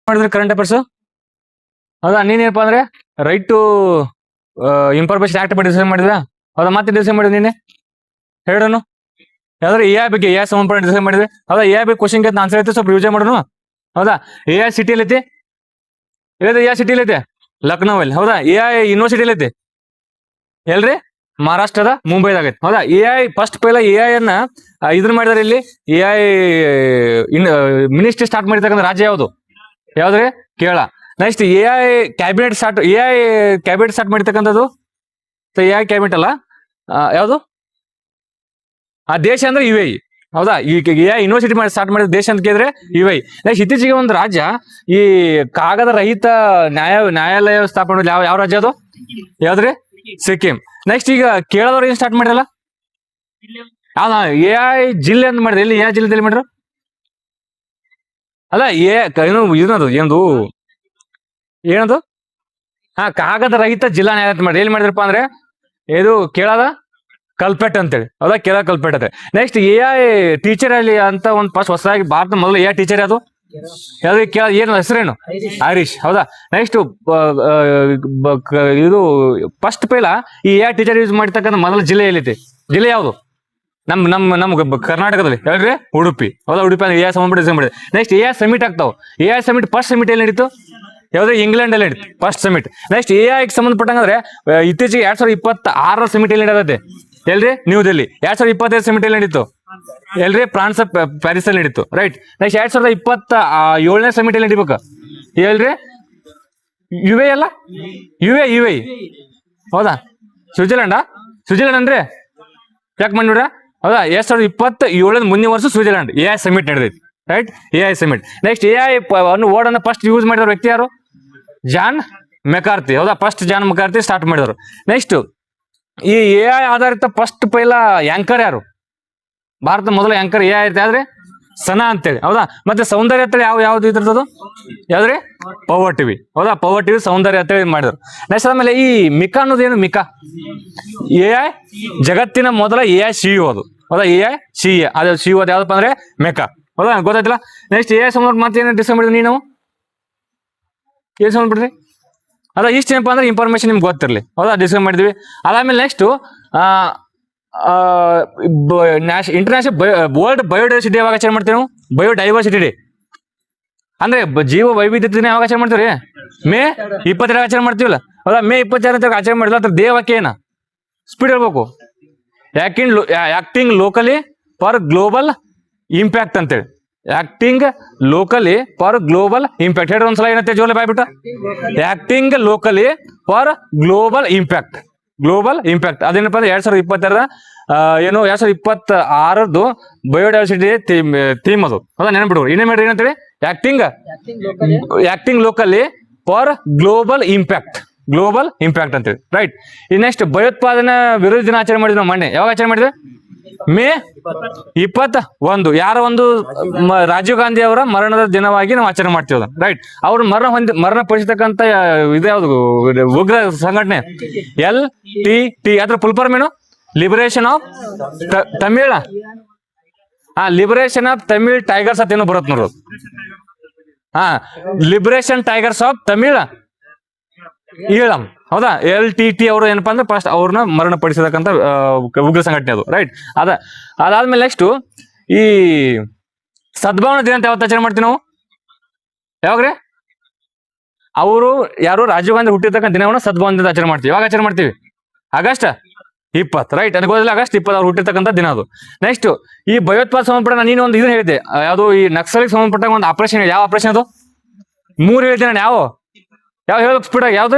ಮಾಡಿದ್ರೆ current affairs ಹೌದಾ. ನೀನೇನಪ್ಪ ಅಂದ್ರೆ ರೈಟ್ ಟು ಇನ್ಫಾರ್ಮೇಶನ್ ಆಕ್ಟ್ ಮಾಡಿ ಡಿಸೈನ್ ಮಾಡಿದ್ರಾ ಹೌದಾ. ಮತ್ತೆ ಡಿಸೈನ್ ಮಾಡಿದ್ ನೀನೆ ಹೇಳೋನು ಯಾವ್ದಾರು ಎ ಐ ಬಗ್ಗೆ ಎ ಐ ಸಂಬಂಧಪಟ್ಟ ಡಿಸೈನ್ ಮಾಡಿದ್ವಿ ಹೌದಾ. ಎ ಐ ಬಗ್ಗೆ ಕ್ವಶನ್ ಗೆ ಆನ್ಸರ್ ಐತೆ ಸ್ವಲ್ಪ ಯೂಸ್ ಮಾಡೋಣ ಹೌದಾ. ಎ ಐ ಸಿಟಿ ಐತಿ ಎ ಐ ಸಿಟಿ ಐತೆ ಲಕ್ನೋ ಅಲ್ಲಿ ಹೌದಾ. ಎ ಐ ಯೂನಿವರ್ಸಿಟಿ ಐತಿ ಎಲ್ರಿ ಮಹಾರಾಷ್ಟ್ರದ ಮುಂಬೈದಾಗ ಐತಿ ಹೌದಾ. ಎ ಐ ಫಸ್ಟ್ ಪೈಲ ಎ ಐ ಅನ್ನ ಇದನ್ನ ಮಾಡಿದಾರೆ ಇಲ್ಲಿ ಎ ಐ ಮಿನಿಸ್ಟ್ರಿ ಸ್ಟಾರ್ಟ್ ಮಾಡಿರ್ತಕ್ಕಂಥ ರಾಜ್ಯ ಯಾವುದು ಯಾವ್ದ್ರಿ Kerala. Next A I cabinet start A I cabinet start ಮಾಡಿರ್ತಕ್ಕಂಥದ್ದು ಎ ಐ ಕ್ಯಾಬಿನೆಟ್ ಅಲ್ಲ ಯಾವುದು ಆ ದೇಶ ಅಂದ್ರೆ ಯು ಐ ಹೌದಾ. ಈಗ ಎ ಐ ಯೂನಿವರ್ಸಿಟಿ ಮಾಡಿ ಸ್ಟಾರ್ಟ್ ಮಾಡಿದ ದೇಶ ಅಂತ ಕೇಳಿದ್ರೆ ಯು ಐ. ನೆಕ್ಸ್ಟ್ ಇತ್ತೀಚೆಗೆ ಒಂದು ರಾಜ್ಯ ಈ ಕಾಗದ ರಹಿತ ನ್ಯಾಯಾಲಯ ಸ್ಥಾಪನೆ ಯಾವ ರಾಜ್ಯ ಅದು ಯಾವ್ದ್ರಿ ಸಿಕ್ಕಿಂ. ನೆಕ್ಸ್ಟ್ ಈಗ ಕೇರಳದವ್ರು ಏನ್ ಸ್ಟಾರ್ಟ್ ಮಾಡಿರಲ್ಲ ಎ ಐ ಜಿಲ್ಲೆ ಅಂತ ಮಾಡಿದ್ರೆ ಎಲ್ಲಿ ಯಾವ ಜಿಲ್ಲೆದಲ್ಲಿ ಮಾಡ್ರು ಅಲ್ಲ ಏನು ಏನದು ಏನದು ಕಾಗದ ರಹಿತ ಜಿಲ್ಲಾ ನ್ಯಾಯಾಲಯ ಮಾಡಿ ಎಲ್ಲಿ ಮಾಡಿದ್ರಪ್ಪ ಅಂದ್ರೆ ಇದು ಕೇರಳದ ಕಲ್ಪೆಟ್ ಅಂತೇಳಿ ಹೌದಾ. ಕೇರಳ ಕಲ್ಪೆಟ್ ಅಂತ. ನೆಕ್ಸ್ಟ್ ಎ ಐ ಟೀಚರ್ ಅಲ್ಲಿ ಅಂತ ಒಂದು ಫಸ್ಟ್ ಹೊಸದಾಗಿ ಭಾರತ ಮೊದಲು ಎ ಐ ಟೀಚರ್ ಅದು ಯಾವ್ದು ಕೇಳ ಏನು ಹೆಸರೇನು ಐರಿಷ್ ಹೌದಾ. ನೆಕ್ಸ್ಟ್ ಇದು ಫಸ್ಟ್ ಪೈಲ ಈ ಎ ಐ ಟೀಚರ್ ಯೂಸ್ ಮಾಡ್ತಕ್ಕಂಥ ಮೊದಲ ಜಿಲ್ಲೆ ಎಲ್ಲಿದೆ ಜಿಲ್ಲೆ ಯಾವುದು ನಮ್ಮ ಕರ್ನಾಟಕದಲ್ಲಿ ಹೇಳ್ರಿ ಉಡುಪಿ ಹೌದಾ. ಉಡುಪಿ ಅಂದ್ರೆ ಎ ಐ ಸಂಬಂಧಪಟ್ಟ ಡಿಸೈನ್ ಮಾಡಿದೆ. ನೆಕ್ಸ್ಟ್ ಎ ಐ ಸಮಿಟ್ ಆಗ್ತಾವ. A I summit first summit ಎಲ್ಲಿ ನಡೀತು ಯಾವ್ದು ಇಂಗ್ಲೆಂಡ್ ಅಲ್ಲಿ ನಡೀತು first summit. Next A I ಸಂಬಂಧಪಟ್ಟಂಗಂದ್ರೆ ಇತ್ತೀಚೆಗೆ 2026 ಸಮಿಟ್ ಎಲ್ಲಿ ನಡೆದೈತೆ ಎಲ್ರಿ ನ್ಯೂ ಡೆಲ್ಲಿ. 2025 ಸಮಿಟ್ ಎಲ್ಲಿ ನಡೀತು ಎಲ್ರಿ ಫ್ರಾನ್ಸ್ ಪ್ಯಾರಿಸ್ ಅಲ್ಲಿ ನಡೀತು ರೈಟ್. ನೆಕ್ಸ್ಟ್ 2027ನೇ ಸಮಿಟ್ ಎಲ್ಲಿ ನಡಿಬೇಕು ಎಲ್ರಿ ಯು ಐ ಅಲ್ಲ ಯು ಐ ಹೌದಾ. ಸ್ವಿಟ್ಜರ್ಲೆಂಡ್ ಅಂದ್ರೆ ಚೆಕ್ ಮಾಡಿ ನೋಡ್ರ ಹೌದಾ. 2027 ಮುಂದಿನ ವರ್ಷ ಸ್ವಿಟ್ಜರ್ಲೆಂಡ್ ಎ ಐ ಸಮಿಟ್ ನಡೆದೈತಿ right A I summit. Next A I word ಅನ್ನು ಫಸ್ಟ್ ಯೂಸ್ ಮಾಡಿದವರು ವ್ಯಕ್ತಿ ಯಾರು ಜಾನ್ ಮೆಕಾರ್ತಿ ಹೌದಾ. ಫಸ್ಟ್ ಜಾನ್ ಮೆಕಾರ್ತಿ ಸ್ಟಾರ್ಟ್ ಮಾಡಿದವರು. ನೆಕ್ಸ್ಟ್ ಈ ಎ ಐ ಆಧಾರಿತ ಫಸ್ಟ್ ಪೈಲ ಆಂಕರ್ ಯಾರು ಭಾರತ ಮೊದಲ ಆಂಕರ್ ಎ ಐ ಐತೆ ಆದ್ರೆ ಸನಾ ಅಂತೇಳಿ ಹೌದಾ. ಮತ್ತೆ ಸೌಂದರ್ಯ ಅಂತೇಳಿ ಯಾವ್ದು ಇದ್ರದ್ದು ಯಾವ್ದ್ರಿ ಪವರ್ ಟಿವಿ ಹೌದಾ. ಪವರ್ ಟಿವಿ ಸೌಂದರ್ಯ ಅಂತೇಳಿ ಮಾಡಿದ್ರು. ನೆಕ್ಸ್ಟ್ ಆದ್ಮೇಲೆ ಈ ಮಿಕಾ ಅನ್ನೋದೇನು ಮಿಕಾ ಎ ಐ ಜಗತ್ತಿನ ಮೊದಲ ಎ ಐ ಸಿಇಒ ಅದು ಹೌದಾ. ಎ ಐ ಸಿಇ ಅದು ಸಿಇಒ ಅದು ಯಾವ್ದಪ್ಪ ಅಂದ್ರೆ ಮೆಕಾ ಹೌದಾ ಗೊತ್ತಾಯ್ತಿಲ್ಲ. ನೆಕ್ಸ್ಟ್ ಎ ಐ ಸಂಬಂಧ ಮತ್ತೆ ಏನು ಡಿಸೈಡ್ ಮಾಡಿದ್ವಿ ನೀವು ಏನ್ ಸಂಬಂಧಪಡ್ರಿ ಅದ ಇಷ್ಟ ಏನಪ್ಪ ಅಂದ್ರೆ ಇನ್ಫಾರ್ಮೇಶನ್ ನಿಮ್ಗೆ ಗೊತ್ತಿರಲಿ ಹೌದಾ ಡಿಸ್ಕಸ್ ಮಾಡಿದ್ವಿ. ಅದಾದ್ಮೇಲೆ ನೆಕ್ಸ್ಟ್ ಇಂಟರ್ನ್ಯಾಷನಲ್ ವರ್ಲ್ಡ್ ಬಯೋಡೈವರ್ಸಿಟಿ ಯಾವಾಗ ಆಚರಣೆ ಮಾಡ್ತೀವಿ ನಾವು ಬಯೋಡೈವರ್ಸಿಟಿ ಡೇ ಅಂದ್ರೆ ಜೀವ ವೈವಿಧ್ಯತೆ ಯಾವಾಗ ಆಚರಣೆ ಮಾಡ್ತೀವಿ ಮೇ 22 ಆಚರಣೆ ಮಾಡ್ತೀವಲ್ಲ ಹೌದಾ. ಮೇ 22 ಆಚರಣೆ ಮಾಡಿಲ್ಲ ಅದ್ರ ದೇಹಕ್ಕೆ ಏನ ಸ್ಪೀಡ್ ಹೇಳ್ಬೇಕು acting locally for global impact ಅಂತೇಳಿ acting locally for global impact ಹೇಳಿ ಒಂದ್ಸಲ ಏನಂತೆ ಜೋಲೆ ಬಾಯ್ಬಿಟ್ಟು acting locally for global impact ಅದೇನಪ್ಪ ಅಂದ್ರೆ 2022 ಏನು 2026 ಬಯೋಡೈವರ್ಸಿಟಿ ಥೀಮ್ ಅದು ಹೌದಾ. ನೆನಪಿಡುವ ಇನ್ನೇ ಮಾಡ್ರಿ ಏನಂತೇಳಿ acting locally for global impact ಅಂತೇಳಿ ರೈಟ್. ಈ ನೆಕ್ಸ್ಟ್ ಭಯೋತ್ಪಾದನಾ ವಿರೋಧಿ ದಿನ ಆಚರಣೆ ಮಾಡಿದ್ವಿ ನಾವು ಮೊನ್ನೆ ಯಾವಾಗ ಆಚರಣೆ ಮಾಡಿದ್ವಿ ಮೇ 21 ಯಾರ ಒಂದು ರಾಜೀವ್ ಗಾಂಧಿ ಅವರ ಮರಣದ ದಿನವಾಗಿ ನಾವು ಆಚರಣೆ ಮಾಡ್ತೀವಿ ರೈಟ್. ಅವ್ರು ಮರಣ ಪಡಿಸತಕ್ಕಂತ ಇದು ಯಾವ್ದು ಉಗ್ರ ಸಂಘಟನೆ LTT ಅದ್ರ ಫುಲ್ ಫಾರ್ಮ್ ಏನು liberation of Tamil liberation of Tamil tigers ಅಂತ ಏನೋ ಬರುತ್ತೆ ನೋಡ್ರು liberation tigers of Tamil Eelam ಹೌದಾ. LTT ಅವರು ಏನಪ್ಪಾ ಅಂದ್ರೆ ಫಸ್ಟ್ ಅವ್ರನ್ನ ಮರಣ ಪಡಿಸತಕ್ಕಂಥ ಉಗ್ರ ಸಂಘಟನೆ ಅದು ರೈಟ್. ಅದಾದ್ಮೇಲೆ ನೆಕ್ಸ್ಟ್ ಈ ಸದ್ಭಾವನಾ ದಿನ ಅಂತ ಯಾವತ್ತು ಆಚರಣೆ ಮಾಡ್ತೀವಿ ನಾವು ಯಾವಾಗ್ರಿ ಅವರು ಯಾರು ರಾಜೀವ್ ಗಾಂಧಿ ಹುಟ್ಟಿರ್ತಕ್ಕಂಥ ದಿನವನ್ನ ಸದ್ಭಾವನಾ ದಿನ ಆಚರಣೆ ಮಾಡ್ತೀವಿ. ಯಾವಾಗ ಆಚರಣೆ ಮಾಡ್ತೀವಿ ಆಗಸ್ಟ್ 20 ರೈಟ್ ಅನ್ಕೋದಿಲ್ಲ ಆಗಸ್ಟ್ 20 ಅವ್ರು ಹುಟ್ಟಿರ್ತಕ್ಕಂಥ ದಿನ ಅದು. ನೆಕ್ಸ್ಟ್ ಈ ಭಯೋತ್ಪಾದನೆ ಸಂಬಂಧಪಟ್ಟ ನೀನು ಒಂದು ಇದನ್ನ ಹೇಳಿದೆ ಯಾವುದು ಈ ನಕ್ಸಲಿಗೆ ಸಂಬಂಧಪಟ್ಟ ಒಂದು ಆಪರೇಷನ್ ಯಾವ ಆಪರೇಷನ್ ಅದು 3 ಹೇಳಿದೆ ನಾನು ಯಾವ ಹೇಳ್ಬೇಕು ಸ್ಪೀಡ್ ಆಗಿ ಯಾವ್ದು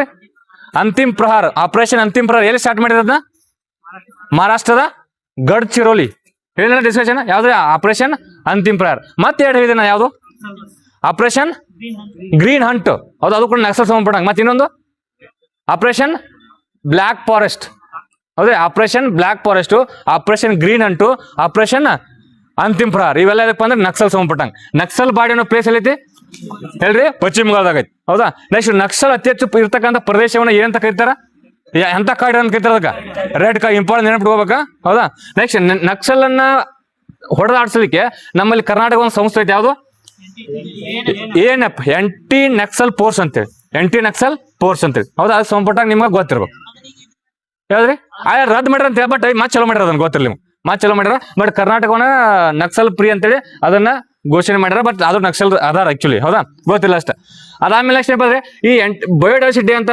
ಅಂತಿಮ್ ಪ್ರಹಾರ ಆಪರೇಷನ್ ಅಂತಿಮ್ ಪ್ರಹಾರ ಎಲ್ಲಿ ಸ್ಟಾರ್ಟ್ ಮಾಡಿರೋದನ್ನ ಮಹಾರಾಷ್ಟ್ರದ ಗಡ್ಚಿರೋಲಿ ಹೇಳಿದ ಡಿಸ್ಕಷನ್ ಯಾವ್ದು ಆಪರೇಷನ್ ಅಂತಿಮ್ ಪ್ರಹಾರ. ಮತ್ತೆ ಎರಡು ಹೇಳಿದೆ ನಾ ಯಾವ್ದು ಆಪರೇಷನ್ ಗ್ರೀನ್ ಹಂಟ್ ಹೌದು ಅದು ಕೂಡ ನಕ್ಸಲ್ ಸಂಬಂಧಪಟ್ಟಂಗ. ಮತ್ತೆ ಇನ್ನೊಂದು ಆಪರೇಷನ್ ಬ್ಲಾಕ್ ಫಾರೆಸ್ಟ್ ಹೌದೇ operation black forest operation green hunt operation Antim Prahar ಇವೆಲ್ಲ ಇದಪ್ಪ ಅಂದ್ರೆ ನಕ್ಸಲ್ ಸಂಬಂಧಪಟ್ಟಂಗ. ನಕ್ಸಲ್ ಬಾಡಿ ಅನ್ನೋ ಪ್ಲೇಸ್ ಎಲ್ಲೈತಿ ಹೇಳ್ರಿ ಪಶ್ಚಿಮ ಬಂಗಾಳದಾಗ ಐತಿ ಹೌದಾ. ನೆಕ್ಸ್ಟ್ ನಕ್ಸಲ್ ಅತಿ ಹೆಚ್ಚು ಇರ್ತಕ್ಕಂಥ ಪ್ರದೇಶವನ್ನ ಏನಂತ ಕರೀತಾರ ಎಂತ ಕಾಡು ಅಂತ ಕರೀತಾರ ಅದಕ್ಕೆ ರೆಡ್ ಕಾರ್ಡ್ ಇಂಪಾರ್ಟೆಂಟ್ ನೆನಪಿಟ್ಕೋಬೇಕಾ ಹೌದಾ. ನೆಕ್ಸ್ಟ್ ನಕ್ಸಲ್ ಅನ್ನ ಹೊಡೆದಾಡ್ಸಲಿಕ್ಕೆ ನಮ್ಮಲ್ಲಿ ಕರ್ನಾಟಕ ಒಂದು ಸಂಸ್ಥೆ ಐತಿ ಯಾವುದು ಏನಪ್ಪ ಎಂಟಿ ನಕ್ಸಲ್ ಫೋರ್ಸ್ ಅಂತೇಳಿ, ಎಂಟಿ ನಕ್ಸಲ್ ಫೋರ್ಸ್ ಅಂತೇಳಿ. ಹೌದಾ, ಅದು ಸಂಪುಟಾಗ ನಿಮ್ಗೆ ಗೊತ್ತಿರ್ಬೇಕು. ಯಾವ್ದ್ರಿ ರದ್ದು ಮಾಡ್ಯಾರ ಅಂತ ಬಟ್ ಮಾತು ಚಲೋ ಮಾಡ್ಯಾರ, ಅದನ್ನ ಗೊತ್ತಿರಲಿ ನಿಮ್ಗೆ. ಮಾತು ಚಲೋ ಮಾಡ್ಯಾರ, ಬಟ್ ಕರ್ನಾಟಕವನ್ನ ನಕ್ಸಲ್ ಫ್ರೀ ಅಂತೇಳಿ ಅದನ್ನ ಘೋಷಣೆ ಮಾಡ್ಯಾರ. ಬಟ್ ಅದು ನಕ್ಸಲ್ ಅದಾರ ಆಕ್ಚುಲಿ. ಹೌದಾ, ಗೊತ್ತಿಲ್ಲ ಅಷ್ಟ. ಅದಾದ್ಮೇಲೆ ನೆಕ್ಸ್ಟ್ ಏನಪ್ಪ ಅಂದ್ರೆ ಈ ಬಯೋಡೈವರ್ಸಿಟಿ ಅಂತ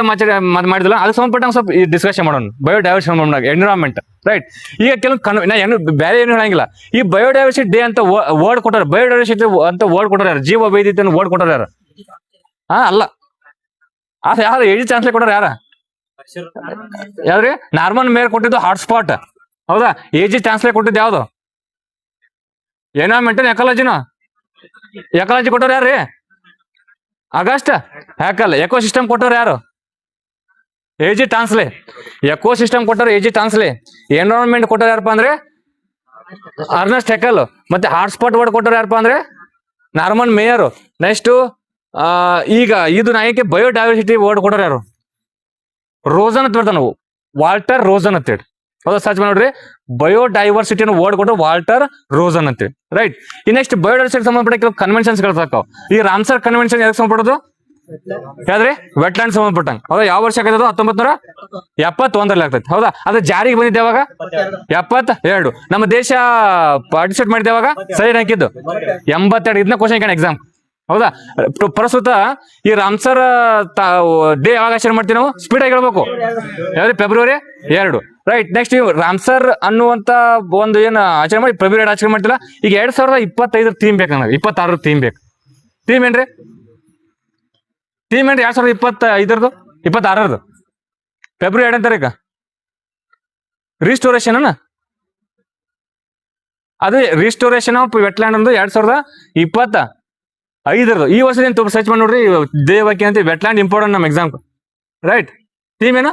ಮಾಡಿದಿಲ್ಲ, ಅದಕ್ಕೆ ಸಂಬಂಧಪಟ್ಟ ಸ್ವಲ್ಪ ಡಿಸ್ಕಷನ್ ಮಾಡೋಣ. Biodiversity environment, right. ಈಗ ಕೆಲವು ನಾ ಏನು ಬೇರೆ ಏನು ಹೇಳಂಗಿಲ್ಲ. ಈ ಬಯೋಡೈವರ್ಸಿಟಿ ಡೇ ಅಂತ ವರ್ಡ್ ಕೊಟ್ಟಾರ, ಬಯೋಡೈವರ್ಸಿಟಿ ಅಂತ ವರ್ಡ್ ಕೊಟ್ಟಾರ ಯಾರು? ಜೀವ ವೈವಿಧ್ಯತೆ ವರ್ಡ್ ಕೊಟ್ಟಾರ ಯಾರು? ಅಲ್ಲ, ಅದು ಯಾರು ಎಜಿ ಚಾನ್ಸ್ಲೇಟ್ ಕೊಟ್ಟಾರ ಯಾರ? ಯಾವ್ರಿ? ನಾರ್ಮನ್ ಮೇಯರ್ ಕೊಟ್ಟಿದ್ದು ಹಾಟ್ಸ್ಪಾಟ್. ಹೌದಾ, ಎಜಿ ಚಾನ್ಸ್ಲೇಟ್ ಕೊಟ್ಟಿದ್ದು ಯಾವ್ದು? ಎನ್ವಿರಾನ್ಮೆಂಟ್ ಎಕಾಲಜಿನ ಎಕಾಲಜಿ ಕೊಟ್ಟವ್ರು ಯಾರ್ರಿ? ಆಗಸ್ಟ್ ಯಾಕಲ್ಲ. ಎಕೋ ಸಿಸ್ಟಮ್ ಕೊಟ್ಟವ್ರು ಯಾರು? AG ಟಾನ್ಸ್ಲೆ. Eco system ಕೊಟ್ಟವ್ರು AG ಟಾನ್ಸ್ಲೆ. Environment ಕೊಟ್ಟವ್ರು ಯಾರಪ್ಪ ಅಂದ್ರೆ ಅರ್ನೆಸ್ಟ್ ಹೆಕಲ್. ಮತ್ತೆ ಹಾಟ್ಸ್ಪಾಟ್ ವರ್ಡ್ ಕೊಟ್ಟವ್ರು ಯಾರಪ್ಪ ಅಂದ್ರೆ ನಾರ್ಮನ್ ಮೇಯರ್. ನೆಕ್ಸ್ಟ್ ಈಗ ಇದು ನಾಯಕ್ಕೆ ಬಯೋಡೈವರ್ಸಿಟಿ ವರ್ಡ್ ಕೊಟ್ಟವ್ರು ಯಾರು? ರೋಸನ್ ಅಂತ ಬರ್ತಾನ ನಾವು, ವಾಲ್ಟರ್ ರೋಸನ್ ಅಂತೇಳಿ. ಹೌದಾ, ಸರ್ಚ್ ಮಾಡಿ ನೋಡ್ರಿ. ಬಯೋಡೈವರ್ಸಿಟಿ ವರ್ಡ್ ಕೊಟ್ಟು ವಾಲ್ಟರ್ ರೋಸನ್ ಅಂತೇಳಿ, ರೈಟ್. ಈ ನೆಕ್ಸ್ಟ್ ಬಯೋಡೈವರ್ಸಿಟಿ ಸಂಬಂಧಪಟ್ಟ ಕೆಲವು ಕನ್ವೆನ್ಷನ್ಸ್ ಸಾಕಾವ್. ಈ ರಾಮ್ಸರ್ ಕನ್ವೆನ್ಷನ್ ಯಾವ್ದಕ್ಕೆ ಸಂಬಂಧಪಡೋದು? ಯಾವ್ದ್ರಿ? ವೆಟ್ಲ್ಯಾಂಡ್ ಸಂಬಂಧಪಟ್ಟಂಗ. ಹೌದಾ, ಯಾವ ವರ್ಷ ಆಗ್ತದ? 1971 ಆಗ್ತೈತಿ. ಹೌದಾ, ಅದು ಜಾರಿಗೆ ಬಂದಿದ್ದೆ ಯಾವಾಗ? 72. ನಮ್ಮ ದೇಶ ಪಾರ್ಟಿಸಿಪೇಟ್ ಮಾಡಿದ್ದೆ ಯಾವಾಗ? ಸರಿ ಹಾಕಿದ್ದು 82. ಇದನ್ನ ಕ್ವಶನ್ ಕೇಳ ಎಕ್ಸಾಮ್. ಹೌದಾ, ಪ್ರಸ್ತುತ ಈ ರಾಮ್ಸರ್ ಡೇ ಯಾವಾಗ ಆಚರಣೆ ಮಾಡ್ತೀವಿ ನಾವು? ಸ್ಪೀಡ್ ಆಗಿ ಹೇಳ್ಬೇಕು. ಯಾವ್ದು? February 2, right. ನೆಕ್ಸ್ಟ್ ಇವು ರಾಮ್ಸರ್ ಅನ್ನುವಂತ ಒಂದು ಏನು ಆಚರಣೆ ಮಾಡಿ ಫೆಬ್ರವರಿ ಆಚರಣೆ ಮಾಡ್ತಿಲ್ಲ. ಈಗ 2025 ಥೀಮ್ ಬೇಕು ನನಗೆ, 26 ಥೀಮ್ ಬೇಕು. ಥೀಮ್ ಏನ್ರಿ? ಥೀಮ್ ಏನ್ರಿ? 2025 26 ಫೆಬ್ರವರಿ 2ನೇ ತಾರೀಕು ರಿಸ್ಟೋರೇಷನ್ ಅನ್ನ, ಅದು ರಿಸ್ಟೋರೇಷನ್ ಆಫ್ ವೆಟ್ಲ್ಯಾಂಡ್ ಒಂದು 2025. ಈ ವರ್ಷದಿಂದ ಸರ್ಚ್ ಮಾಡಿ ನೋಡ್ರಿ. ದೇವಕ್ಕೆ ಅಂತ ವೆಟ್ಲ್ಯಾಂಡ್ ಇಂಪಾರ್ಟೆಂಟ್ ನಮ್ಮ ಎಕ್ಸಾಮ್, ರೈಟ್. ಥೀಮ್ ಏನು?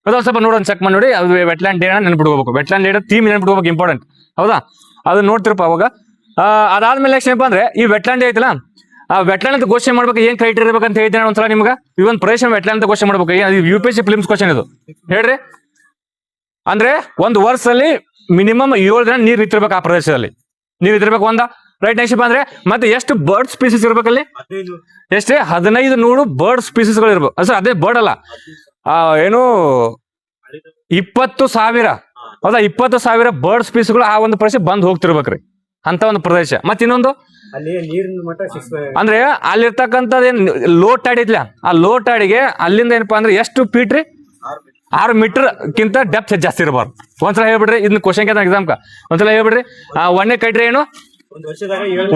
ಅದು ಸ್ವಲ್ಪ ನೋಡೋಣ, ಚೆಕ್ ಮಾಡಿ ನೋಡಿ. ಅದು ವೆಟ್ಲ್ಯಾಂಡ್ ಡೇ ನೆನ್ಪಿಟ್ಕೋಬೇಕು. ವೆಟ್ಲ್ಯಾಂಡ್ ಡೇ ಥೀಮ್ ನೆನ್ಪಿಟ್ಕೋಬೇಕು, ಇಂಪಾರ್ಟೆಂಟ್. ಹೌದಾ, ಅದು ನೋಡ್ತಿರಪ್ಪ ಅವಾಗ. ಅದಾದ್ಮೇಲೆ ನೆಕ್ಸ್ಟ್ ಏನಪ್ಪ ಅಂದ್ರೆ ಈ ವೆಟ್ಲ್ಯಾಂಡ್ ಡೇ ಐತಲ್ಲ, ಆ ವೆಟ್ಲ್ಯಾಂಡ್ ಅಂತ ಘೋಷಣೆ ಮಾಡ್ಬೇಕು. ಏನ್ ಕ್ರೈಟೀರಿಯಾ ಇರ್ಬೇಕಂತ ಹೇಳ್ತೀನಿ ಒಂದ್ಸಲ ನಿಮ್ಗೆ. ಈ ಒಂದು ಪ್ರದೇಶ ವೆಟ್ಲ್ಯಾಂಡ್ ಅಂತ ಘೋಷಣೆ ಮಾಡ್ಬೇಕು. UPSC ಫಿಲಿಮ್ಸ್ ಕ್ವಶನ್ ಇದು, ಹೇಳ್ರಿ. ಅಂದ್ರೆ ಒಂದು ವರ್ಷದಲ್ಲಿ ಮಿನಿಮಮ್ 7 ದಿನ ನೀರು ನಿಂತಿರ್ಬೇಕು. ಆ ಪ್ರದೇಶದಲ್ಲಿ ನೀರು ಇದಿರ್ಬೇಕು ಒಂದ, ರೈಟ್. ನೆಕ್ಸ್ಟ್ ಅಂದ್ರೆ ಮತ್ತೆ ಎಷ್ಟು ಬರ್ಡ್ ಸ್ಪೀಸೀಸ್ ಇರ್ಬೇಕಲ್ಲಿ? ಎಷ್ಟೇ? 1500 ಬರ್ಡ್ ಸ್ಪೀಸೀಸ್ಗಳು ಇರ್ಬೇಕು. ಸರ್ ಅದೇ ಬರ್ಡ್ ಅಲ್ಲ, ಏನು 20,000. ಹೌದಾ, 20,000 ಬರ್ಡ್ ಸ್ಪೀಸ್ಗಳು ಆ ಒಂದು ಪ್ರದೇಶ ಬಂದ್ ಹೋಗ್ತಿರ್ಬೇಕ್ರಿ, ಅಂತ ಒಂದು ಪ್ರದೇಶ. ಮತ್ತ ಇನ್ನೊಂದು ಅಂದ್ರೆ ಅಲ್ಲಿರ್ತಕ್ಕಂಥದ್ದು ಏನ್ ಲೋ ಟೈಡ್ ಐತ್ಲ, ಆ ಲೋ ಟೈಡ್ಗೆ ಅಲ್ಲಿಂದ ಏನಪ್ಪಾ ಅಂದ್ರೆ ಎಷ್ಟು ಫೀಟ್ ರೀ? 6 ಮೀಟರ್ ಕಿಂತ ಡೆಪ್ತ್ ಜಾಸ್ತಿ ಇರಬಾರ್ದು. ಒಂದ್ಸಲ ಹೇಳ್ಬಿಡ್ರಿ, ಇದನ್ನ ಕ್ವಶನ್ ಕೇಳ್ತಾನೆ ಎಕ್ಸಾಮ್. ಒಂದ್ಸಲ ಹೇಳ್ಬಿಡ್ರಿ. 1ನೇ ಕ್ರೈಟೀರಿಯಾ ಏನು?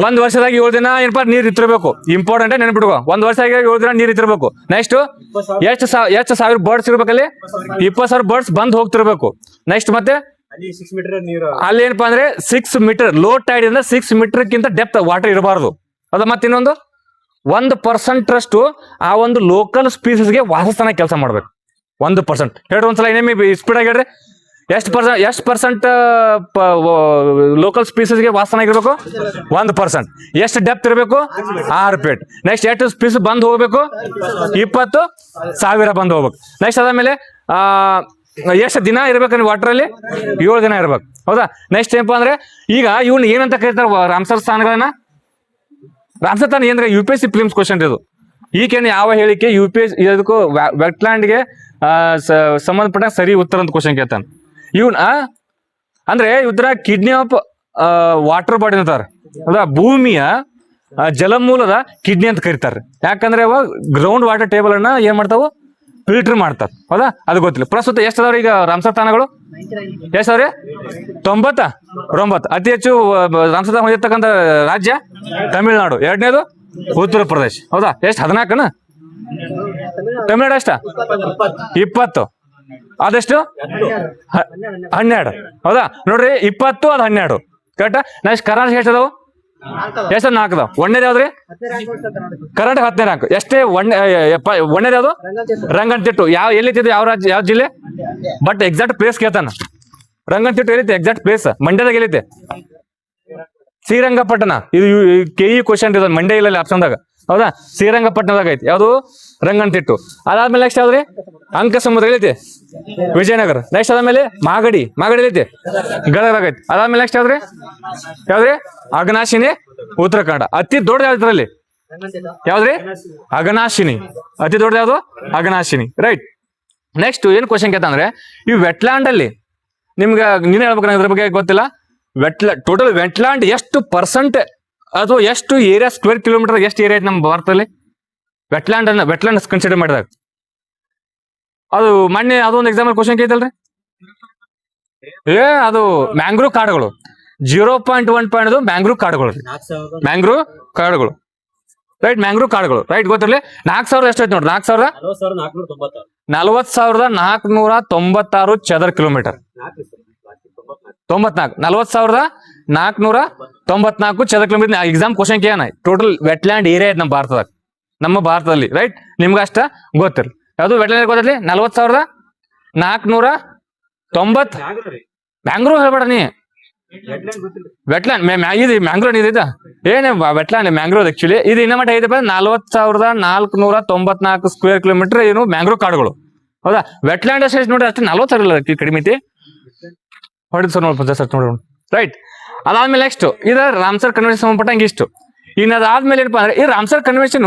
ಒಂದ್ ವರ್ಷದಾಗ 7 ದಿನ ಏನಪ್ಪಾ ನೀರ್ ಇತ್ತಿರ್ಬೇಕು. ಇಂಪಾರ್ಟೆಂಟ್ ನೆನ್ಪಿಟ್ಕೋ, ಒಂದ್ ವರ್ಷದಾಗ 7 ದಿನ ನೀರ್ ಇತ್ತಿರ್ಬೇಕು. ನೆಕ್ಸ್ಟ್ ಎಷ್ಟು ಸಾವಿರ ಬರ್ಡ್ಸ್ ಇರ್ಬೇಕಲ್ಲಿ? 20,000 ಬರ್ಡ್ಸ್ ಬಂದ್ ಹೋಗ್ತಿರ್ಬೇಕು. ನೆಕ್ಸ್ಟ್ ಮತ್ತೆ ಅಲ್ಲಿ ಏನಪ್ಪಾ ಅಂದ್ರೆ 6 ಮೀಟರ್ ಲೋ ಟೈಡ್ ಇಂದ 6 ಮೀಟರ್ ಕಿಂತ ಡೆಪ್ತ್ ವಾಟರ್ ಇರಬಾರ್ದು. ಅದ ಮತ್ತೆ ಇನ್ನೊಂದು 1% ಅಷ್ಟು ಆ ಒಂದು ಲೋಕಲ್ ಸ್ಪೀಸೀಸ್ಗೆ ವಾಸಸ್ಥಾನ ಕೆಲಸ ಮಾಡ್ಬೇಕು. 1%. ಹೇಳ್ರಿ ಒಂದ್ಸಲ ಏನೇಮಿ ಸ್ಪೀಡ್ ಆಗಿ ಹೇಳ್ರಿ. ಎಷ್ಟು ಪರ್ಸೆಂಟ್ ಲೋಕಲ್ ಸ್ಪೀಸೀಸ್ಗೆ ವಾಸಸ್ಥಾನ ಆಗಿರ್ಬೇಕು? 1%. ಎಷ್ಟು ಡೆಪ್ತ್ ಇರಬೇಕು? 6 ಫೀಟ್. ನೆಕ್ಸ್ಟ್ ಎಷ್ಟು ಸ್ಪೀಸ್ ಬಂದ್ ಹೋಗ್ಬೇಕು? 20,000 ಬಂದ್ ಹೋಗ್ಬೇಕು. ನೆಕ್ಸ್ಟ್ ಅದಾದ್ಮೇಲೆ ಎಷ್ಟು ದಿನ ಇರ್ಬೇಕಂದ್ರೆ ವಾಟರ್ ಅಲ್ಲಿ? 7 ದಿನ ಇರ್ಬೇಕು. ಹೌದಾ. ನೆಕ್ಸ್ಟ್ ಏನಪ್ಪಾ ಅಂದ್ರೆ ಈಗ ಇವ್ನ ಏನಂತ ಕರೀತಾರೆ ರಾಮ್ಸರ್ ಸ್ಥಾನಗಳನ್ನ? ರಾಮ್ಸರ್ ಸ್ಥಾನ ಏನ್ರ UPSC ಫಿಲಿಮ್ಸ್ ಕ್ವಶನ್ ಇದು. ಈಗೇನು ಯಾವ ಹೇಳಿಕೆ UPSC ಇದಕ್ಕೂ ವೆಟ್ಲ್ಯಾಂಡ್ಗೆ ಸಂಬಂಧಪಟ್ಟ ಸರಿ ಉತ್ತರ ಅಂತ ಕ್ವಶನ್ ಕೇಳ್ತಾನೆ ಇವನ್. ಅಂದ್ರೆ ಇದ್ರ ಕಿಡ್ನಿ ಆಫ್ ವಾಟರ್ ಬಾಡಿ ಅಂತಾರೆ. ಹೌದಾ, ಭೂಮಿಯ ಜಲಮೂಲದ ಕಿಡ್ನಿ ಅಂತ ಕರೀತಾರೆ. ಯಾಕಂದ್ರೆ ಅವ ಗ್ರೌಂಡ್ ವಾಟರ್ ಟೇಬಲ್ ಅನ್ನ ಏನ್ ಮಾಡ್ತಾವು? ಫಿಲ್ಟರ್ ಮಾಡ್ತಾರೆ. ಹೌದಾ, ಅದು ಗೊತ್ತಿಲ್ಲ. ಪ್ರಸ್ತುತ ಎಷ್ಟು ಅದಾವ್ರಿ ಈಗ ರಾಮ್ಸರ್ ತಾಣಗಳು? ಎಷ್ಟು ಅವ್ರಿ? 99. ಅತಿ ಹೆಚ್ಚು ರಾಮ್ಸರ್ ತಾಣ ಹೊಂದಿರ್ತಕ್ಕಂಥ ರಾಜ್ಯ ತಮಿಳುನಾಡು. 2ನೇದು ಉತ್ತರ ಪ್ರದೇಶ್. ಹೌದಾ, ಎಷ್ಟು? 14. ತಮಿಳುನಾಡು ಎಷ್ಟ? 20. ಅದೆಷ್ಟು? 12. ಹೌದಾ ನೋಡ್ರಿ, 20 ಅದು 12 ಕರೆಕ್ಟಾ. ನೆಕ್ಸ್ಟ್ ಕರ್ನಾಟಕ ಎಷ್ಟು ಅದಾವು? ಎಷ್ಟು? 4 ಅದಾವ. 1ನೇದು ಯಾವ್ದ್ರಿ? ಕರ್ನಾಟಕ 10ನೇ ರ್ಯಾಂಕ್. ಎಷ್ಟೇ? 1ನೇದು ಯಾವ್ದು? ರಂಗನತಿಟ್ಟು. ಎಲ್ಲಿತ್ತು? ಯಾವ ರಾಜ್ಯ, ಯಾವ ಜಿಲ್ಲೆ? ಬಟ್ ಎಕ್ಸಾಕ್ಟ್ ಪ್ಲೇಸ್ ಕೇಳ್ತಾನ. ರಂಗನತಿಟ್ಟು ಎಲ್ಲಿತ್ತು? ಎಕ್ಸಾಕ್ಟ್ ಪ್ಲೇಸ್ ಮಂಡ್ಯದಾಗ ಎಲ್ಲಿತ್ತೆ? ಶ್ರೀರಂಗಪಟ್ಟಣ. ಇದು KE ಕ್ವಶನ್ ಇದೆ, ಮಂಡ್ಯ ಇಲ್ಲ ಆಪ್ಷನ್ದಾಗ. ಹೌದಾ, ಶ್ರೀರಂಗಪಟ್ಟಣದಾಗ ಐತಿ. ಯಾವುದು? ರಂಗನತಿಟ್ಟು. ಅದಾದ್ಮೇಲೆ ನೆಕ್ಸ್ಟ್ ಯಾವ್ದ್ರಿ? ಅಂಕ ಸಮುದ್ರ ಐತಿ ವಿಜಯನಗರ. ನೆಕ್ಸ್ಟ್ ಅದಾದ್ಮೇಲೆ ಮಾಗಡಿ ಐತಿ ಗದಗದಾಗ ಐತಿ. ಅದಾದ್ಮೇಲೆ ನೆಕ್ಸ್ಟ್ ಯಾವ್ದ್ರಿ? ಅಘನಾಶಿನಿ ಉತ್ತರ ಕನ್ನಡ. ಅತಿ ದೊಡ್ಡ ಯಾವ್ದ್ರಲ್ಲಿ? ಯಾವ್ದ್ರಿ? ಅಘನಾಶಿನಿ. ಅತಿ ದೊಡ್ಡ ಯಾವ್ದು? ಅಘನಾಶಿನಿ. ರೈಟ್. ನೆಕ್ಸ್ಟ್ ಏನ್ ಕ್ವಶನ್ ಕೇಳ್ತಂದ್ರೆ, ಈ ವೆಟ್ಲ್ಯಾಂಡ್ ಅಲ್ಲಿ ನಿಮ್ಗೆ ನೀನ್ ಹೇಳ್ಬೇಕು, ಇದ್ರ ಬಗ್ಗೆ ಗೊತ್ತಿಲ್ಲ. ಟೋಟಲ್ ವೆಟ್ಲ್ಯಾಂಡ್ ಎಷ್ಟು ಪರ್ಸೆಂಟ್ ಅಥವಾ ಎಷ್ಟು ಏರಿಯಾ ಸ್ಕ್ವೇರ್ ಕಿಲೋಮೀಟರ್ ಎಷ್ಟು ಏರಿಯಾ ಐತಿ ನಮ್ಮ ಭಾರತದಲ್ಲಿ? ವೆಟ್ಲ್ಯಾಂಡ್ ಕನ್ಸಿಡರ್ ಮಾಡಿದಾಗ ಅದು ಮೊನ್ನೆ ಅದೊಂದು ಎಕ್ಸಾಂಪಲ್ ಕ್ವಶನ್ ಕೇಳ್ತಲ್ರಿ. ಅದು ಮ್ಯಾಂಗ್ರೂವ್ ಕಾಡುಗಳು 0.1 ಮ್ಯಾಂಗ್ರೂವ್ ಕಾಡುಗಳು ರೈಟ್. ಮ್ಯಾಂಗ್ರೂವ್ ಕಾಡುಗಳು ರೈಟ್, ಗೊತ್ತಿರಲಿ. 4,000 ಎಷ್ಟು ಐತಿ ನೋಡ್ರಿ? 40,496 ಚದರ ಕಿಲೋಮೀಟರ್. 40,494 ಚದರ ಕಿಲೋಮೀಟರ್. ಎಕ್ಸಾಮ್ ಕ್ವಶನ್ ಕೇಳ ಟೋಟಲ್ ವೆಟ್ಲ್ಯಾಂಡ್ ಏರಿಯಾ ಐತಿ ನಮ್ಮ ಭಾರತದಲ್ಲಿ ರೈಟ್. ನಿಮ್ಗೆ ಅಷ್ಟ ಗೊತ್ತಿರಲಿ. ಯಾವ್ದು ವೆಟ್ಲ್ಯಾಂಡ್ ಗೊತ್ತಿರಲಿ? 40,490. ಮ್ಯಾಂಗ್ರೂವ್ ಹೇಳ್ಬೇಡ ನೀ. ವೆಟ್ಲ್ಯಾಂಡ್ ಇದು ಮ್ಯಾಂಗ್ರೋವ್ ಇದೈತಾ? ಏನೇ ವೆಟ್ಲ್ಯಾಂಡ್ ಮ್ಯಾಂಗ್ರೋವ್ ಆಕ್ಚುಲಿ ಇದು ಇನ್ನ ಮಟ್ಟ ಐತಪ್ಪ 40,494 ಸ್ಕ್ವೇರ್ ಕಿಲೋಮೀಟರ್ ಏನು ಮ್ಯಾಂಗ್ರೋವ್ ಕಾಡುಗಳು. ಹೌದಾ, ವೆಟ್ಲ್ಯಾಂಡ್ ಎಷ್ಟು ನೋಡ್ರಿ? ಅಷ್ಟೇ 40,000 ಕಡಿಮೆ ಐತಿ. ಹೊಡೆದು ಸರ್ ನೋಡ್ಬೋದು ಸರ್ ನೋಡೋಣ. ರೈಟ್. ಅದಾದ್ಮೇಲೆ ನೆಕ್ಸ್ಟ್ ಇದು ರಾಮ್ಸರ್ ಕನ್ವೆನ್ಷನ್ ಸಂಬಂಧಪಟ್ಟಂಗೆ ಇಷ್ಟು. ಇನ್ನು ಅದಾದ್ಮೇಲೆ ಏನಪ್ಪಾ ಅಂದ್ರೆ, ಈ ರಾಮ್ಸರ್ ಕನ್ವೆನ್ಷನ್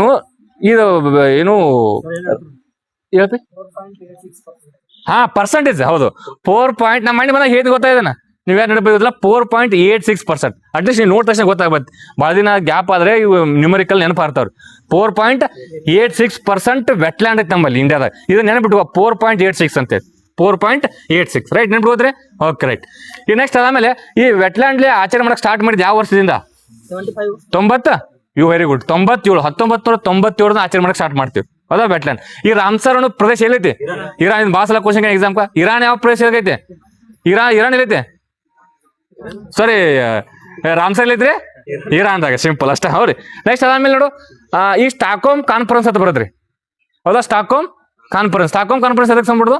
ಇದು ಏನು ಹೇಳ್ತಿ? ಹಾ, ಪರ್ಸೆಂಟೇಜ್. ಹೌದು, 4. ನಮ್ಮ ಮನೆ ಬಂದಾಗ ಹೇಗೆ ಗೊತ್ತಾಯ್ತಾನ? ನೀವ್ ಯಾರು ನೆನಪಿಲ್ಲ? 4.86%. ಅಟ್ಲೀಸ್ಟ್ ನೀವು ನೋಡ್ ತಕ್ಷಣ ಗೊತ್ತಾಗ್ಬತ್ತೆ. ಭಾಳ ದಿನ ಗ್ಯಾಪ್ ಆದ್ರೆ ಇವು ನ್ಯೂಮರಿಕಲ್ ನೆನಪಾರ್ತಾವ್ರು. 4.86% ವೆಟ್ಲ್ಯಾಂಡ್ ಐತೆ ನಮ್ಮಲ್ಲಿ ಇಂಡಿಯಾದಾಗ. ಇದು ನೆನಪಿಟ್ಟು 4.86 ಅಂತ ಹೇಳಿ 4.86 ರೈಟ್. ನೆನಪಿಟ್ಕೋದ್ರಿ? Okay right. ಈ ನೆಕ್ಸ್ಟ್ ಅದಾದ್ಮೇಲೆ ಈ ವೆಟ್ಲ್ಯಾಂಡ್ಲಿ ಆಚರಣೆ ಮಾಡಕ್ ಸ್ಟಾರ್ಟ್ ಮಾಡಿದ್ ಯಾವ ವರ್ಷದಿಂದ? 90. You very good. 1997 ಆಚರಣೆ ಮಾಡಕ್ ಸ್ಟಾರ್ಟ್ ಮಾಡ್ತೀವಿ. ಹೌದಾ, ವೆಟ್ಲ್ಯಾಂಡ್. ಈ ರಾಮ್ಸರ್ ಅನ್ನೋ ಪ್ರದೇಶ ಎಲ್ಲೈತಿ? ಇರಾನ್. ಭಾಳ ಕ್ವಶನ್ ಎಕ್ಸಾಮ್ ಇರಾನ್ ಯಾವ ಪ್ರದೇಶ ಎಲ್ಲೈತೆ? ಇರಾನ್ ಎಲ್ಲೈತೆ? ಸಾರಿ, ರಾಮ್ಸರ್ ಎಲ್ಲೈತ್ರಿ? ಇರಾನ್ದಾಗ. ಸಿಂಪಲ್ ಅಷ್ಟ. ಹೌದ್ರಿ. ನೆಕ್ಸ್ಟ್ ಅದಾದ್ಮೇಲೆ ನೋಡು, ಈ ಸ್ಟಾಕ್ಹೋಮ್ ಕಾನ್ಫರೆನ್ಸ್ ಅಂತ ಬರೋದ್ರಿ. ಹೌದಾ, ಸ್ಟಾಕ್ಹೋಮ್ ಕಾನ್ಫರೆನ್ಸ್ ಎದಕ್ಕೆ ಸಂಬಿಡುದು?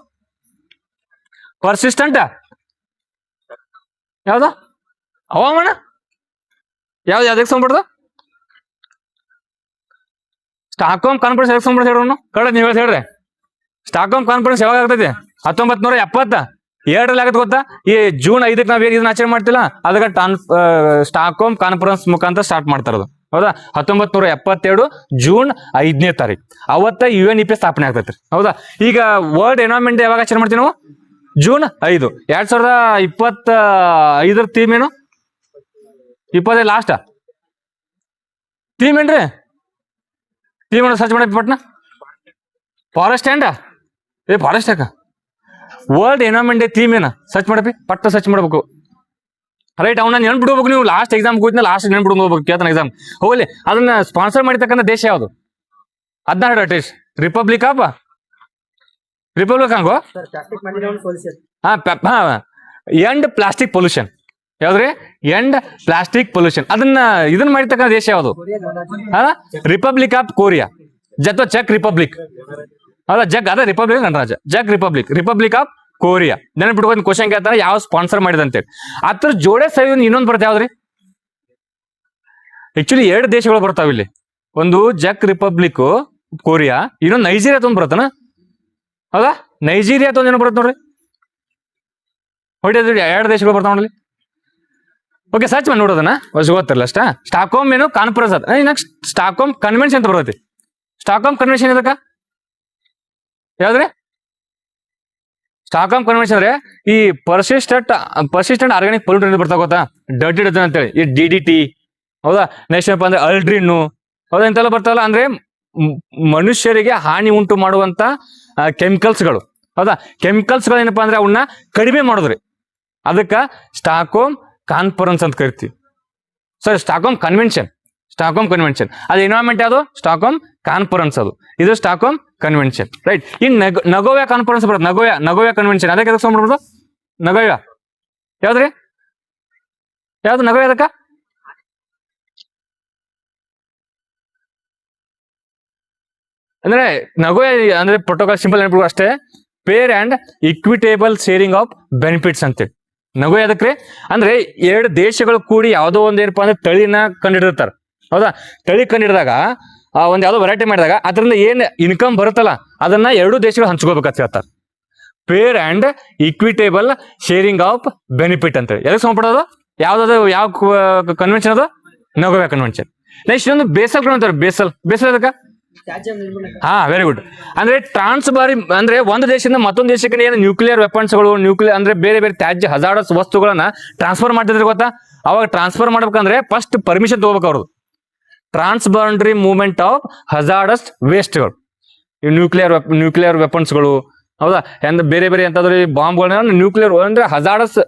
ಪರ್ಸಿಸ್ಟೆಂಟ್ ಯಾವ್ದು? ಹವಾಮಾನ ಯಾವ್ದಕ್ಕೆ ಸಂಬಿಡುದು? ಸ್ಟಾಕ್ಹೋಮ್ ಕಾನ್ಫರೆನ್ಸ್ ಎದಕ್ಕೆ ಸಂಬಿಡುದು ಹೇಳೋನು? ಕಡೆ ನೀವು ಹೇಳ್ರಿ. ಸ್ಟಾಕ್ಹೋಮ್ ಕಾನ್ಫರೆನ್ಸ್ ಯಾವಾಗ ಆಗ್ತೈತಿ? 1972 ಆಗತ್ತೆ ಗೊತ್ತಾ? ಈ ಜೂನ್ 5ಕ್ಕೆ ನಾವ್ ಇದನ್ನ ಆಚರಣೆ ಮಾಡ್ತಿಲ್ಲ, ಅದಕ್ಕೆ ಸ್ಟಾಕ್ಹೋಮ್ ಕಾನ್ಫರೆನ್ಸ್ ಮುಖಾಂತರ ಸ್ಟಾರ್ಟ್ ಮಾಡ್ತಾರದು. ಹೌದಾ, 1972 ಜೂನ್ 5ನೇ ತಾರೀಕು ಅವತ್ತ UNEP ಸ್ಥಾಪನೆ ಆಗ್ತೈತ್ರಿ. ಹೌದಾ, ಈಗ ವರ್ಲ್ಡ್ ಎನ್ವೈರನ್ಮೆಂಟ್ ಯಾವಾಗ ಆಚರಣೆ ಮಾಡ್ತೀವಿ ನಾವು? ಜೂನ್ 5. 2025 ಥೀಮ್ ಏನು? 25 ಲಾಸ್ಟ್ ಥೀಮ್ ಏನ್ರಿ? ಥೀಮ್ ಸರ್ಚ್ ಮಾಡೈತಿ ಪಟ್ನ. ಫಾರೆಸ್ಟ್ ಆ್ಯಂಡ್ ಫಾರೆಸ್ಟ್ ಯಾಕ ವರ್ಲ್ಡ್ ಎನ್ವೈರನ್ಮೆಂಟ್ ಡೇ ಥೀಮ್ ಏನ? ಸರ್ಚ್ ಮಾಡಪಿ, ಪಟ್ಟ ಸರ್ಚ್ ಮಾಡ್ಬೇಕು. ರೈಟ್. ಅವನ್ನ ನೆನ್ಬಿಡ್ಬೇಕು ನೀವು. ಲಾಸ್ಟ್ ಎಕ್ಸಾಮ್ ಕೂತಿನ ಲಾಸ್ಟ್ ನೆನ್ಬಿಡ್ ಹೋಗ್ಬೇಕು. ಕೇಳ್ತಾನೆ ಎಕ್ಸಾಮ್ ಹೋಗ್ಲಿ. ಅದನ್ನ ಸ್ಪಾನ್ಸರ್ ಮಾಡಿರ್ತಕ್ಕಂಥ ದೇಶ ಯಾವುದು? ಅದನ್ನ ಹೇಳ ಟೇಸ್ಟ್. ರಿಪಬ್ಲಿಕ್ ಹಂಗೋ? End plastic pollution. ಯಾವ್ದ್ರಿ? End plastic pollution. ಇದನ್ನ ಮಾಡಿರ್ತಕ್ಕಂಥ ದೇಶ ಯಾವುದು? Republic of Korea. ಚೆಕ್ ರಿಪಬ್ಲಿಕ್. ಹೌದಾ, ಅದೇ ರಿಪಬ್ಲಿಕ್ ಗಣರಾಜ. Republic of Korea. ನೆನಪಿಟ್ಕೊಂಡು ಕ್ವಶನ್ ಕೇಳ್ತಾರೆ ಯಾವ ಸ್ಪಾನ್ಸರ್ ಮಾಡಿದಂತೇಳಿ. ಅದ್ರ ಜೋಡೆ ಸರಿ ಇನ್ನೊಂದು ಬರುತ್ತೆ ಯಾವ್ದ್ರಿ? ಆಕ್ಚುಲಿ 2 ದೇಶಗಳು ಬರ್ತಾವ ಇಲ್ಲಿ. ಒಂದು ಚೆಕ್ ರಿಪಬ್ಲಿಕ್ ಕೊರಿಯಾ, ಇನ್ನೊಂದು ನೈಜೀರಿಯಾ ತೊಂದ್ ಬರುತ್ತಾನ. ಹೌದಾ, ನೈಜೀರಿಯಾ ತೊಂದ್ ಏನೋ ಬರುತ್ತೆ ನೋಡ್ರಿ. ಹೊಡಿಯೋದ್ರಿ 2 ದೇಶಗಳು ಬರ್ತಾವ ನೋಡ್ರಿ. ಓಕೆ, ಸರ್ಚ್ ಮಾಡಿ ನೋಡೋದನ್ನ ಗೊತ್ತಿರಲ್ಲ ಅಷ್ಟ. ಸ್ಟಾಕ್ಹೋಮ್ ಏನು ಕಾನ್ಫರೆನ್ಸ್ ಅದ. ನೆಕ್ಸ್ಟ್ ಸ್ಟಾಕ್ಹೋಮ್ ಕನ್ವೆನ್ಷನ್ ಅಂತ ಬರ್ತೈತಿ. ಸ್ಟಾಕ್ಹೋಮ್ ಕನ್ವೆನ್ಷನ್ ಇದಕ್ಕ ಯಾವ್ದ್ರಿ? ಸ್ಟಾಕ್ಹೋಮ್ ಕನ್ವೆನ್ಷನ್ ಅಂದ್ರೆ ಈ ಪರ್ಸಿಸ್ಟೆಂಟ್ ಆರ್ಗಾನಿಕ್ ಪೊಲ್ಯೂಟೆಂಟ್ ಬರ್ತಾವ ಗೊತ್ತಾ? ಡರ್ಟಿ ಡಜನ್ ಅಂತೇಳಿ. ಈ DDT. ಹೌದಾ, ನೆಕ್ಸ್ಟ್ ಏನಪ್ಪ ಅಂದ್ರೆ ಅಲ್ಡ್ರಿನ್ನು. ಹೌದಾ, ಇಂತೆಲ್ಲ ಬರ್ತಾವಲ್ಲ. ಅಂದ್ರೆ ಮನುಷ್ಯರಿಗೆ ಹಾನಿ ಉಂಟು ಮಾಡುವಂತ ಕೆಮಿಕಲ್ಸ್ಗಳು. ಹೌದಾ, ಕೆಮಿಕಲ್ಸ್ಗಳು ಏನಪ್ಪಾ ಅಂದ್ರೆ ಅವನ್ನ ಕಡಿಮೆ ಮಾಡಿದ್ರಿ. ಅದಕ್ಕ ಸ್ಟಾಕ್ಹೋಮ್ ಕಾನ್ಫರೆನ್ಸ್ ಅಂತ ಕರಿತೀವಿ. ಸರಿ, ಸ್ಟಾಕ್ಹೋಮ್ ಕನ್ವೆನ್ಷನ್. ಅದು ಎನ್ವೈರನ್ಮೆಂಟ್ ಯಾವುದು? Stockholm conference. ಇದು ಸ್ಟಾಕ್ಹೋಮ್ ಕನ್ವೆನ್ಷನ್. ರೈಟ್. ಇನ್ ನಗೋಯಾ ಕಾನ್ಫರೆನ್ಸ್ ಬರುತ್ತೆ. Nagoya convention. ಅದಕ್ಕೆ ಎದಕ್ಕೆ ಸಂಬಂಧ? ನಗೋಯಾ ಯಾವ್ದ್ರಿ? ಯಾವ್ದು ನಗೋಯಾ? ಅದಕ್ಕ ಅಂದ್ರೆ ನಗೋಯಾ ಅಂದ್ರೆ ಪ್ರೋಟೋಕಾಲ್ ಸಿಂಪಲ್ ನೆನಪು ಅಷ್ಟೇ. Fair and equitable sharing of benefits ಅಂತೇಳಿ ನಗೋಯಾ. ಅದಕ್ಕೆ ಅಂದ್ರೆ 2 ದೇಶಗಳು ಕೂಡಿ ಯಾವುದೋ ಒಂದ್ ಏನಪ್ಪಾ ಅಂದ್ರೆ ತಳಿನ ಕಂಡಿಡಿರ್ತಾರ. ಹೌದಾ, ತಳಿ ಕಂಡಿಡಿದಾಗ ಒಂದ್ ಯಾವ್ದೋ ವೆರೈಟಿ ಮಾಡಿದಾಗ ಅದರಿಂದ ಏನ್ ಇನ್ಕಮ್ ಬರುತ್ತಲ್ಲ ಅದನ್ನ ಎರಡು ದೇಶಗಳು ಹಂಚ್ಕೋಬೇಕಂತ ಹೇಳ್ತಾರೆ. Fair and equitable sharing of benefit ಅಂತ ಹೇಳಿ ಎದಕ್ಕೆ ಸಂಬಂಧಪಡೋದು, ಯಾವ್ದಾದ್ರು ಯಾವ ಕನ್ವೆನ್ಷನ್ ಅದು, ನಗೋವೆ ಕನ್ವೆನ್ಷನ್. ನೆಕ್ಸ್ಟ್ ಇನ್ನೊಂದು ಬೇಸಲ್ ಅಂತಾರೆ. ಬೇಸಲ್ ಅದಕ್ಕೆ ವೆರಿ ಗುಡ್. ಅಂದ್ರೆ ಟ್ರಾನ್ಸ್ಬಾರಿ ಅಂದ್ರೆ ಒಂದು ದೇಶದಿಂದ ಮತ್ತೊಂದು ದೇಶಕ್ಕೆ ಏನು ನ್ಯೂಕ್ಲಿಯರ್ ವೆಪನ್ಸ್ಗಳು, ನ್ಯೂಕ್ಲಿಯರ್ ಅಂದ್ರೆ ಬೇರೆ ಬೇರೆ ತ್ಯಾಜ್ಯ ಹಜಾರ್ಡಸ್ ವಸ್ತುಗಳನ್ನ ಟ್ರಾನ್ಸ್ಫರ್ ಮಾಡ್ತಿದ್ರೆ ಗೊತ್ತಾ. ಅವಾಗ ಟ್ರಾನ್ಸ್ಫರ್ ಮಾಡ್ಬೇಕಂದ್ರೆ ಫಸ್ಟ್ ಪರ್ಮಿಷನ್ ತಗೋಬೇಕು ಅವ್ರದ್ದು. ಟ್ರಾನ್ಸ್ಬೌಂಡ್ರಿ ಮೂವ್ಮೆಂಟ್ ಆಫ್ ಹಜಾರ್ಡಸ್ ವೇಸ್ಟ್ಗಳು, ನ್ಯೂಕ್ಲಿಯರ್ ವೆಪನ್ಸ್ಗಳು, ಹೌದಾ, ಬೇರೆ ಬೇರೆ ಎಂತಾದ್ರು ಬಾಂಬ್ಗಳನ್ನ ನ್ಯೂಕ್ಲಿಯರ್ ಅಂದ್ರೆ ಹಜಾರ್ಡಸ್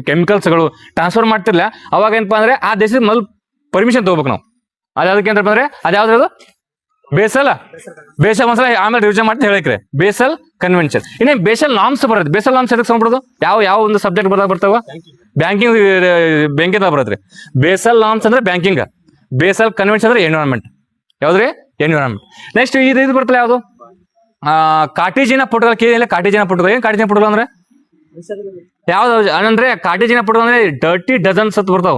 ಕೆಮಿಕಲ್ಸ್ಗಳು ಟ್ರಾನ್ಸ್ಫರ್ ಮಾಡ್ತಿರ್ಲಿಲ್ಲ. ಅವಾಗ ಏನಪ್ಪಾ ಅಂದ್ರೆ ಆ ದೇಶದ ಮೊದಲು ಪರ್ಮಿಷನ್ ತಗೋಬೇಕು ನಾವು. ಅದಕ್ಕೆ ಏನಪ್ಪ ಅಂದ್ರೆ ಅದ್ಯಾವ್ದು ಬೇಸಲ್ ಒಂದ್ಸಲ ಆಮೇಲೆ ರಿವಿಷನ್ ಮಾಡ್ತಾ ಹೇಳಿಕ್ರೆ ಬೇಸಲ್ ಕನ್ವೆನ್ಷನ್. ಇನ್ನೇ ಬೇಸಲ್ ನಾಮ್ಸ್ ಬರುತ್ತೆ. ಬೇಸಲ್ ನಾಮ್ಸ್ ಎದಕ್ಕೆ ಸಂಬಂಧಪಡೋದು, ಯಾವ ಒಂದು ಸಬ್ಜೆಕ್ಟ್ ಬರ್ತಾವ, ಬ್ಯಾಂಕಿಂಗ್ ಬರತ್ರಿ. ಬೇಸಲ್ ನಾಮ್ಸ್ ಅಂದ್ರೆ ಬ್ಯಾಂಕಿಂಗ್, ಬೇಸಲ್ ಕನ್ವೆನ್ಷನ್ ಅಂದ್ರೆ ಎನ್ವಿರಾನ್ಮೆಂಟ್. ಯಾವ್ದ್ರಿ ಎನ್ವಿರಾನ್ಮೆಂಟ್. ನೆಕ್ಸ್ಟ್ ಇದು ಬರ್ತಲ್ಲ ಯಾವ್ದು, ಕಾರ್ಟಿಜಿನ ಪುಟಗಳು. ಕೇಳಿಲ್ಲ ಕಾರ್ಟಿಜಿನ ಪುಟಗಳು. ಏನ್ ಕಾರ್ಟಿಜಿನ ಪುಟಗಳು ಅಂದ್ರೆ ಯಾವ್ದು ಅಂದ್ರೆ ಕಾರ್ಟಿಜಿನ ಪುಟಗಳು ಅಂದ್ರೆ ಡರ್ಟಿ ಡಜನ್ಸ್ ಅಂತ ಬರ್ತಾವ.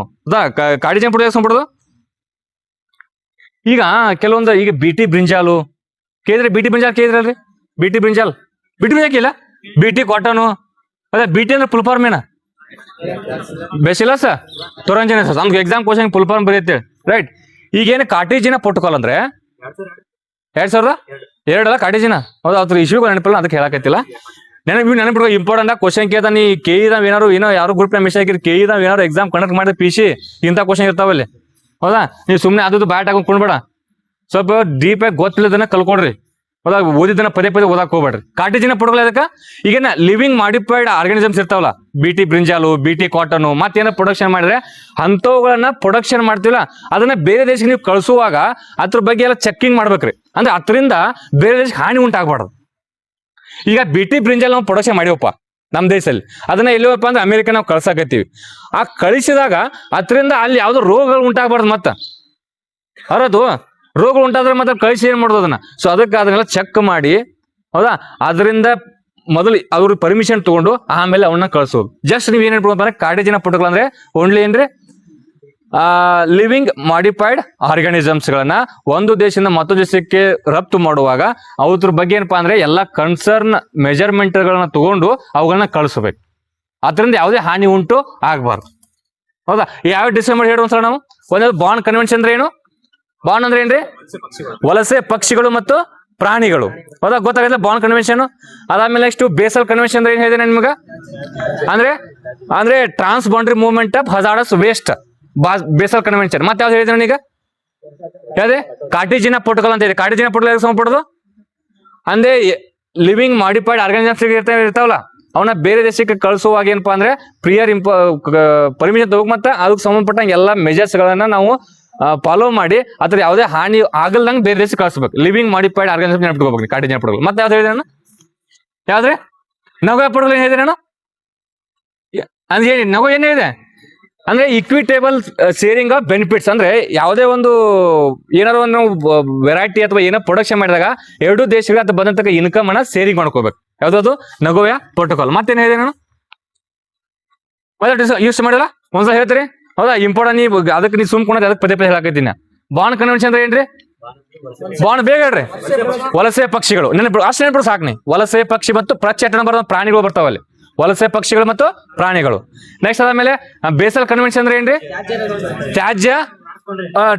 ಕಾರ್ಟಿಜಿನ ಪುಟ ಸಂಬಂಧಪಡೋದು ಈಗ ಕೆಲವೊಂದು ಈಗ ಬಿಟಿ ಬ್ರಿಂಜಾಲು ಕೇಳಿದ್ರೆ, ಬಿಟಿ ಬ್ರಿಂಜಾಲ್ ಕೇಳಿದ್ರಲ್ರಿ, ಬಿಟಿ ಬ್ರಿಂಜಾಲ್ ಕೇಳಿಲ್ಲ. ಬಿಟಿ ಕಾಟನು, ಅದೇ ಬಿಟಿ ಅಂದ್ರೆ ಫುಲ್ ಫಾರ್ಮ್ ಏನ, ಬೆಸಿಲಸ್ ತೊರಂಜಿನಸ್. ನಮ್ಗೆ ಎಕ್ಸಾಮ್ ಕ್ವಶನ್ ಫುಲ್ ಫಾರ್ಮ್ ಬರೀತೇಳಿ ರೈಟ್. ಈಗೇನು ಕಾರ್ಟಿಜಿನ ಪ್ರೋಟೋಕಾಲ್ ಅಂದ್ರೆ 2002 ಕಾರ್ಟಿಜಿನ. ಹೌದಾ, ಅದ್ರ ಇಶ್ಯೂ ನೆನಪಿಲ್ಲ, ಅದಕ್ಕೆ ಹೇಳಕತ್ತಿಲ್ಲ. ನೆನಪಿಡ್ಕೊ ಇಂಪಾರ್ಟೆಂಟ್ ಕ್ವಶನ್ ಕೇಳ್ದ. ನೀ ಕೇಳಿದಾವ್ ಏನಾರು ಯಾರು ಗ್ರೂಪ್ ನ ಮಿಸ್ ಆಗಿರಿ, ಕೇಳಿದಾವ್ ಏನಾರು ಎಕ್ಸಾಮ್ ಕಂಡಕ್ಟ್ ಮಾಡಿದ ಪಿಸಿ ಇಂಥ ಕ್ವಶನ್ ಇರ್ತಾವಲ್ಲಿ. ಹೌದಾ, ನೀವು ಸುಮ್ಮನೆ ಅದು ಬ್ಯಾಟ್ ಹಾಕೊಂಡು ಕುಣ್ಬೇಡ. ಸ್ವಲ್ಪ ಡೀಪ್ ಆಗಿ ಗೊತ್ತಿಲ್ಲದನ್ನ ಕಲ್ಕೊಡ್ರಿ. ಹೌದಾ, ಓದಿದ್ದನ್ನ ಪದೇ ಓದಾಕ್ ಹೋಗ್ಬೇಡ್ರಿ. ಕಾರ್ಟಿಜಿನ ಪುಟಗಳು ಅದಕ್ಕೆ ಈಗೇನ ಲಿವಿಂಗ್ ಮಾಡಿಫೈಡ್ ಆರ್ಗಾನಿಸಮ್ಸ್ ಇರ್ತಾವಲ್ಲ, BT brinjal, BT cotton, ಮತ್ತೇನೋ production ಮಾಡಿದ್ರೆ ಅಂಥವುಗಳನ್ನ ಪ್ರೊಡಕ್ಷನ್ ಮಾಡ್ತೀವಲ್ಲ ಅದನ್ನ ಬೇರೆ ದೇಶಕ್ಕೆ ನೀವು ಕಳಿಸುವಾಗ ಅದ್ರ ಬಗ್ಗೆ ಎಲ್ಲ ಚೆಕಿಂಗ್ ಮಾಡ್ಬೇಕ್ರಿ. ಅಂದ್ರೆ ಅದರಿಂದ ಬೇರೆ ದೇಶಕ್ಕೆ ಹಾನಿ ಉಂಟಾಗಬಾರ್ದು. ಈಗ ಬಿಟಿ ಬ್ರಿಂಜಾಲ್ ನಾವು ಪ್ರೊಡಕ್ಷನ್ ಮಾಡಿವಪ್ಪ ನಮ್ಮ ದೇಶದಲ್ಲಿ, ಅದನ್ನ ಎಲ್ಲಿವಪ್ಪ ಅಂದ್ರೆ ಅಮೆರಿಕ ನಾವು ಕಳ್ಸಾಕತ್ತೀವಿ. ಆ ಕಳಿಸಿದಾಗ ಅದರಿಂದ ಅಲ್ಲಿ ಯಾವ್ದೋ ರೋಗಗಳು ಉಂಟಾಗಬಾರ್ದು. ಮತ್ತ ಅರದು ರೋಗಗಳು ಉಂಟಾದ್ರೆ ಮತ್ತೆ ಕಳಿಸಿ ಏನ್ ಮಾಡೋದು ಅದನ್ನ. ಸೊ ಅದಕ್ಕೆ ಅದನ್ನೆಲ್ಲ ಚೆಕ್ ಮಾಡಿ, ಹೌದಾ, ಅದರಿಂದ ಮೊದಲು ಅವ್ರ ಪರ್ಮಿಷನ್ ತಗೊಂಡು ಆಮೇಲೆ ಅವನ್ನ ಕಳ್ಸೋದು. ಜಸ್ಟ್ ನೀವ್ ಏನ್ ಹೇಳ್ಬೋದು ಕಾರ್ಟಿಜಿನ ಪುಟಗಳು ಅಂದ್ರೆ ಓನ್ಲಿ ಏನ್ರಿ ಲಿವಿಂಗ್ ಮಾಡಿಫೈಡ್ ಆರ್ಗಾನಿಸಮ್ಸ್ ಗಳನ್ನ ಒಂದು ದೇಶದಿಂದ ಮತ್ತೊಂದು ದೇಶಕ್ಕೆ ರಫ್ತು ಮಾಡುವಾಗ ಅವ್ರ ಬಗ್ಗೆ ಏನಪ್ಪಾ ಅಂದ್ರೆ ಎಲ್ಲಾ ಕನ್ಸರ್ನ್ ಮೆಜರ್ಮೆಂಟ್ ಗಳನ್ನ ತಗೊಂಡು ಅವುಗಳನ್ನ ಕಳಿಸ್ಬೇಕು. ಅದರಿಂದ ಯಾವುದೇ ಹಾನಿ ಉಂಟು ಆಗ್ಬಾರ್ದು. ಹೌದಾ, ಯಾವ ಡಿಸೆಂಬರ್ 7 ಒಂದ್ಸಲ ನಾವು ಒಂದ್ ಬಾಂಡ್ ಕನ್ವೆನ್ಷನ್ ಅಂದ್ರೆ ಏನು, ಬಾಂಡ್ ಅಂದ್ರೆ ಏನ್ರಿ ವಲಸೆ ಪಕ್ಷಿಗಳು ಮತ್ತು ಪ್ರಾಣಿಗಳು. ಹೌದಾ, ಗೊತ್ತಾಗಲ್ಲ ಬಾಂಡ್ ಕನ್ವೆನ್ಷನ್. ಅದಾದ್ಮೇಲೆ ನೆಕ್ಸ್ಟ್ ಬೇಸಲ್ ಕನ್ವೆನ್ಷನ್ ಅಂದ್ರೆ ಏನ್ ಹೇಳಿದೆ ನಿಮ್ಗ, ಅಂದ್ರೆ transboundary movement of hazardous waste, Basel convention. ಮತ್ತೆ ಯಾವ್ದು ಹೇಳಿದ್ರೆ ಈಗ ಯಾವ್ದೇ ಕಾರ್ಟಿಜಿನ ಪ್ರೋಟೋಕಾಲ್ ಅಂತ ಇದೆ. ಕಾರ್ಟಿಜಿನ ಪ್ರೋಟೋಕಾಲ್ ಸಂಬಂಧಪಡೋದು ಅಂದ್ರೆ ಲಿವಿಂಗ್ ಮಾಡಿಫೈಡ್ ಆರ್ಗಾನಿಸಮ್ಸ್ ಇರ್ತಾವಲ್ಲ ಅವನ್ನ ಬೇರೆ ದೇಶಕ್ಕೆ ಕಳಿಸುವಾಗ ಏನಪ್ಪಾ ಅಂದ್ರೆ ಪರ್ಮಿಷನ್ ತಗೋಕ್ ಮತ್ತೆ ಅದಕ್ಕೆ ಸಂಬಂಧಪಟ್ಟಂಗೆ ಎಲ್ಲಾ ಮೆಜರ್ಸ್ ಗಳನ್ನ ನಾವು ಫಾಲೋ ಮಾಡಿ ಅದ್ರ ಯಾವುದೇ ಹಾನಿ ಆಗಲ್ದಂಗೆ ಬೇರೆ ದೇಶಕ್ಕೆ ಕಳಿಸ್ಬೇಕು. ಲಿವಿಂಗ್ ಮಾಡಿಫೈಡ್ ಆರ್ಗಾನಿಸಮ್ ನೆನಪಿಟ್ಕೋಬೇಕು ಕಾರ್ಟಿಜಿನ ಪ್ರೋಟೋಕಾಲ್. ಮತ್ತೆ ಯಾವ್ದು ಹೇಳಿದ್ರೆ ಯಾವ್ದ್ರೆ ನಗೋಯ ಪ್ರೋಟೋಕಾಲ್ ಏನ್ ಹೇಳಿದ್ರೆ ಅಂದ್ರೆ ನಗೋ ಏನ್ ಹೇಳಿದೆ ಅಂದ್ರೆ ಇಕ್ವಿಟೇಬಲ್ ಶೇರಿಂಗ್ ಆಫ್ ಬೆನಿಫಿಟ್ಸ್. ಅಂದ್ರೆ ಯಾವುದೇ ಒಂದು ಏನಾದ್ರು ಒಂದು ವೆರೈಟಿ ಅಥವಾ ಏನೋ ಪ್ರೊಡಕ್ಷನ್ ಮಾಡಿದಾಗ ಎರಡು ದೇಶಗಳ ಅಥವಾ ಬಂದಂತ ಇನ್ಕಮ್ ಅನ್ನ ಶೇರಿಂಗ್ ಮಾಡ್ಕೋಬೇಕು. ಯಾವ್ದು ನಗೋಯ ಪ್ರೋಟೋಕಾಲ್. ಮತ್ತೇನ್ ಹೇಳಿದೆ ನಾನು ಯೂಸ್ ಮಾಡಿಲ್ಲ ಒಂದ್ಸಲ ಹೇಳ್ತೀರಿ. ಹೌದಾ, ಇಂಪಾರ್ಟೆಂಟ್. ನೀವು ಅದಕ್ಕೆ ನೀವು ಸುಮ್ಕೊಂಡ್ರೆ ಅದಕ್ಕೆ ಪದೇ ಹೇಳಕತ್ತೀನಿ. ಬಾಂಡ್ ಕನ್ವೆನ್ಷನ್ ಅಂದ್ರೆ ಏನ್ರಿ, ಬಾಂಡ್ ಬೇಗ ಹೇಳ್ರಿ, ವಲಸೆ ಪಕ್ಷಿಗಳು ನೆನಪು ಅಷ್ಟು ನೆನಪು ಸಾಕ್ನಿ. ವಲಸೆ ಪಕ್ಷಿ ಮತ್ತು ಪ್ರಚಟನ ಬರೋ ಪ್ರಾಣಿಗಳು ಬರ್ತಾವಲ್ಲಿ, ವಲಸೆ ಪಕ್ಷಿಗಳು ಮತ್ತು ಪ್ರಾಣಿಗಳು. ನೆಕ್ಸ್ಟ್ ಅದಾದ್ಮೇಲೆ ಬೇಸಲ್ ಕನ್ವೆನ್ಷನ್ ಅಂದ್ರೆ ಏನ್ರಿ, ತ್ಯಾಜ್ಯ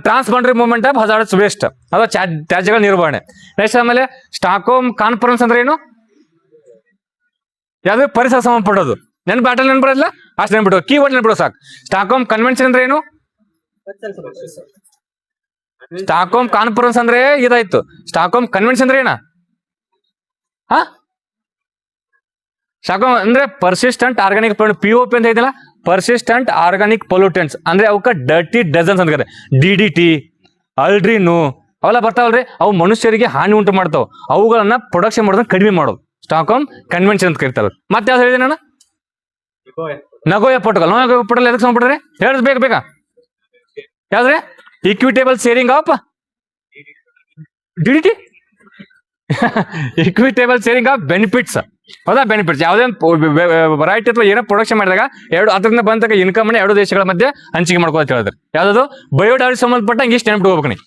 transboundary movement of hazardous waste, ಅದು ತ್ಯಾಜ್ಯಗಳ ನಿರ್ವಹಣೆ. ನೆಕ್ಸ್ಟ್ ಆಮೇಲೆ ಸ್ಟಾಕ್ಹೋಮ್ ಕಾನ್ಫರೆನ್ಸ್ ಅಂದ್ರೆ ಏನು, ಯಾವ್ದು ಪರಿಸರ ಸಂಬಂಧಪಟ್ಟೋದು. ನೆನ್ಪಾಟಲ್ ನೆನ್ಬಿಡಲ್ಲ ಅಷ್ಟು ನೆನ್ಬಿಟ್ಟು ಕೀವರ್ಡ್ ನೆನ್ಬಿಡೋ ಸಾಕು. ಸ್ಟಾಕ್ಹೋಮ್ ಕನ್ವೆನ್ಷನ್ ಅಂದ್ರೆ ಏನು, ಸ್ಟಾಕ್ಹೋಮ್ ಕಾನ್ಫರೆನ್ಸ್ ಅಂದ್ರೆ ಇದಾಯ್ತು. ಸ್ಟಾಕ್ಹೋಮ್ ಕನ್ವೆನ್ಷನ್ ಅಂದ್ರೆ ಏನ, ಸ್ಟಾಕ್ಹೋಮ್ ಅಂದ್ರೆ ಪರ್ಸಿಸ್ಟೆಂಟ್ ಆರ್ಗಾನಿಕ್ POP ಅಂತ ಐತಿಲ್ಲ, ಪರ್ಸಿಸ್ಟೆಂಟ್ ಆರ್ಗಾನಿಕ್ ಪೊಲ್ಯೂಟೆಂಟ್ಸ್ ಅಂದ್ರೆ ಅವಕ್ಕ ಡರ್ಟಿ ಡಜನ್ಸ್ ಅಂತ DDT, ಅಲ್ಡ್ರಿನು ಅವೆಲ್ಲ ಬರ್ತಾವಲ್ರಿ, ಅವು ಮನುಷ್ಯರಿಗೆ ಹಾನಿ ಉಂಟು ಮಾಡ್ತಾವ. ಅವುಗಳನ್ನ ಪ್ರೊಡಕ್ಷನ್ ಮಾಡೋದನ್ನ ಕಡಿಮೆ ಮಾಡೋದು ಸ್ಟಾಕ್ಹೋಮ್ ಕನ್ವೆನ್ಷನ್ ಅಂತ ಕರಿತಾರೆ. ಮತ್ತೆ ಯಾವ್ದು ಹೇಳಿದೆ ನಾನು, ನಗೋಯ ಪ್ರೋಟೋಕಾಲ್. ನಗೋಯ ಪ್ರೋಟೋಕಾಲ್ ಎದಕ್ಕೆ ಸಂಬಂಧಪಟ್ರೆ ಹೇಳೋದು ಬೇಕಾ ಯಾವ್ದ್ರೆ equitable sharing of DDT equitable sharing of benefits. ಹೌದಾ, ಬೆನಿಫಿಟ್ಸ್ ಯಾವುದೇ ವೆರೈಟಿ ಅಥವಾ ಏನೋ ಪ್ರೊಡಕ್ಷನ್ ಮಾಡಿದಾಗ ಅದರಿಂದ ಬಂದಾಗ ಇನ್ಕಮ್ ಅನ್ನ ಎರಡು ದೇಶಗಳ ಮಧ್ಯೆ ಹಂಚಿಕೆ ಮಾಡ್ಕೋತ ಹೇಳಿದ್ರೆ. ಯಾವ್ದು ಬಯೋಡೈವರ್ಸಿಟಿ ಸಂಬಂಧಪಟ್ಟ ಇಷ್ಟು ನೆನಪಿಟ್ಕೋಬೇಕು.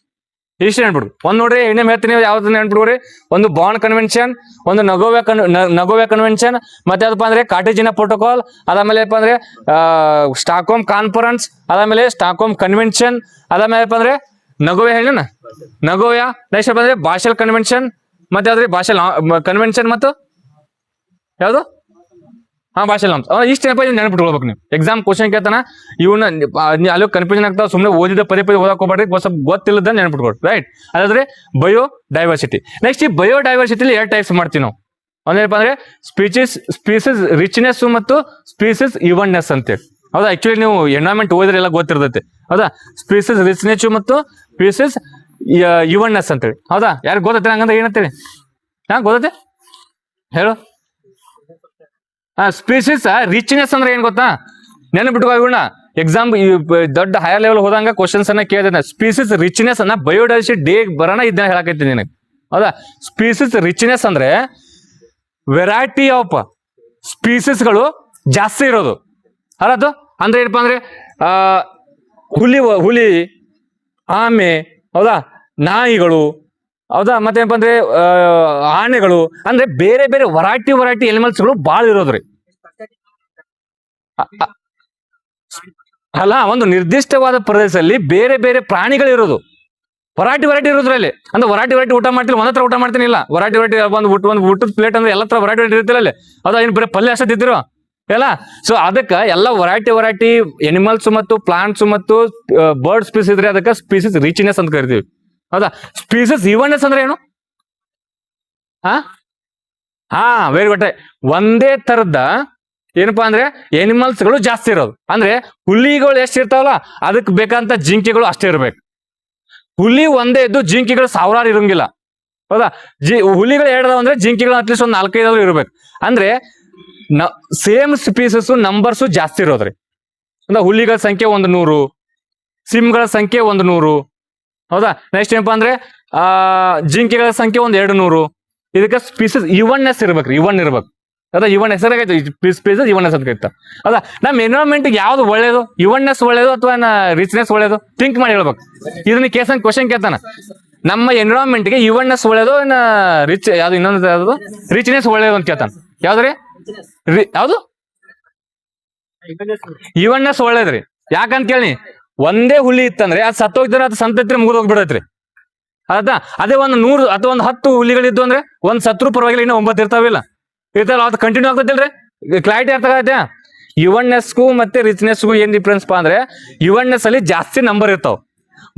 ಇಷ್ಟು ನೆನ್ಬಿಡು. ಒಂದ್ ನೋಡ್ರಿ ಇನ್ನೇಮ್ ಹೇಳ್ತೀನಿ ಯಾವ್ದು ನೆನ್ಬಿಡ್ರಿ. ಒಂದು ಬಾಂಡ್ ಕನ್ವೆನ್ಷನ್, ಒಂದು ನಗೋವ್ಯಾ ಕನ್ವೆನ್ಷನ್, ಮತ್ತೆ ಯಾವ್ದಪ್ಪ ಅಂದ್ರೆ ಕಾರ್ಟೇಜಿನ ಪ್ರೋಟೋಕಾಲ್, ಅದಾದ್ಮೇಲೆ ಏನಪ್ಪ ಅಂದ್ರೆ ಸ್ಟಾಕ್ಹೋಮ್ ಕಾನ್ಫರೆನ್ಸ್, ಅದಾದ್ಮೇಲೆ ಸ್ಟಾಕ್ಹೋಮ್ ಕನ್ವೆನ್ಷನ್, ಅದಾದ್ಮೇಲೆ ಏನಪ್ಪ ಅಂದ್ರೆ ನಗೋವ್ಯಾ ಹೇಳಿನ ನಗೋವ್ಯಾ. ನೆಕ್ಸ್ಟ್ ಅಂದ್ರೆ ಬಾಷೆಲ್ ಕನ್ವೆನ್ಷನ್, ಮತ್ತೆ ಯಾವ್ದ್ರಿ ಬಾಷೆಲ್ ಕನ್ವೆನ್ಷನ್ ಮತ್ತು ಯಾವ್ದು ಭಾಷೆ ನಾಮ್ಸ್. ಇಷ್ಟು ನೆನಪಿಟ್ಕೊಳ್ಬೇಕು ನೀವು. ಎಕ್ಸಾಮ್ ಕ್ವಶನ್ ಕೇಳ್ತಾನ ಇವನ್ನ ಅಲ್ಲಿ ಕನ್ಫ್ಯೂಷನ್ ಆಗ್ತಾವ. ಸುಮ್ಮನೆ ಓದಿದ ಪದೇ ಓದಕ್ ಹೋಗ್ಬೇಡ್ರಿ, ಸ್ವಲ್ಪ ಗೊತ್ತಿಲ್ಲದ ನೆನಪಿಟ್ಕೊಳ್ರಿ. ರೈಟ್. ಅದಾದ್ರೆ ಬಯೋ ಡೈವರ್ಸಿಟಿ. ನೆಕ್ಸ್ಟ್ ಈ ಬಯೋ ಡೈವರ್ಸಿಟಿಲಿ 2 ಟೈಪ್ಸ್ ಮಾಡ್ತೀವಿ ನಾವು. ಒಂದೇನಪ್ಪ ಅಂದ್ರೆ ಸ್ಪೀಸಸ್ ರಿಚ್ನೆಸ್ ಮತ್ತು ಸ್ಪೀಸಸ್ ಇವನ್ನೆಸ್ ಅಂತೇಳಿ. ಹೌದಾ, ಆಕ್ಚುಲಿ ನೀವು ಎನ್ವೈರನ್ಮೆಂಟ್ ಓದಿದ್ರೆ ಎಲ್ಲ ಗೊತ್ತಿರ್ತೈತೆ. ಹೌದಾ, ಸ್ಪೀಸಸ್ ರಿಚ್ನೆಸ್ ಮತ್ತು ಸ್ಪೀಸಸ್ ಇವನ್ನೆಸ್ ಅಂತೇಳಿ. ಹೌದಾ, ಯಾರು ಗೊತ್ತೈತೆ ಹಂಗಂದ್ರೆ ಏನಂತೇಳಿ? ಗೊತ್ತೈತೆ ಹೇಳು. ಸ್ಪೀಸೀಸ್ ರಿಚ್ನೆಸ್ ಅಂದ್ರೆ ಏನ್ ಗೊತ್ತಾ? ನೆನಪಿಟ್ಕೋ ಇವನ್ನ. ಎಕ್ಸಾಮ್ ದೊಡ್ಡ ಹೈಯರ್ ಲೆವೆಲ್ ಹೋದಂಗ ಕ್ವಶನ್ಸ್ ಅನ್ನ ಕೇಳಿದ. ಸ್ಪೀಸೀಸ್ ರಿಚ್ನೆಸ್ ಅನ್ನ ಬಯೋಡೈವರ್ಸಿಟಿ ಡೇ ಬರೋಣ ಇದನ್ನ ಹೇಳಕೈತಿ ನಿನಗೆ. ಹೌದಾ, ಸ್ಪೀಸೀಸ್ ರಿಚ್ನೆಸ್ ಅಂದ್ರೆ ವೆರೈಟಿ ಆಫ್ ಸ್ಪೀಸೀಸ್ಗಳು ಜಾಸ್ತಿ ಇರೋದು. ಅಲ್ಲದು ಅಂದ್ರೆ ಏನಪ್ಪಾ ಅಂದ್ರೆ ಹುಲಿ, ಆಮೆ, ಹೌದಾ, ನಾಯಿಗಳು, ಹೌದಾ, ಮತ್ತೇನಪ್ಪ ಅಂದ್ರೆ ಆನೆಗಳು, ಅಂದ್ರೆ ಬೇರೆ ಬೇರೆ ವೆರೈಟಿ ಎನಿಮಲ್ಸ್ಗಳು ಬಾಳ ಇರೋದ್ರಿ. ಅಲ್ಲ, ಒಂದು ನಿರ್ದಿಷ್ಟವಾದ ಪ್ರದೇಶದಲ್ಲಿ ಬೇರೆ ಬೇರೆ ಪ್ರಾಣಿಗಳಿರೋದು, ವೆರೈಟಿ ಇರೋದ್ರಲ್ಲಿ. ಅಂದ್ರೆ ವೆರೈಟಿ ಊಟ ಮಾಡ್ತೀನಿ, ಒಂದತ್ರ ಊಟ ಮಾಡ್ತೀನಿ ಇಲ್ಲ, ವೆರೈಟಿ ಒಂದು ಊಟದ ಪ್ಲೇಟ್ ಅಂದ್ರೆ ಎಲ್ಲ ತರ ವೆರೈಟಿ ಇರ್ತಿಲ್ಲ ಅಲ್ಲಿ. ಹೌದಾ, ಇನ್ನು ಬರೀ ಪಲ್ಯ ಅಷ್ಟೇ ತಿಂತಿರೋ ಎಲ್ಲ. ಸೊ ಅದಕ್ಕೆ ಎಲ್ಲ ವೆರೈಟಿ ಎನಿಮಲ್ಸ್ ಮತ್ತು ಪ್ಲಾಂಟ್ಸ್ ಮತ್ತು ಬರ್ಡ್ ಸ್ಪೀಸ್ ಇದ್ರೆ ಅದಕ್ಕೆ ಸ್ಪೀಸೀಸ್ ರಿಚ್ನೆಸ್ ಅಂತ ಕರಿತೀವಿ. ಹೌದಾ, ಸ್ಪೀಸಸ್ ಇವನ್ನೆಸ್ ಅಂದ್ರೆ ಏನು? Very good. ಒಂದೇ ತರದ ಏನಪ್ಪಾ ಅಂದ್ರೆ ಎನಿಮಲ್ಸ್ಗಳು ಜಾಸ್ತಿ ಇರೋದು. ಅಂದ್ರೆ ಹುಲಿಗಳು ಎಷ್ಟು ಇರ್ತಾವಲ್ಲ ಅದಕ್ಕೆ ಬೇಕಂತ ಜಿಂಕೆಗಳು ಅಷ್ಟೇ ಇರ್ಬೇಕು. ಹುಲಿ ಒಂದೇ ಇದ್ದು ಜಿಂಕೆಗಳು ಸಾವಿರಾರು ಇರಂಗಿಲ್ಲ. ಹೌದಾ, ಹುಲಿಗಳು 2 ಅಂದ್ರೆ ಜಿಂಕೆಗಳು ಅಟ್ಲೀಸ್ಟ್ ಒಂದು 4-5 ಇರ್ಬೇಕು. ಅಂದ್ರೆ ಸೇಮ್ ಸ್ಪೀಸಸ್ ನಂಬರ್ಸ್ ಜಾಸ್ತಿ ಇರೋದ್ರಿ. ಅಂದ್ರೆ ಹುಲಿಗಳ ಸಂಖ್ಯೆ 100, ಸಿಂಹಗಳ ಸಂಖ್ಯೆ 100. ಹೌದಾ, ನೆಕ್ಸ್ಟ್ ಏನಪ್ಪಾ ಅಂದ್ರೆ ಜಿಂಕೆಗಳ ಸಂಖ್ಯೆ 200. ಇದಕ್ಕೆ ಸ್ಪೀಸಸ್ ಇವನ್ನೆಸ್ ಇರ್ಬೇಕ್ರಿ, ಇವನ್ ಇರ್ಬೇಕು. ಹೌದಾ, ಇವನ್ ಹೆಸರಾಗೈತೆ ಸ್ಪೀಸಸ್ ಇವನ್ನೆಸ್ ಅಂತ ಕರಿತಾ. ಹೌದಾ, ನಮ್ಮ ಎನ್ವೈರನ್ಮೆಂಟ್ ಯಾವ್ದು ಒಳ್ಳೇದು, ಇವನ್ನೆಸ್ ಒಳ್ಳೇದು ಅಥವಾ ರಿಚ್ನೆಸ್ ಒಳ್ಳೇದು? ಥಿಂಕ್ ಮಾಡಿ ಹೇಳ್ಬೇಕು. ಇದನ್ನ ಕ್ವಶನ್ ಕೇಳ್ತಾನ, ನಮ್ಮ ಎನ್ವೈರನ್ಮೆಂಟ್ಗೆ ಇವನ್ನೆಸ್ ಒಳ್ಳೇದು ರಿಚ್ ಯಾವ್ದು, ಇನ್ನೊಂದು ಯಾವ್ದು ರಿಚ್ನೆಸ್ ಒಳ್ಳೇದು ಅಂತ ಕೇಳ್ತಾನ. ಯಾವ್ದ್ರಿ? ಯಾವ್ದು ಇವನ್ನೆಸ್ ಒಳ್ಳೇದ್ರಿ. ಯಾಕಂತ ಕೇಳಿ, ಒಂದೇ ಹುಲಿ ಇತ್ತಂದ್ರೆ ಅದು ಸತ್ತೋಗ್ತಾರೆ, ಅದು ಸಂತತಿ ಮುಗಿದೋಗ್ಬಿಡತ್ರಿ. ಆಯ್ತಾ, ಅದೇ ಒಂದು 100 ಅಥವಾ ಒಂದು 10 ಹುಲಿಗಳಿದ್ದು ಅಂದ್ರೆ ಒಂದ್ ಸತ್ರು ಪರವಾಗಿಲ್ಲ, ಇನ್ನೂ 9 ಇರ್ತಾವಿಲ್ಲ ಅದು ಕಂಟಿನ್ಯೂ ಆಗ್ತೈತಿಲ್ರಿ. ಕ್ಲಾರಿಟಿ ಅರ್ಥ ಆಗತ್ತೆ. ಇವನ್ನೆಸ್ಗೂ ಮತ್ತೆ ರಿಚ್ನೆಸ್ಗೂ ಏನ್ ಡಿಫ್ರೆನ್ಸ್ ಅಂದ್ರೆ ಇವನ್ನೆಸ್ ಅಲ್ಲಿ ಜಾಸ್ತಿ ನಂಬರ್ ಇರ್ತಾವ,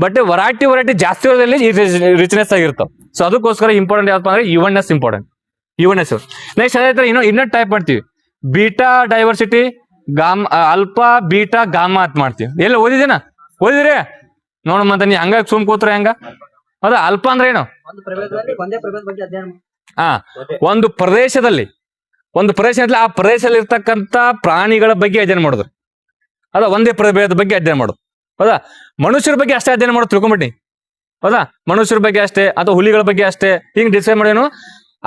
ಬಟ್ ವೆರೈಟಿ ಜಾಸ್ತಿ ಇರೋದ್ರಲ್ಲಿ ರಿಚ್ನೆಸ್ ಆಗಿರ್ತಾವ. ಸೊ ಅದಕ್ಕೋಸ್ಕರ ಇಂಪಾರ್ಟೆಂಟ್ ಯಾವ್ದಪ್ಪ ಅಂದ್ರೆ ಇವನ್ನೆಸ್ ಇಂಪಾರ್ಟೆಂಟ್. ಇವನ್ನೆಸ್. ನೆಕ್ಸ್ಟ್ ಅದೇ ತರ ಇನ್ನೊಂದು ಟೈಪ್ ಮಾಡ್ತೀವಿ, beta diversity, alpha beta gamma ಅಂತ ಮಾಡ್ತೀವಿ. ಎಲ್ಲ ಓದಿದ್ರಿ ನೋಡ, ಮತ್ತೆ ನೀ ಹಂಗ ಸುಮ್ ಕೂತ್ರ ಹೆಂಗ? ಹೌದಾ, ಅಲ್ಪ ಅಂದ್ರೆ ಏನು? ಒಂದು ಪ್ರದೇಶದಲ್ಲಿ ಆ ಪ್ರದೇಶದಲ್ಲಿ ಇರ್ತಕ್ಕಂಥ ಪ್ರಾಣಿಗಳ ಬಗ್ಗೆ ಅಧ್ಯಯನ ಮಾಡೋದು. ಹೌದಾ, ಒಂದೇ ಪ್ರಭೇದದ ಬಗ್ಗೆ ಅಧ್ಯಯನ ಮಾಡೋದು. ಹೌದಾ, ಮನುಷ್ಯರ ಬಗ್ಗೆ ಅಷ್ಟೇ ಅಧ್ಯಯನ ಮಾಡೋದು ತಿಳ್ಕೊಂಬಿಟ್ಟಿ. ಹೌದಾ, ಮನುಷ್ಯರ ಬಗ್ಗೆ ಅಷ್ಟೇ ಅಥವಾ ಹುಲಿಗಳ ಬಗ್ಗೆ ಅಷ್ಟೇ, ಹಿಂಗ್ ಡಿಸೈಡ್ ಮಾಡೋನು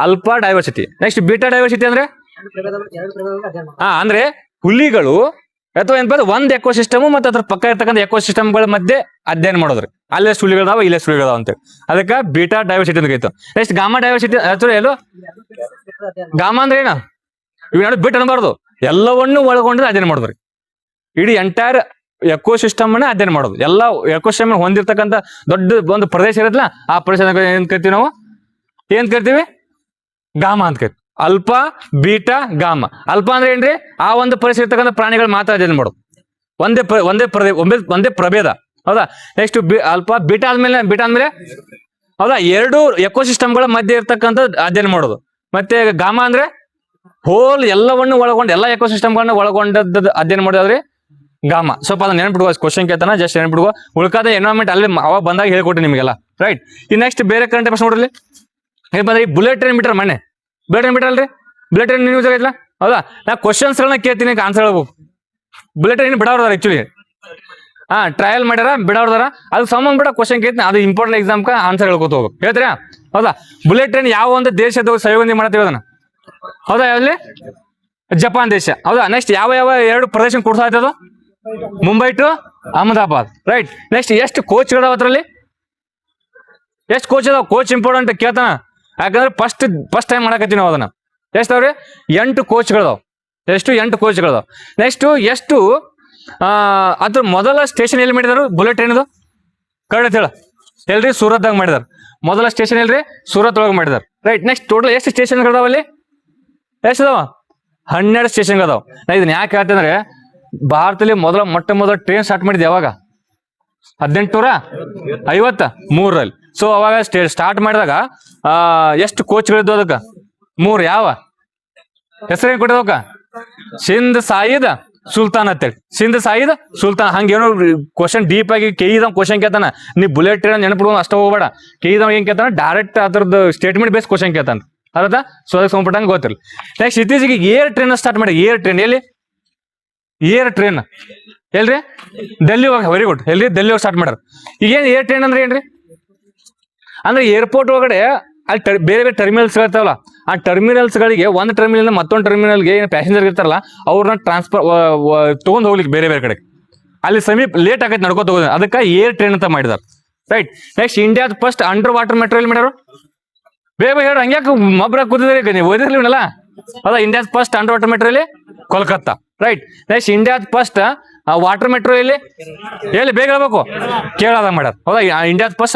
alpha diversity. Next beta diversity ಅಂದ್ರೆ ಅಂದ್ರೆ ಹುಲಿಗಳು ಅಥವಾ ಏನಪ್ಪ ಒಂದ್ ಎಕೋಸಿಸ್ಟಮ್ ಮತ್ತೆ ಅದ್ರ ಪಕ್ಕ ಇರ್ತಕ್ಕಂಥ ಎಕೋಸಿಸ್ಟಮ್ಗಳ ಮಧ್ಯೆ ಅಧ್ಯಯನ ಮಾಡೋದ್ರಿ. ಅಲ್ಲೇ ಸುಳಿಗಳದಾವ, ಇಲ್ಲೇ ಸುಳಿಗಳದಾವ ಅಂತ. ಅದಕ್ಕೆ ಬೀಟಾ ಡೈವರ್ಸಿಟಿ ಅಂತ ಕೈತು. Next gamma diversity. ಎಲ್ಲೋ ಗಾಮಾ ಅಂದ್ರೆ ಏನ? ಇವ್ ಬಿಟ್ಟು ಅನ್ಬಾರ್ದು, ಎಲ್ಲವನ್ನೂ ಒಳಗೊಂಡ್ರೆ ಅಧ್ಯಯನ ಮಾಡಿದ್ರಿ. ಇಡೀ ಎಂಟೈರ್ ಎಕೋಸಿಸ್ಟಮ್ ಅನ್ನ ಅಧ್ಯಯನ ಮಾಡೋದು. ಎಲ್ಲ ಎಕೋಸಿಸ್ಟಮ್ ಹೊಂದಿರ್ತಕ್ಕಂಥ ದೊಡ್ಡ ಒಂದು ಪ್ರದೇಶ ಇರತ್ತಲ್ಲ, ಆ ಪ್ರದೇಶ ಏನ್ ಕರಿತೀವಿ ನಾವು? ಏನ್ ಕರಿತೀವಿ? ಗಾಮಾ ಅಂತ ಕರಿತೀವಿ. Alpha beta gamma. ಅಲ್ಫಾ ಅಂದ್ರೆ ಏನ್ರಿ? ಆ ಒಂದು ಪರಿಸರ ಇರ್ತಕ್ಕಂಥ ಪ್ರಾಣಿಗಳು ಮಾತ್ರ ಅಧ್ಯಯನ ಮಾಡೋದು, ಒಂದೇ ಪ್ರಭೇದ. ಹೌದಾ, ನೆಕ್ಸ್ಟ್ ಅಲ್ಫಾ ಬೀಟಾ ಆದ್ಮೇಲೆ ಹೌದಾ 2 ಎಕೋಸಿಸ್ಟಮ್ಗಳ ಮಧ್ಯೆ ಇರ್ತಕ್ಕಂಥ ಅಧ್ಯಯನ ಮಾಡೋದು. ಮತ್ತೆ ಗಾಮಾ ಅಂದ್ರೆ ಹೋಲ್ ಎಲ್ಲವನ್ನು ಒಳಗೊಂಡು ಎಲ್ಲ ಎಕೋಸಿಸ್ಟಮ್ಗಳನ್ನ ಒಳಗೊಂಡದ್ದು ಅಧ್ಯಯನ ಮಾಡೋದ್ರಿ ಗಾಮಾ. ಸ್ವಲ್ಪ ಅದನ್ನ ನೆನ್ಪಿಡುವ, ಕ್ವಶನ್ ಕೇಳ್ತಾನ, ಜಸ್ಟ್ ನೆನ್ಪಿಡುವ. ಉಳ್ಕಾದ ಎನ್ವೈರನ್ಮೆಂಟ್ ಅಲ್ಲಿ ಅವಾಗ ಬಂದಾಗ ಹೇಳ್ಕೊಟ್ಟೆ ನಿಮಗೆಲ್ಲ. ರೈಟ್. ಈ ನೆಕ್ಸ್ಟ್ ಬೇರೆ ಕರೆಂಟ್ ಅಫೇರ್ಸ್ ನೋಡ್ರಿ. ಏನಪ್ಪ ಈ ಬುಲೆಟ್ ಟ್ರೈನ್ ಬಿಟ್ರ ಮೊನ್ನೆ, ಬುಲೆಟ್ ಟ್ರೈನ್ ಬಿಟ್ರಲ್ರಿ? ಬುಲೆಟ್ ಟ್ರೈನ್ ನ್ಯೂಸ್ ಆಗೈತಲ್ಲ. ಹೌದಾ, ನಾ ಕ್ವಶನ್ಸ್ಗಳನ್ನ ಕೇಳ್ತೀನಿ, ಆನ್ಸರ್ ಹೇಳ್ಬೇಕು. ಬುಲೆಟ್ ಟ್ರೈನ್ ಬಿಡೋರ್ದಾರ ಆಕ್ಚುಲಿ, ಟ್ರಯಲ್ ಮಾಡ್ಯಾರ, ಬಿಡೋರ್ದಾರ. ಅದು ಸಂಬಂಧ ಬಿಡ ಕ್ವಶನ್ ಕೇಳ್ತೀನಿ, ಅದು ಇಂಪಾರ್ಟೆಂಟ್ ಎಕ್ಸಾಮ್ ಆನ್ಸರ್ ಹೇಳ್ಕೊತ ಹೋಗ್ಬೇಕು. ಹೇಳ್ತೀರಾ? ಹೌದಾ, ಬುಲೆಟ್ ಟ್ರೈನ್ ಯಾವ ಒಂದು ದೇಶದ ಸಹಯೋಗ ಮಾಡ್ತೀವಿ ಅದನ್ನ? ಹೌದಾ, ಯಾವ್ದು? ಜಪಾನ್ ದೇಶ. ಹೌದಾ, ನೆಕ್ಸ್ಟ್ ಯಾವ 2 ಪ್ರದೇಶ ಕೊಡ್ತಾ ಇರ್ತದ? Mumbai to Ahmedabad. Right. Next ಎಷ್ಟು ಕೋಚ್ಗಳದಾವ ಅದ್ರಲ್ಲಿ? ಎಷ್ಟು ಕೋಚ್ ಅದಾವ? ಕೋಚ್ ಇಂಪಾರ್ಟೆಂಟ್ ಕೇಳ್ತಾನ, ಯಾಕಂದ್ರೆ ಫಸ್ಟ್ ಟೈಮ್ ಮಾಡಕತ್ತೀವಿ ನಾವು ಅದನ್ನ. ಎಷ್ಟು ಅವ್ರಿ? 8 ಕೋಚ್ಗಳದಾವ. ಎಷ್ಟು? 8 ಕೋಚ್ಗಳದಾವ. ನೆಕ್ಸ್ಟ್ ಎಷ್ಟು ಅದ್ರ ಮೊದಲ ಸ್ಟೇಷನ್ ಎಲ್ಲಿ ಮಾಡಿದಾರು ಬುಲೆಟ್ ಟ್ರೈನ್ದು? ಕರೆಕ್ಟ್ ಹೇಳ. ಎಲ್ರಿ? ಸೂರತ್ದಾಗ ಮಾಡಿದಾರ. ಮೊದಲ ಸ್ಟೇಷನ್ ಎಲ್ರಿ? ಸೂರತ್ ಒಳಗೆ ಮಾಡಿದಾರ. ರೈಟ್. ನೆಕ್ಸ್ಟ್ ಟೋಟಲ್ ಎಷ್ಟು ಸ್ಟೇಷನ್ಗಳದಾವ ಅಲ್ಲಿ? ಎಷ್ಟು ಅದಾವ? 12 ಸ್ಟೇಷನ್ ಅದಾವ. ನಾ ಇದನ್ನ ಯಾಕೆ ಹೇಳ್ತಂದ್ರೆ, ಭಾರತದಲ್ಲಿ ಮೊಟ್ಟ ಮೊದಲ ಟ್ರೈನ್ ಸ್ಟಾರ್ಟ್ ಮಾಡಿದ್ ಯಾವಾಗ? 1853ರಲ್ಲಿ. ಸೊ ಅವಾಗ ಸ್ಟಾರ್ಟ್ ಮಾಡಿದಾಗ ಎಷ್ಟು ಕೋಚ್ಗಳಿದ್ವು ಅದಕ್ಕೆ? 3. ಯಾವ ಹೆಸರೇನು ಕೊಟ್ಟಿದವಕ್ಕ? ಸಿಂಧ್ ಸಾಯಿದ್ ಸುಲ್ತಾನ್ ಅಂತೇಳಿ. ಸಿಂಧ್ ಸಾಯಿದ್ ಸುಲ್ತಾನ್. ಹಂಗೇನೋ ಕ್ವಶನ್ ಡೀಪ್ ಆಗಿ ಕೇಳಿದ ಕ್ವಶನ್ ಕೇಳ್ತಾನ. ನೀ ಬುಲೆಟ್ ಟ್ರೈನ್ ನೆನಪಿಡುವ ಅಷ್ಟ ಹೋಗ್ಬೇಡ. ಕೇಳಿದವ ಏನ್ ಕೇಳ್ತಾನ? ಡೈರೆಕ್ಟ್ ಅದ್ರದ್ದು ಸ್ಟೇಟ್ಮೆಂಟ್ ಬೇಸ್ ಕ್ವಶನ್ ಕೇಳ್ತಾನ. ಅರ್ಥ? ಸೊ ಅದಕ್ಕೆ ಸಂಬಂಧಪಟ್ಟಂಗೆ ಗೊತ್ತಿಲ್ಲ. ನೆಕ್ಸ್ಟ್ ಇತ್ತೀಚೆಗೆ ಏರ್ ಟ್ರೈನ್ ಸ್ಟಾರ್ಟ್ ಮಾಡಿ. ಏರ್ ಟ್ರೈನ್ ಎಲ್ಲಿ? ಏರ್ ಟ್ರೈನ್ ಎಲ್ರಿ? ಡೆಲ್ಲಿ ಹೋಗಿ. Very good. ಎಲ್ರಿ? ಡೆಲ್ಲಿ ಹೋಗಿ ಸ್ಟಾರ್ಟ್ ಮಾಡ್ಯಾರ. ಈಗೇನು ಏರ್ ಟ್ರೈನ್ ಅಂದ್ರೆ ಏನ್ರಿ? ಅಂದ್ರೆ ಏರ್ಪೋರ್ಟ್ ಒಳಗಡೆ ಅಲ್ಲಿ ಬೇರೆ ಬೇರೆ ಟರ್ಮಿನಲ್ಸ್ ಇರ್ತಾವಲ್ಲ, ಆ ಟರ್ಮಿನಲ್ಸ್ಗಳಿಗೆ ಒಂದು ಟರ್ಮಿನಲ್ ಮತ್ತೊಂದು ಟರ್ಮಿನಲ್ಗೆ ಏನು ಪ್ಯಾಸೆಂಜರ್ ಇರ್ತಾರಲ್ಲ ಅವ್ರನ್ನ ಟ್ರಾನ್ಸ್ಫರ್ ತೊಗೊಂಡು ಹೋಗ್ಲಿಕ್ಕೆ ಬೇರೆ ಬೇರೆ ಕಡೆ. ಅಲ್ಲಿ ಸಮೀಪ ಲೇಟ್ ಆಗೈತೆ ನಡ್ಕೋತ ಹೋಗೋದು, ಅದಕ್ಕೆ ಏರ್ ಟ್ರೈನ್ ಅಂತ ಮಾಡಿದಾರೆ. ರೈಟ್. ನೆಕ್ಸ್ಟ್ ಇಂಡಿಯಾದ ಫಸ್ಟ್ ಅಂಡರ್ ವಾಟರ್ ಮೆಟ್ರೋ ಎಲ್ಲಿ ಮಾಡ್ಯಾರು? ಬೇಗ ಹೇಳಿ, ಹಂಗ್ಯಾಕೆ ಮಬ್ರ ಕೂತಿದ್ರಿ ನೀವು? ಓದಿರ್ಲಿಲ್ಲ? ಹೌದಾ? ಇಂಡಿಯಾದ ಫಸ್ಟ್ ಅಂಡರ್ ವಾಟರ್ ಮೆಟ್ರೋ ಎಲ್ಲಿ? ಕೋಲ್ಕತ್ತಾ. ರೈಟ್. ನೆಕ್ಸ್ಟ್ ಇಂಡಿಯಾದ ಫಸ್ಟ್ ವಾಟರ್ ಮೆಟ್ರೋ ಎಲ್ಲಿ? ಬೇಗ ಹೇಳ್ಬೇಕು. ಕೇರಳದಾಗ ಮಾಡ್ಯಾರ. ಹೌದಾ? ಇಂಡಿಯಾದ ಫಸ್ಟ್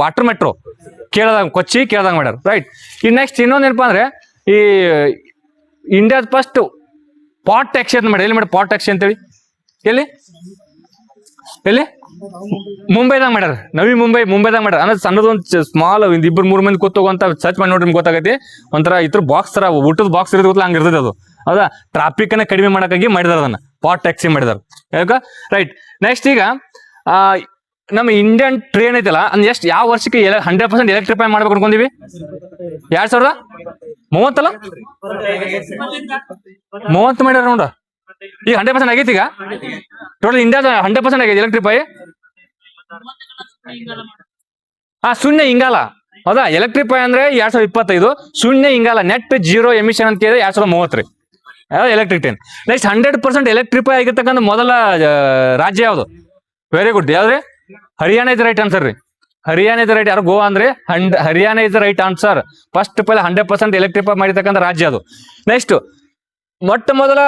ವಾಟರ್ ಮೆಟ್ರೋ ಕೇರಳದಾಗ, ಕೊಚ್ಚಿ ಕೇರಳದಾಗ ಮಾಡ್ಯಾರ. ರೈಟ್. ಈ ನೆಕ್ಸ್ಟ್ ಇನ್ನೊಂದು ಏನಪ್ಪಾ ಅಂದ್ರೆ, ಈ ಇಂಡಿಯಾದ ಫಸ್ಟ್ ಪಾಟ್ ಟ್ಯಾಕ್ಸಿ ಅಂತ ಮಾಡಿ. ಎಲ್ಲಿ ಮಾಡಿ ಪಾಟ್ ಟ್ಯಾಕ್ಸಿ ಅಂತೇಳಿ? ಎಲ್ಲಿ? ಮುಂಬೈದಾಗ ಮಾಡ್ಯಾರ. ನವಿ ಮುಂಬೈದಾಗ ಮಾಡ್ಯಾರ. ಅಂದ್ರೆ ಸಣ್ಣದೊಂದು ಸ್ಮಾಲ್ 2-3 ಮಂದಿ ಕೂತೋಗಂತ ಸರ್ಚ್ ಮಾಡಿ ನೋಡ್ರಿ, ನಿಮ್ಗೆ ಗೊತ್ತಾಗೈತಿ. ಒಂಥರ ಇದ್ರ ಬಾಕ್ಸ್ ತರ, ಊಟದ ಬಾಕ್ಸ್ ಇರೋದು ಗೊತ್ತಿಲ್ಲ, ಹಂಗ ಇರ್ತದೆ ಅದು. ಹೌದಾ? ಟ್ರಾಫಿಕ್ ಅನ್ನ ಕಡಿಮೆ ಮಾಡಕ್ಕಾಗಿ ಮಾಡಿದಾರ ಅದನ್ನ, ಪಾಟ್ ಟ್ಯಾಕ್ಸಿ ಮಾಡಿದಾರ. ಯಾಕ? ರೈಟ್. ನೆಕ್ಸ್ಟ್ ಈಗ ನಮ್ಮ ಇಂಡಿಯನ್ ಟ್ರೈನ್ ಐತಲ್ಲ, ಅಂದ್ರೆ ಯಾವ ವರ್ಷಕ್ಕೆ 100% ಎಲೆಕ್ಟ್ರಿಫೈ ಮಾಡ್ಬೇಕು ಅನ್ಕೊಂಡಿವಿ? 2030 ಅಲ್ಲ? 30 ಮಾಡ್ಯಾರ ನೋಡ. ಈಗ 100% ಆಗೈತಿ. ಈಗ ಟೋಟಲ್ ಇಂಡಿಯಾದ 100% ಆಗೈತಿ ಎಲೆಕ್ಟ್ರಿಫೈ. ಶೂನ್ಯ ಇಂಗಾಲ. ಹೌದಾ? ಎಲೆಕ್ಟ್ರಿಫೈ ಅಂದ್ರೆ 2025, ಶೂನ್ಯ ಇಂಗಾಲ ನೆಟ್ ಜೀರೋ ಎಮಿಷನ್ ಅಂತ ಕೇಳಿದ್ರೆ 2030 ಎಲೆಕ್ಟ್ರಿಕ್ ಟ್ರೈನ್. ನೆಕ್ಸ್ಟ್ 100% ಎಲೆಕ್ಟ್ರಿಫೈ ಆಗಿರ್ತಕ್ಕಂಥ ಮೊದಲ ರಾಜ್ಯ ಯಾವುದು? Very good. ಯಾವ್ದ್ರಿ? ಹರಿಯಾಣ ಇಸ್ ರೈಟ್ ಆನ್ಸರ್ ರೀ. Haryana is right. ಯಾರು? ಗೋವಾ ಅಂದ್ರೆ Haryana is right answer. First 100% electrify ಮಾಡಿರ್ತಕ್ಕಂಥ ರಾಜ್ಯ ಅದು. ನೆಕ್ಸ್ಟ್ ಮೊಟ್ಟ ಮೊದಲ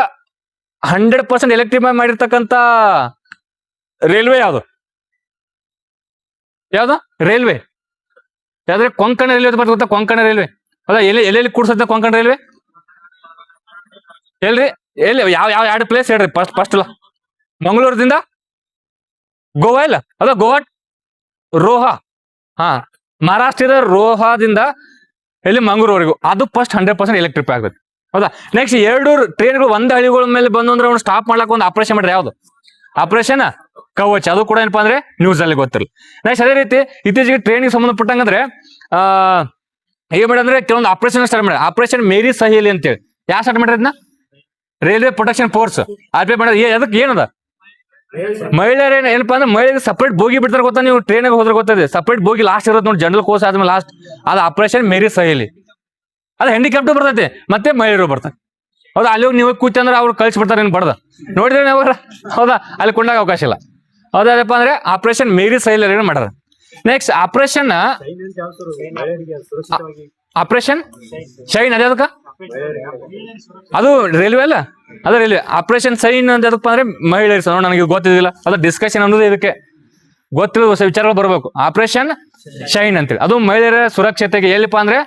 100% ಎಲೆಕ್ಟ್ರಿಫೈ ಮಾಡಿರ್ತಕ್ಕಂಥ ರೈಲ್ವೆ ಯಾವುದು? ರೈಲ್ವೆ ಯಾವ್ದ್ರೆ? ಕೊಂಕಣ ರೈಲ್ವೆ ಬರ್ತದೆ ಗೊತ್ತಾ? ಕೊಂಕಣ ರೈಲ್ವೆ. ಹೌದಾ? ಎಲ್ಲೆಲ್ಲಿ ಕೂಡ್ಸತ್ತೆ ಕೊಂಕಣ ರೈಲ್ವೆ? ಎಲ್ಲಿ 2 ಪ್ಲೇಸ್ ಹೇಳ್ರಿ. ಫಸ್ಟ್ ಮಂಗಳೂರದಿಂದ ಗೋವಾ ಇಲ್ಲ? ಅದ ಗೋವಾ ರೋಹಾ. ಮಹಾರಾಷ್ಟ್ರದ ರೋಹಾದಿಂದ ಎಲ್ಲಿ ಮಂಗಳೂರುವರೆಗೂ ಅದು ಫಸ್ಟ್ 100% ಎಲೆಕ್ಟ್ರಿಫೈ ಆಗುತ್ತೆ. ಹೌದಾ? ನೆಕ್ಸ್ಟ್ 2 ಟ್ರೈನ್ಗಳು ಒಂದೇ ಹಳಿಗಳ ಮೇಲೆ ಬಂದು ಅಂದ್ರೆ ಅವ್ನು ಸ್ಟಾಪ್ ಮಾಡ್ಲಾಕ ಒಂದು ಆಪರೇಷನ್ ಮಾಡ್ರಿ. ಯಾವ್ದು ಆಪರೇಷನ್? ಕವಚ. ಅದು ಕೂಡ ಏನಪ್ಪಾ ಅಂದ್ರೆ ನ್ಯೂಸ್ ಅಲ್ಲಿ ಗೊತ್ತಿಲ್ಲ. ನೆಕ್ಸ್ಟ್ ಅದೇ ರೀತಿ ಇತ್ತೀಚೆಗೆ ಟ್ರೈನಿಗೆ ಸಂಬಂಧಪಟ್ಟಂಗಂದ್ರೆ ಏನ್ ಮಾಡಂದ್ರೆ ಕೆಲವೊಂದು ಆಪರೇಷನ್ ಸ್ಟಾರ್ಟ್ ಮಾಡಿ. ಆಪರೇಷನ್ ಮೇರಿ ಸಹೇಲಿ ಅಂತೇಳಿ ಯಾರು ಸ್ಟಾರ್ಟ್ ಮಾಡ್ರಿ ಅದನ್ನ? ರೈಲ್ವೆ ಪ್ರೊಟೆಕ್ಷನ್ ಫೋರ್ಸ್ ಆರ್ಪಿ ಮಾಡೋದು. ಅದಕ್ಕೆ ಏನದ? ಮಹಿಳೆಯರ ಏನಪ್ಪಾ ಅಂದ್ರೆ ಮಹಿಳೆಗೆ ಸಪ್ರೇಟ್ ಬೋಗಿ ಬಿಡ್ತಾರೆ ಗೊತ್ತಾ? ನೀವು ಟ್ರೈನಿಗೆ ಹೋದ್ರೆ ಗೊತ್ತದೆ. ಸಪ್ರೇಟ್ ಬೋಗಿ ಲಾಸ್ಟ್ ಇರೋದು ನೋಡಿ, ಜನರಲ್ ಕೋರ್ಸ್ ಆದ್ಮೇಲೆ ಲಾಸ್ಟ್. ಅದು ಆಪರೇಷನ್ ಮೇರಿ ಸಹೇಲಿ. ಅದು ಹ್ಯಾಂಡಿಕ್ಯಾಪ್ಟು ಬರ್ತೈತೆ, ಮತ್ತೆ ಮಹಿಳೆಯರು ಬರ್ತಾರೆ. ಹೌದಾ? ಅಲ್ಲಿ ನೀವು ಕೂತಂದ್ರೆ ಅವ್ರು ಕಳ್ಸಿಬಿಡ್ತಾರೆ. ಏನು ಬಡ್ದ ನೋಡಿದ್ರೆ ನಾವು. ಹೌದಾ? ಅಲ್ಲಿ ಕೊಂಡಾಗ ಅವಕಾಶ ಇಲ್ಲ. ಹೌದಪ್ಪ ಅಂದ್ರೆ ಆಪರೇಷನ್ ಮೇರಿ ಸಹೇಲಿ ಮಾಡ್ಯಾರ. Next operation shine. ಅದೇ ಅದಕ್ಕ ಅದು ರೈಲ್ವೆ ಅಲ್ಲ? ಅದ ರೈಲ್ವೆ. ಆಪರೇಷನ್ ಸೈನ್ ಅಂತ ಅದಪ್ಪ ಅಂದ್ರೆ ಮಹಿಳೆಯರು. ನೋಡಿ, ನನಗೆ ಗೊತ್ತಿದ್ದಿಲ್ಲ. ಅದು ಡಿಸ್ಕಷನ್ ಅನ್ನೋದು ಇದಕ್ಕೆ ಗೊತ್ತಿಲ್ಲ, ಹೊಸ ವಿಚಾರಗಳು ಬರಬೇಕು. ಆಪರೇಷನ್ ಶೈನ್ ಅಂತೇಳಿ ಅದು ಮಹಿಳೆಯರ ಸುರಕ್ಷತೆಗೆ. ಎಲ್ಲಿಪ್ಪ ಅಂದ್ರೆ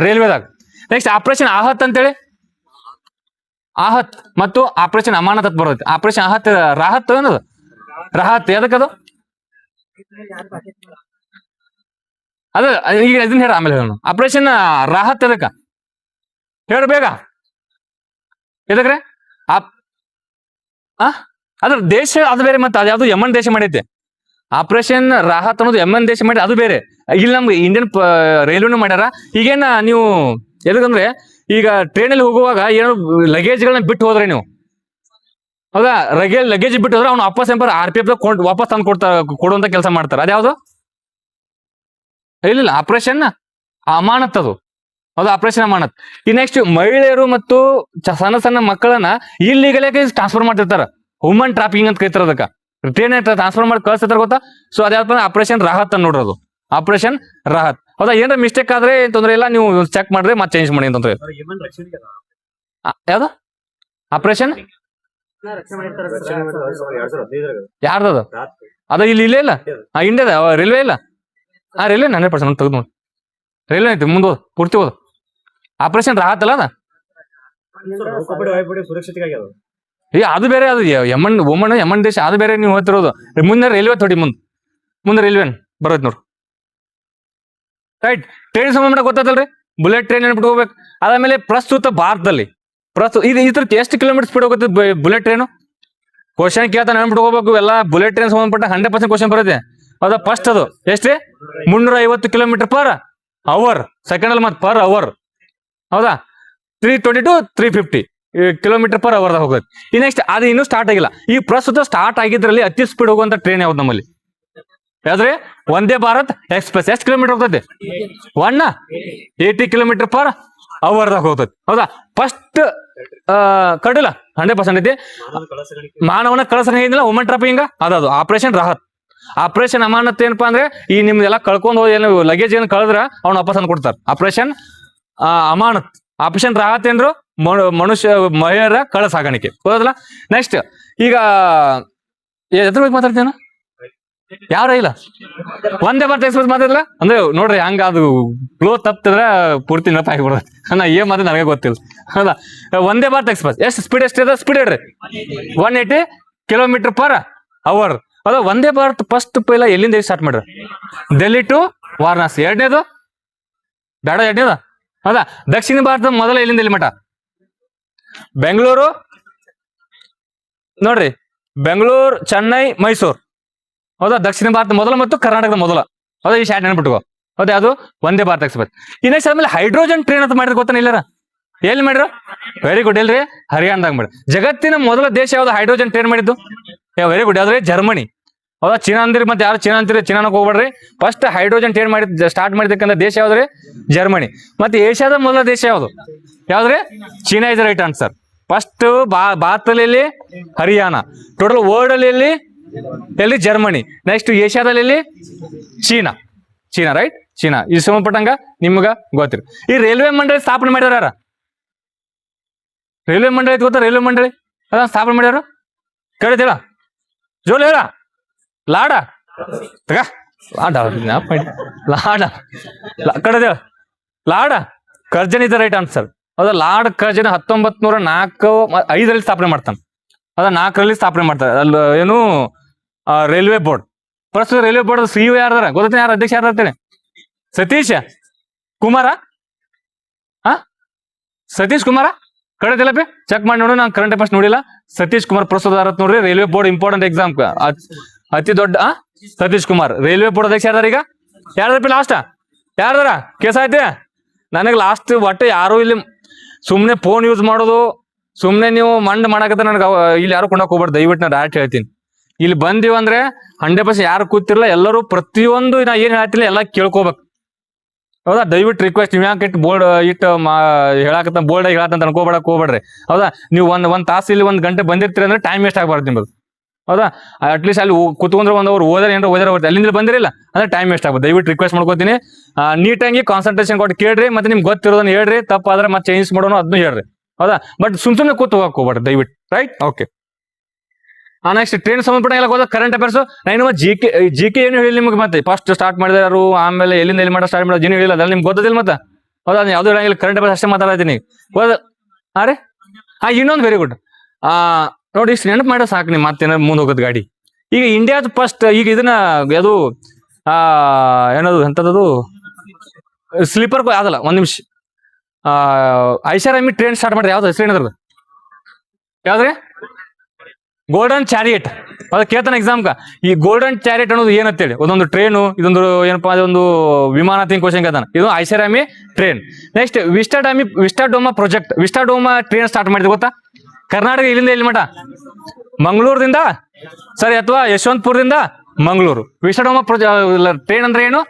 ರೈಲ್ವೆದಾಗ. ನೆಕ್ಸ್ಟ್ ಆಪರೇಷನ್ ಆಹತ್ ಅಂತೇಳಿ. ಆಹತ್ ಮತ್ತು ಆಪರೇಷನ್ ಅಮಾನತ್ ಅಂತ ಬರುತ್ತೆ. ಆಪರೇಷನ್ ಆಹತ್ ರಾಹತ್ ಏನದು? ರಾಹತ್. ಎದಕ್ಕದು? ಅದ ಈಗ ಇದನ್ನ ಹೇಳ, ಆಮೇಲೆ ಹೇಳೋಣ. ಆಪರೇಷನ್ ರಾಹತ್ ಎದಕ್ಕ ಹೇಳ ಬೇಗ. ಎದಕ್ರೆ? ಅದ್ರ ದೇಶ ಅದು ಬೇರೆ, ಮತ್ತೆ ಅದ್ಯಾವ್ದು ಯಮನ್ ದೇಶ ಮಾಡೈತೆ. ಆಪರೇಷನ್ ರಾಹತ್ ಅನ್ನೋದು ಯಮನ್ ದೇಶ ಮಾಡಿ, ಅದು ಬೇರೆ. ಇಲ್ಲಿ ನಮ್ಗೆ ಇಂಡಿಯನ್ ರೈಲ್ವೆನೂ ಮಾಡ್ಯಾರ. ಈಗೇನ ನೀವು ಎದಕ್ಕಂದ್ರೆ ಈಗ ಟ್ರೈನಲ್ಲಿ ಹೋಗುವಾಗ ಏನೋ ಲಗೇಜ್ಗಳನ್ನ ಬಿಟ್ಟು ಹೋದ್ರೆ ನೀವು, ಹೌದಾ? ಲಗೇಜ್ ಬಿಟ್ಟು ಹೋದ್ರೆ ಅವ್ನು ವಾಪಸ್ RPF ವಾಪಸ್ ತಂದು ಕೊಡುವಂತ ಕೆಲಸ ಮಾಡ್ತಾರೆ. ಅದ್ಯಾವುದು? ಇಲ್ಲ, ಆಪರೇಷನ್ ಅಮಾನತ್ ಅದು. ಹೌದು, ಆಪರೇಷನ್ ಅಮಾನತ್. ಈ ನೆಕ್ಸ್ಟ್ ಮಹಿಳೆಯರು ಮತ್ತು ಸಣ್ಣ ಸಣ್ಣ ಮಕ್ಕಳನ್ನ ಇಲ್ಲಿಗಲಾಗಿ ಟ್ರಾನ್ಸ್ಫರ್ ಮಾಡ್ತಿರ್ತಾರ. ವುಮನ್ ಟ್ರಾಫಿಕಿಂಗ್ ಅಂತ ಕರಿತಾರ. ಅದಕ್ಕೆ ಟ್ರೈನ್ ಟ್ರಾನ್ಸ್ಫರ್ ಮಾಡಿ ಕಳಿಸ್ತಾರ ಗೊತ್ತಾ? ಸೊ ಅದ್ಯಾವ್ದು? ಆಪರೇಷನ್ ರಾಹತ್ ಅನ್ನ ನೋಡ್ರದು. ಆಪರೇಷನ್ ರಾಹತ್. ಹೌದಾ, ಏನಾರ ಮಿಸ್ಟೇಕ್ ಆದ್ರೆ ಏನ್ ತೊಂದ್ರೆ ಇಲ್ಲ, ನೀವು ಚೆಕ್ ಮಾಡ್ರಿ ಮತ್ತೆ ಚೇಂಜ್ ಮಾಡಿ ತೊಂದ್ರೆ. ಯಾವ್ದು ಆಪರೇಷನ್ ಯಾರ್ದದು? ಅದ ಇಲ್ಲಿ ಇಲ್ಲೇ ಇಲ್ಲ, ಇಂಡಿಯಾದ ರೈಲ್ವೆ ಇಲ್ಲ. ರೈಲ್ವೆ 100% ತೆಗೆದು ನೋಡಿ, ರೈಲ್ವೆ ಐತಿ ಮುಂದೆ ಪೂರ್ತಿ ಹೋದ. ಆಪರೇಷನ್ ರಾಹತ್ ಅಲ್ಲ ಅದ, ಅದು ಬೇರೆ. ಅದು ಯಮನ್ ದೇಶ ಅದು ಬೇರೆ. ನೀವು ಹೋಗ್ತಿರೋದು ಮುಂದೆ ರೈಲ್ವೆ ತೊಡಿ, ಮುಂದೆ ರೈಲ್ವೆ ಬರೋದ್ ನೋಡ್ರಿ. ರೈಟ್, ಟ್ರೈನ್ ಸಂಬಂಧ ಗೊತ್ತಲ್ರಿ, ಬುಲೆಟ್ ಟ್ರೈನ್ ಅನ್ಬಿಟ್ಟು ಹೋಗ್ಬೇಕು. ಅದಾದ್ಮೇಲೆ ಪ್ರಸ್ತುತ ಭಾರತದಲ್ಲಿ ಇದ್ರದ್ದು ಎಷ್ಟು ಕಿಲೋಮೀಟರ್ ಸ್ಪೀಡ್ ಹೋಗುತ್ತೆ ಬುಲೆಟ್ ಟ್ರೈನು? ಕ್ವಶನ್ ಕೇಳ್ತಾನೆ ಅನ್ಬಿಟ್ಟು ಹೋಗ್ಬೇಕು. ಎಲ್ಲ ಬುಲೆಟ್ ಟ್ರೈನ್ ಸಂಬಂಧಪಟ್ಟ 100% ಕ್ವಶನ್ ಬರುತ್ತೆ. ಹೌದಾ, ಫಸ್ಟ್ ಅದು ಎಷ್ಟ್ರಿ? 350 ಕಿಲೋಮೀಟರ್ ಪರ್ ಅವರ್, ಸೆಕೆಂಡ್ ಅಲ್ಲಿ ಮತ್ತೆ ಪರ್ ಅವರ್. ಹೌದಾ, 320 to 350 ಕಿಲೋಮೀಟರ್ ಪರ್ ಅವರ್ ಹೋಗುತ್ತೆ. ಈ ನೆಕ್ಸ್ಟ್ ಅದು ಇನ್ನೂ ಸ್ಟಾರ್ಟ್ ಆಗಿಲ್ಲ. ಈ ಪ್ರಸ್ತುತ ಸ್ಟಾರ್ಟ್ ಆಗಿದ್ರಲ್ಲಿ ಅತಿ ಸ್ಪೀಡ್ ಹೋಗುವಂತ ಟ್ರೈನ್ ಯಾವ್ದು ನಮ್ಮಲ್ಲಿ? ಯಾವ್ದ್ರಿ? ವಂದೇ ಭಾರತ್ ಎಕ್ಸ್ಪ್ರೆಸ್. ಎಷ್ಟು ಕಿಲೋಮೀಟರ್ ಹೋಗ್ತೈತಿ? 180 ಕಿಲೋಮೀಟರ್ ಪರ್ ಅವರ್ದಾಗ ಹೋಗ್ತೈತಿ. ಹೌದಾ, ಫಸ್ಟ್ ಕಡಿಲ್ಲ 100% ಐತಿ. ಮಾನವನ ಕಳಸನ ಏನಿಲ್ಲ, ವುಮನ್ ಟ್ರಾಫಿಕಿಂಗ್ ಅದು ಆಪರೇಷನ್ ರಾಹತ್. ಆಪರೇಷನ್ ಅಮಾನತ್ ಏನಪ್ಪಾ ಅಂದ್ರೆ ಈ ನಿಮ್ದೆಲ್ಲ ಕಳ್ಕೊಂಡು ಹೋಗಿ ಏನು ಲಗೇಜ್ ಏನು ಕಳೆದ್ರ ಅವ್ನ ವಾಪಸ್ ತಂದು ಕೊಡ್ತಾರೆ. ಆಪರೇಷನ್ ಅಮಾನತ್. ಆಪರೇಷನ್ ರಾಹತ್ ಏನ್ರು ಮನುಷ್ಯ ಮಹಿಳೆಯರ ಕಳ ಸಾಗಾಣಿಕೆ. ಹೌದಲ್ಲ. ನೆಕ್ಸ್ಟ್ ಈಗ ಎದ್ರ ಬಗ್ಗೆ ಮಾತಾಡ್ತೇನ? ಯಾರ ಇಲ್ಲ ಒಂದೇ ಭಾರತ್ ಎಕ್ಸ್ಪ್ರೆಸ್ ಮಾತಾಡಿಲ್ಲ ಅಂದ್ರೆ ನೋಡ್ರಿ ಹಂಗ ಅದು ಫ್ಲೋ ತಪ್ಪಿದ್ರೆ ಪೂರ್ತಿ ನೆನಪ ಆಗಿಬಿಡುತ್ತೆ. ಏನ್ ಮಾತ್ರ ನನಗೆ ಗೊತ್ತಿಲ್ಲ. ಹೌದಾ, ಒಂದೇ ಭಾರತ್ ಎಕ್ಸ್ಪ್ರೆಸ್ ಎಷ್ಟು ಸ್ಪೀಡ್ ಎಷ್ಟಿದೆ? ಸ್ಪೀಡ್ ಹೇಳ್ರಿ, 180 ಕಿಲೋಮೀಟರ್ ಪರ್ ಅವರ್. ಹೌದಾ, ಒಂದೇ ಭಾರತ್ ಫಸ್ಟ್ ಪೈಲ ಎಲ್ಲಿಂದ ಸ್ಟಾರ್ಟ್ ಮಾಡ್ರಿ? ಡೆಲ್ಲಿ ಟು ವಾರಣಾಸಿ. ಎರಡನೇದು ಬೇಡ, ಎರಡನೇದು ಹೌದಾ. ದಕ್ಷಿಣ ಭಾರತ ಮೊದಲ ಎಲ್ಲಿಂದ ಎಲ್ಲಿ ಮಠ? ಬೆಂಗಳೂರು ನೋಡ್ರಿ, ಬೆಂಗಳೂರು, ಚೆನ್ನೈ, ಮೈಸೂರು. ಹೌದಾ, ದಕ್ಷಿಣ ಭಾರತ ಮೊದಲ ಮತ್ತು ಕರ್ನಾಟಕದ ಮೊದಲ. ಹೌದಾ, ಈ ಶಾರ್ಟ್ ನೆನ್ಬಿಟ್ಕೋ. ಹೌದಾ, ಅದು ಒಂದೇ ಭಾರತ ಎಕ್ಸ್ಪ್ರೆಸ್. ಇನ್ನೆಕ್ಸ್ಟ್ ಆದ್ಮೇಲೆ ಹೈಡ್ರೋಜನ್ ಟ್ರೈನ್ ಅಂತ ಮಾಡಿದ್ರೆ ಗೊತ್ತಾನ ಇಲ್ಲಾರ? ಎಲ್ಲಿ ಮಾಡಿದ್ರು? Very good. ಎಲ್ರಿ? ಹರಿಯಾಣದಾಗ ಮಾಡಿ. ಜಗತ್ತಿನ ಮೊದಲ ದೇಶ ಯಾವ್ದು ಹೈಡ್ರೋಜನ್ ಟ್ರೈನ್ ಮಾಡಿದ್ದು? Very good. ಯಾವ್ದ್ರಿ? ಜರ್ಮನಿ. ಹೌದಾ, ಚೀನಾ ಅಂದಿರಿ ಮತ್ತೆ ಯಾರು ಚೀನಾ ಅಂತೀರಿ? ಚೀನಾನಕ್ಕೆ ಹೋಗ್ಬೇಡ್ರಿ. ಫಸ್ಟ್ ಹೈಡ್ರೋಜನ್ ಟ್ರೈನ್ ಮಾಡಿ ಸ್ಟಾರ್ಟ್ ಮಾಡಿದಕ್ಕಂತ ದೇಶ ಯಾವ್ದ್ರಿ? ಜರ್ಮನಿ. ಮತ್ತೆ ಏಷ್ಯಾದ ಮೊದಲ ದೇಶ ಯಾವ್ದು? ಯಾವ್ದ್ರಿ? China is right answer. First ಭಾರತದಲ್ಲಿ ಹರಿಯಾಣ, ಟೋಟಲ್ ವರ್ಲ್ಡ್ ಅಲ್ಲಿ ಎಲ್ಲಿ? ಜರ್ಮನಿ. ನೆಕ್ಸ್ಟ್ ಏಷ್ಯಾದಲ್ಲಿ ಚೀನಾ. China right, China. ಇದು ಸಂಬಂಧಪಟ್ಟಂಗ ನಿಮ್ಗ ಗೊತ್ತಿರಿ. ಈ ರೈಲ್ವೆ ಮಂಡಳಿ ಸ್ಥಾಪನೆ ಮಾಡಿದಾರ ಯಾರ? ರೈಲ್ವೆ ಮಂಡಳಿ ಗೊತ್ತಾ? ರೈಲ್ವೆ ಮಂಡಳಿ ಅದ ಸ್ಥಾಪನೆ ಮಾಡ್ಯಾರ. ಕೇಳಿದಿಲ್ಲ? ಜೋಲ್ ಹೇಳ. ಲಾಡ ತಗ ಲಾಡ ಕಡದ ಲಾಡ ಕರ್ಜನ್ ಇಸ್ ರೈಟ್ ಆನ್ಸರ್. ಹೌದಾ, ಲಾರ್ಡ್ ಕರ್ಜನ್ 1904-5 ಸ್ಥಾಪನೆ ಮಾಡ್ತಾನೆ. ಅದ 4ರಲ್ಲಿ ಸ್ಥಾಪನೆ ಮಾಡ್ತಾರೆ. ಅಲ್ಲಿ ಏನು ರೈಲ್ವೆ ಬೋರ್ಡ್. ಪ್ರಸ್ತುತ ರೈಲ್ವೆ ಬೋರ್ಡ್ ಸಿಇಒ ಯಾರ್ದಾರ ಗೊತ್ತ? ಯಾರು ಅಧ್ಯಕ್ಷ ಯಾರು? ಸತೀಶ್ ಕುಮಾರ. ಸತೀಶ್ ಕುಮಾರ ಕಡೆ ಚೆಕ್ ಮಾಡಿ ನೋಡು. ನಾನು ಕರೆಂಟ್ ಅಫೇರ್ಸ್ ನೋಡಿಲ್ಲ. ಸತೀಶ್ ಕುಮಾರ್ ಪ್ರಸ್ತುತ ನೋಡ್ರಿ. ರೈಲ್ವೆ ಬೋರ್ಡ್ ಇಂಪಾರ್ಟೆಂಟ್ ಎಕ್ಸಾಮ್ ಅತಿ ದೊಡ್ಡ ಸತೀಶ್ ಕುಮಾರ್ ರೈಲ್ವೆ ಬೋರ್ಡ್ ಅಧ್ಯಕ್ಷ ಯಾರ್ದಾರ? ಈಗ ಯಾರ್ದಾರ ಲಾಸ್ಟ್? ಯಾರ್ದಾರ ಕೇಸ್ ಐತೆ? ನನಗೆ ಲಾಸ್ಟ್ ಒಟ್ಟೆ ಯಾರು ಇಲ್ಲಿ ಸುಮ್ನೆ ಫೋನ್ ಯೂಸ್ ಮಾಡೋದು, ಸುಮ್ನೆ ನೀವು ಮಂಡ್ ಮಾಡಕತ್ತ ನನಗೆ ಇಲ್ಲಿ ಯಾರು ಕೊಂಡೋಗಿ ಹೋಗ್ಬಾರ್ದು. ದಯವಿಟ್ಟು ನಾನು ಡೈರೆಕ್ಟ್ ಹೇಳ್ತೀನಿ. ಇಲ್ಲಿ ಬಂದಿವ್ ಅಂದ್ರೆ 100% ಯಾರು ಕೂತಿರಲ್ಲ, ಎಲ್ಲರೂ ಪ್ರತಿಯೊಂದು ನಾ ಏನ್ ಹೇಳ್ತಿಲ್ಲ ಎಲ್ಲ ಕೇಳ್ಕೋಬೇಕು. ಹೌದಾ, ದಯವಿಟ್ಟು ರಿಕ್ವೆಸ್ಟ್. ನೀವು ಯಾಕೆ ಬೋರ್ಡ್ ಹೇಳಕತ್ತ ಬೋರ್ಡ್ ಹೇಳತ್ತಂತ ಅನ್ಕೋಬೇಡಕ್ ಹೋಗ್ಬೇಡ್ರಿ. ಹೌದಾ, ನೀವು ಒಂದ್ ತಾಸು ಇಲ್ಲಿ 1 ಗಂಟೆ ಬಂದಿರ್ತೀರಿ ಅಂದ್ರೆ ಟೈಮ್ ವೇಸ್ಟ್ ಆಗ್ಬಾರ್ದು ನಿಮ್ಮದು. ಹೌದಾ, ಅಟ್ಲೀಸ್ಟ್ ಅಲ್ಲಿ ಕೂತ್ಕೊಂಡ್ರೆ 1 ಅವರ್ ಓದರ್ ಏನಾರ ಓದರ್ ಬರ್ತೀವಿ, ಅಲ್ಲಿಂದ ಬಂದಿರಲಿಲ್ಲ ಅಂದ್ರೆ ಟೈಮ್ ವೇಸ್ಟ್ ಆಗ್ಬೋದು. ದಯವಿಟ್ಟು ರಿಕ್ವೆಸ್ಟ್ ಮಾಡ್ಕೋತೀನಿ. ನೀಟಾಗಿ ಕಾನ್ಸಂಟ್ರೇಷನ್ ಕೊಟ್ಟು ಕೇಳ್ರಿ, ಮತ್ತೆ ನಿಮ್ಗೆ ಗೊತ್ತಿರೋದನ್ನ ಹೇಳ್ರಿ. ತಪ್ಪಾದ್ರೆ ಮತ್ತೆ ಚೇಂಜ್ ಮಾಡೋಣ ಅದನ್ನು ಹೇಳ್ರಿ. ಹೌದಾ, ಬಟ್ ಸುಮ್ನೆ ಕೂತು ಹೋಗಕ್ ಹೋಗ್ಬಾರ್ದು ದಯವಿಟ್ಟು. Right, okay. ನೆಕ್ಸ್ಟ್ ಟ್ರೈನ್ ಸಂಬಂಧಪಟ್ಟ ಎಲ್ಲ ಹೋದ ಕರೆಂಟ್ ಅಫೇರ್ಸ್. ನಾನು ಜಿ ಕೆ ಏನು ಹೇಳಿ ನಿಮ್ಗೆ? ಮತ್ತೆ ಫಸ್ಟ್ ಸ್ಟಾರ್ಟ್ ಮಾಡಿದಾರು, ಆಮೇಲೆ ಎಲ್ಲಿಂದ ಎಲ್ಲಿ ಮಾಡೋ ಸ್ಟಾರ್ಟ್ ಮಾಡೋದು ಏನು ಹೇಳಿಲ್ಲ. ಅದೆಲ್ಲ ನಿಮ್ಗೆ ಗೊತ್ತಿಲ್ಲ. ಮತ್ತೆ ಹೌದಾ, ಯಾವ್ದು ಹೇಳಂಗಿಲ್ಲ. ಕರೆಂಟ್ ಅಫೇರ್ಸ್ ಅಷ್ಟೇ ಮಾತಾಡ್ತೀನಿ. ಹೌದಾ, ರೀ. ಇನ್ನೊಂದು ವೆರಿ ಗುಡ್. ನೋಡಿ, ಇಷ್ಟು ನೆನಪು ಮಾಡೋ ಸಾಕು. ನೀವು ಮತ್ತೇನ ಮುಂದೆ ಹೋಗೋದು ಗಾಡಿ. ಈಗ ಇಂಡಿಯಾದ ಫಸ್ಟ್ ಈಗ ಇದನ್ನ ಅದು ಏನದು ಎಂಥದ್ದು ಸ್ಲೀಪರ್ ಯಾವ್ದಲ್ಲ, 1 ನಿಮಿಷ. ಐಷಾರಾಮಿ ಟ್ರೈನ್ ಸ್ಟಾರ್ಟ್ ಮಾಡಿದ್ರೆ ಯಾವ್ದು ಹೆಸರು ಏನದ್ರದ್ದು? ಯಾವ್ದ್ರಿ? Golden chariot. ಅದ ಕೇಳ್ತಾನೆ ಎಕ್ಸಾಮ್ಗ. ಈ ಗೋಲ್ಡನ್ ಚಾರಿಯಟ್ ಅನ್ನೋದು ಏನಂತೇಳಿ ಒಂದೊಂದು ಟ್ರೈನು, ಇದೊಂದು ಏನಪ್ಪಾ ಅದೊಂದು ವಿಮಾನ ಅಂತ ಕ್ವಶನ್ ಕೇಳ್ತಾನೆ. ಇದು ಐಷಾರಾಮಿ train. Next vistadome project. Vistadome train start ಮಾಡಿದ್ರೆ ಗೊತ್ತಾ? ಕರ್ನಾಟಕ ಇಲ್ಲಿಂದ ಎಲ್ಲಿ ಮಠ? ಮಂಗಳೂರದಿಂದ ಸರಿ, ಅಥವಾ ಯಶವಂತಪುರದಿಂದ ಮಂಗಳೂರು. ವಿಸ್ಟಾಡೋಮಾ ಟ್ರೈನ್ ಅಂದ್ರೆ ಏನು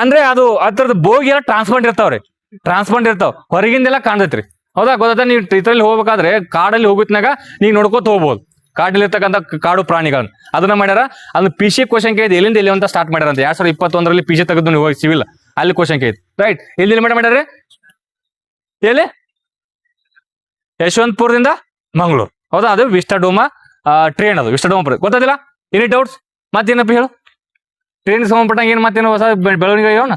ಅಂದ್ರೆ ಅದು ಅದ್ರದ್ದು ಬೋಗಿ ಎಲ್ಲ ಟ್ರಾನ್ಸ್ಪರೆಂಟ್ ಇರ್ತಾವ್ರಿ. ಟ್ರಾನ್ಸ್ಪರೆಂಟ್ ಇರ್ತಾವ, ಹೊರಗಿಂದೆಲ್ಲ ಕಾಣ್ತೈತ್ರಿ. ಹೌದಾ, ಗೊತ್ತಾ? ನೀವು ಇದ್ರಲ್ಲಿ ಹೋಗ್ಬೇಕಾದ್ರೆ ಕಾಡಲ್ಲಿ ಹೋಗುತ್ತನಾಗ ನೀವು ನೋಡ್ಕೋತ ಹೋಗ್ಬೋದು. ಕಾಡಿನಲ್ಲಿರ್ತಕ್ಕಂಥ ಕಾಡು ಪ್ರಾಣಿಗಳನ್ನ ಅದನ್ನ ಮಾಡ್ಯಾರ. ಅದನ್ನ ಪಿಸಿ ಕ್ವಶನ್ ಕೇಳಿದ್ ಎಲ್ಲಿಂದ ಎಲ್ಲಿ ಅಂತ ಸ್ಟಾರ್ಟ್ ಮಾಡ್ಯಾರ ಅಂತ 2021 ಪಿಸಿ ತೆಗೆದು ನೀವು ಹೋಗಿ ಸಿವಿಲ್ ಅಲ್ಲಿ ಕ್ವಶನ್ ಕೇಳಿದ್ ರೈಟ್. ಎಲ್ಲಿ ಮಾಡ್ಯಾರ ಎಲ್ಲಿ ಯಶವಂತಪುರದಿಂದ ಮಂಗಳೂರು ಹೌದಾ. ಅದು ವಿಸ್ಟಾಡೋಮಾ ಟ್ರೈನ್ ಅದು ವಿಸ್ಟಾಡೋಮಾ ಗೊತ್ತಾದಿಲ್ಲ. Any doubts? ಮತ್ತೇನಪ್ಪ ಹೇಳು ಟ್ರೈನ್ ಸಂಬಂಧಪಟ್ಟಂಗೆ ಏನ್ ಮತ್ತೇನು ಹೊಸ ಬೆಳವಣಿಗೆ ಆಗ್ಯಾವನ?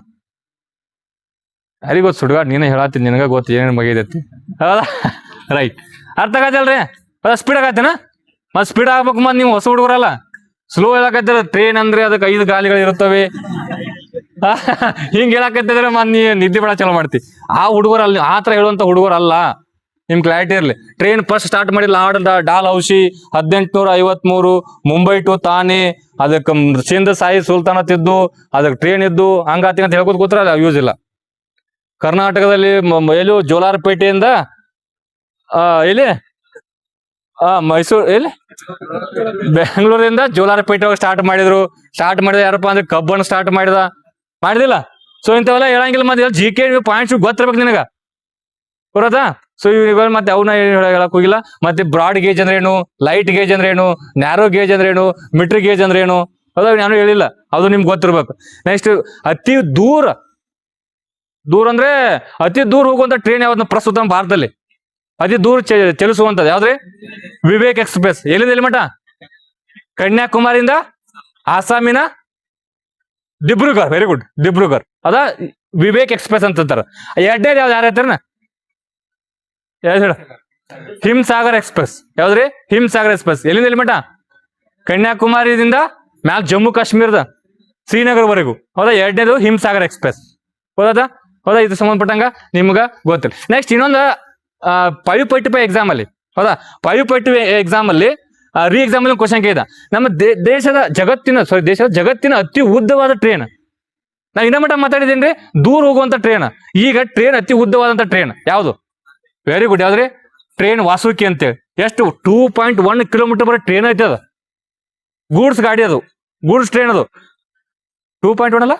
ಯಾರಿಗೆ ಗೊತ್ತು ಸುಡ್ಗಾಡ್ ನೀನೇ ಹೇಳತ್ತೀನಿ ನಿನಗ ಗೊತ್ತು ಏನೇನು ಬಗೆದೈತಿ ಹೌದಾ ರೈಟ್. ಅರ್ಥ ಆಗತ್ತಲ್ರಿ? ಅದ ಸ್ಪೀಡ್ ಆಗತ್ತೇನ? ಮತ್ತೆ ಸ್ಪೀಡ್ ಆಗ್ಬೇಕು ಮತ್ತೆ ನೀವು ಹೊಸ ಹುಡುಗರಲ್ಲ ಸ್ಲೋ ಹೇಳಕತ್ತಿರ. ಟ್ರೈನ್ ಅಂದ್ರೆ ಅದಕ್ಕೆ 5 ಗಾಲಿಗಳು ಇರುತ್ತವೆ ಹಿಂಗ್ ಹೇಳಕತ್ತಿದ್ರೆ ಮತ್ತೆ ನೀ ನಿದ್ದೆ ಬೇಡ ಚಲೋ ಮಾಡ್ತಿ. ಆ ಹುಡುಗರಲ್ಲ ಆ ತರ ಹೇಳುವಂತ ಹುಡುಗರಲ್ಲ. ನಿಮ್ ಕ್ಲಾರಿಟಿ ಇರ್ಲಿ. ಟ್ರೈನ್ ಫಸ್ಟ್ ಸ್ಟಾರ್ಟ್ ಮಾಡಿಲ್ಲ ಡಾಲ್ ಹೌಸಿ 1853 ಮುಂಬೈ ಟು ತಾನೆ. ಅದಕ್ಕೆ ಸಿಂಧ್ ಸಾಯಿ ಸುಲ್ತಾನತ್ ಇದ್ದು ಅದಕ್ಕೆ ಟ್ರೈನ್ ಇದ್ದು ಹಂಗಾತಿ ಅಂತ ಹೇಳ್ಕೊತ ಕೂತ್ರ ಅದು ಯೂಸ್ ಇಲ್ಲ. ಕರ್ನಾಟಕದಲ್ಲಿ ಎಲ್ಲೂ ಜೋಲಾರ್ಪೇಟೆಯಿಂದ ಎಲ್ಲಿ ಮೈಸೂರು ಎಲ್ಲಿ ಬೆಂಗಳೂರಿಂದ ಜೋಲಾರ್ಪೇಟೆ ಸ್ಟಾರ್ಟ್ ಮಾಡಿದ್ರು. ಸ್ಟಾರ್ಟ್ ಮಾಡಿದ ಯಾರಪ್ಪ ಅಂದ್ರೆ ಕಬ್ಬನ್ನು ಸ್ಟಾರ್ಟ್ ಮಾಡಿದಿಲ್ಲ. ಸೊ ಇಂಥವೆಲ್ಲ ಹೇಳಂಗಿಲ್ಲ. ಮತ್ತೆ ಜಿ ಕೆ ಪಾಯಿಂಟ್ಸ್ ಗೊತ್ತಿರ್ಬೇಕು ನಿನಗ ಬರೋದಾ. ಸೊ ಇವಾಗ ಮತ್ತೆ ಅವನ್ನ ಹೇಳಕ್ ಹೋಗಿಲ್ಲ. ಮತ್ತೆ ಬ್ರಾಡ್ ಗೇಜ್ ಅಂದ್ರೆ ಏನು, ಲೈಟ್ ಗೇಜ್ ಅಂದ್ರೆ ಏನು, ನ್ಯಾರೋ ಗೇಜ್ ಅಂದ್ರೆ ಏನು, ಮಿಟ್ರಿ ಗೇಜ್ ಅಂದ್ರೆ ಏನು ಅದ ನಾನು ಹೇಳಿಲ್ಲ. ಅದು ನಿಮ್ಗೆ ಗೊತ್ತಿರ್ಬೇಕು. ನೆಕ್ಸ್ಟ್ ಅತಿ ದೂರ ಅಂದ್ರೆ ಅತಿ ದೂರ ಹೋಗುವಂತ ಟ್ರೈನ್ ಯಾವ್ದು ಪ್ರಸ್ತುತ ಭಾರತದಲ್ಲಿ ಅತಿ ದೂರ ಚಲಿಸುವಂತದ್ದು ಯಾವ್ದ್ರಿ? ವಿವೇಕ್ ಎಕ್ಸ್ಪ್ರೆಸ್. ಎಲ್ಲಿ ಮಠ? ಕನ್ಯಾಕುಮಾರಿಯಿಂದ ಆಸಾಮಿನ ದಿಬ್ರುಗರ್. Very good, Dibrugarh. ಅದ ವಿವೇಕ್ ಎಕ್ಸ್ಪ್ರೆಸ್ ಅಂತಂತಾರ. ಎರಡನೇದು ಯಾವ್ದು ಯಾರ ಹೇಳ್ತಾರ? ಹಿಮ್ಸಾಗರ್ ಎಕ್ಸ್ಪ್ರೆಸ್. ಯಾವ್ದ್ರಿ? ಹಿಮ್ಸಾಗರ್ ಎಕ್ಸ್ಪ್ರೆಸ್. ಎಲ್ಲಿ ಮಠ? ಕನ್ಯಾಕುಮಾರಿದಿಂದ ಮ್ಯಾಲ್ ಜಮ್ಮು ಕಾಶ್ಮೀರದ ಶ್ರೀನಗರ್ವರೆಗೂ. ಹೌದಾ? ಎರಡನೇದು ಹಿಮ್ಸಾಗರ್ ಎಕ್ಸ್ಪ್ರೆಸ್. ಹೌದಾ? ಇದು ಸಂಬಂಧಪಟ್ಟಂಗ ನಿಮ್ಗ ಗೊತ್ತಿಲ್ಲ. ನೆಕ್ಸ್ಟ್ ಇನ್ನೊಂದು 545 ಎಕ್ಸಾಮ್ ಅಲ್ಲಿ ಹೌದಾ 545 ಎಕ್ಸಾಮ್ ಅಲ್ಲಿ ರೀ ಎಕ್ಸಾಮ್ ಅಲ್ಲಿ ಕ್ವಶನ್ ಕೇಳಿದ. ನಮ್ಮ ದೇಶದ ಜಗತ್ತಿನ ಅತಿ ಉದ್ದವಾದ ಟ್ರೈನ್. ನಾ ಇನ್ನ ಮಟ್ಟ ಮಾತಾಡಿದೇನ್ರಿ ದೂರ ಹೋಗುವಂತ ಟ್ರೈನ್. ಈಗ ಟ್ರೈನ್ ಅತಿ ಉದ್ದವಾದಂತ ಟ್ರೈನ್ ಯಾವುದು? Very good. ಯಾವ್ದ್ರಿ? ಟ್ರೈನ್ ವಾಸುಕಿ ಅಂತೇಳಿ. ಎಷ್ಟು? 2.1 ಕಿಲೋಮೀಟರ್ ಬರೋ ಟ್ರೈನ್ ಐತೆ. ಅದು ಗೂಡ್ಸ್ ಗಾಡಿ, ಅದು ಗೂಡ್ಸ್ ಟ್ರೈನ್. ಅದು 2.1 ಅಲ್ಲ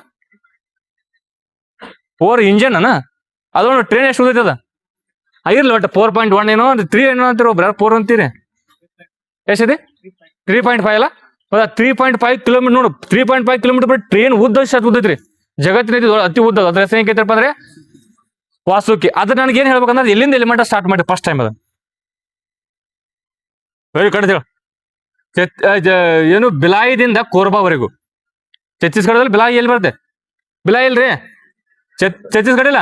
4 ಇಂಜನ್ ಅನ. ಅದೊಂದು ಟ್ರೈನ್ ಎಷ್ಟು ಉದ್ದೈತೆ? ಆಗಿರ್ಲಿ ಒಟ್ಟು 4.1 ಏನೋ 3 ಏನೋ ಅಂತೀರ. ಒಬ್ರು 4 ಅಂತೀರಿ. ಎಷ್ಟಿದೆ? 3.5 ಅಲ್ಲ. ಹೌದಾ? 3.5 ಕಿಲೋಮೀಟರ್ ನೋಡು. 3.5 ಕಿಲೋಮೀಟರ್ ಬರೀ ಟ್ರೈನ್ ಉದ್ದೈತಿ ಜಗತ್ತಿನ ಅತಿ ಉದ್ದ. ಅದ್ರ ಹೆಸರು ಏನ್ ಕೇಳ್ತಾರಪ್ಪ ಅಂದ್ರೆ ವಾಸುಕಿ. ಅದ್ರ ನನಗೆ ಏನ್ ಹೇಳ್ಬೇಕಂದ್ರೆ ಎಲ್ಲಿಂದ ಎಲ್ಲಿ ಮಟ್ಟ ಸ್ಟಾರ್ಟ್ ಮಾಡಿ ಫಸ್ಟ್ ಟೈಮ್. ಅದ ವೆರಿ ಕಡಿದ ಏನು ಬಿಲಾಯಿದಿಂದ ಕೋರ್ಬಾವರೆಗೂ. ಛತ್ತೀಸ್ಗಢದಲ್ಲಿ ಬಿಲಾಯಿ ಎಲ್ಲಿ ಬರುತ್ತೆ? ಬಿಲಾಯಿ ಇಲ್ರಿ, ಛತ್ತೀಸ್ಗಢ ಇಲ್ಲ.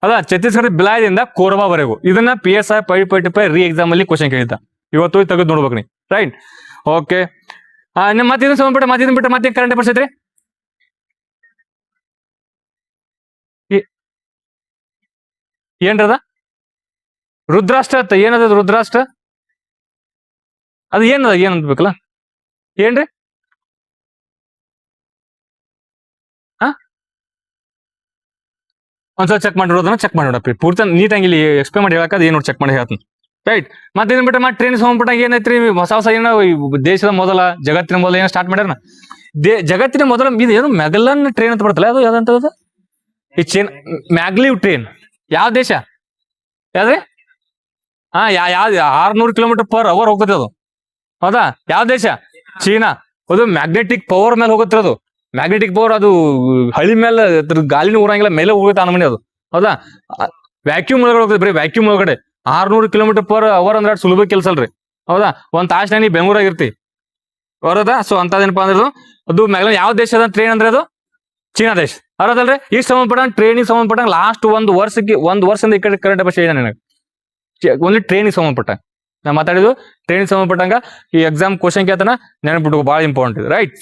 ಅದ ಛತ್ತೀಸ್ಗಢ ಬಿಲಾಯಿದಿಂದ ಕೋರ್ಬಾವರೆಗೂ. ಇದನ್ನ PSI 545 ರೀ ಎಕ್ಸಾಮ್ ಅಲ್ಲಿ ಕ್ವಶನ್ ಕೇಳಿದ್ದ. ಇವತ್ತು ತೆಗೆದು ನೋಡ್ಬೇಕು ನೀ. Right, okay. ಮತ್ತೆ ಇದನ್ನ ಸಂಬಂಧಪಟ್ಟ ಬಿಟ್ಟು ಮತ್ತೆ ಕರೆಂಟ್ ಅಫೇರ್ಸ್ ಐತ್ರಿ. ಏನ್ರದ? ರುದ್ರಾಷ್ಟ್ರ ಅಂತ ಏನದ? ರುದ್ರಾಷ್ಟ್ರ ಅದು ಏನದ? ಏನ್ ಅನ್ಬೇಕಲ್ಲ ಏನ್ರಿ? ಒಂದ್ಸಲ ಚೆಕ್ ಮಾಡಿರೋದನ್ನ ಚೆಕ್ ಮಾಡಿಡಪ್ಪ. ಪೂರ್ತಿ ನೀಟಾಗಿ ಇಲ್ಲಿ ಎಕ್ಸ್ಪ್ಲೇನ್ ಮಾಡಿ ಹೇಳಕ್ಕೆ ಏನು ಚೆಕ್ ಮಾಡಿ ಹೇಳ್ತೀನಿ. ರೈಟ್, ಮತ್ತೆ ಇದನ್ನ ಬಿಟ್ಟು ಮತ್ತೆ ಟ್ರೈನ್ ಸಂಬಂಧಪಟ್ಟಾಗ ಏನೈತ್ರಿ ಹೊಸ ಏನೋ ದೇಶದ ಮೊದಲ ಜಗತ್ತಿನ ಮೊದಲ ಏನೋ ಸ್ಟಾರ್ಟ್ ಮಾಡ್ಯಾರ. ಜಗತ್ತಿನ ಮೊದಲ ಇದು ಏನು ಮೆಗಲನ್ ಟ್ರೈನ್ ಅಂತ ಬರ್ತಲ್ಲ, ಅದು ಯಾವ್ದಂತ? ಈ ಮ್ಯಾಗ್ಲಿವ್ ಟ್ರೈನ್ ಯಾವ ದೇಶ? ಯಾವ್ದ್ರಿ? ಯಾವ್ದು 600 km/h ಹೋಗುತ್ತೆ ಅದು. ಹೌದಾ? ಯಾವ ದೇಶ? ಚೀನಾ. ಅದು ಮ್ಯಾಗ್ನೆಟಿಕ್ ಪವರ್ ಮೇಲೆ ಹೋಗುತ್ತೆ. ಅದು ಮ್ಯಾಗ್ನೆಟಿಕ್ ಪವರ್, ಅದು ಹಳಿ ಮೇಲೆ ಗಾಲಿನ ಊರಂಗಿಲ್ಲ, ಮೇಲೆ ಹೋಗುತ್ತೆ ಅನ್ಮನಿ ಅದು. ಹೌದಾ? ವ್ಯಾಕ್ಯೂಮ್ ಒಳಗಡೆ ಹೋಗುತ್ತೆ. ಬರೀ ವ್ಯಾಕ್ಯೂಮ್ ಒಳಗಡೆ 600 km/h ಅಂದ್ರೆ ಸುಲಭ ಕೆಲಸ ಅಲ್ರಿ. ಹೌದಾ? ಒಂದ್ ತಾಸು ನೀ ಬೆಂಗಳೂರಾಗಿರ್ತಿ. ಬರೋದಾ? ಸೊ ಅಂತದೇನಪ್ಪ ಅಂದ್ರೆ ಅದು ಮ್ಯಾಗ್ಲಿನ್ ಯಾವ ದೇಶದ ಟ್ರೈನ್ ಅಂದ್ರೆ ಅದು ಚೀನಾ ದೇಶ. ಅರದಲ್ರಿ. ಈ ಸಂಬಂಧಪಟ್ಟಂಗೆ ಟ್ರೈನಿಗೆ ಸಂಬಂಧಪಟ್ಟಂಗೆ ಲಾಸ್ಟ್ ಒಂದು ವರ್ಷದಿಂದ ಈ ಕಡೆ ಕರೆಂಟ್ ಅಫೇರ್ಸ್ ಇದೆ ನನಗೆ. ಓನ್ಲಿ ಟ್ರೈನಿಗೆ ಸಂಬಂಧಪಟ್ಟ ನಾ ಮಾತಾಡಿದ್ದು. ಟ್ರೈನಿಗೆ ಸಂಬಂಧಪಟ್ಟಂಗ ಈ ಎಕ್ಸಾಮ್ ಕ್ವಶನ್ ಕೇಳ್ತಾನ ನೆನಪಿಟ್ಟು, ಭಾಳ ಇಂಪಾರ್ಟೆಂಟ್ ಇದೆ. ರೈಟ್,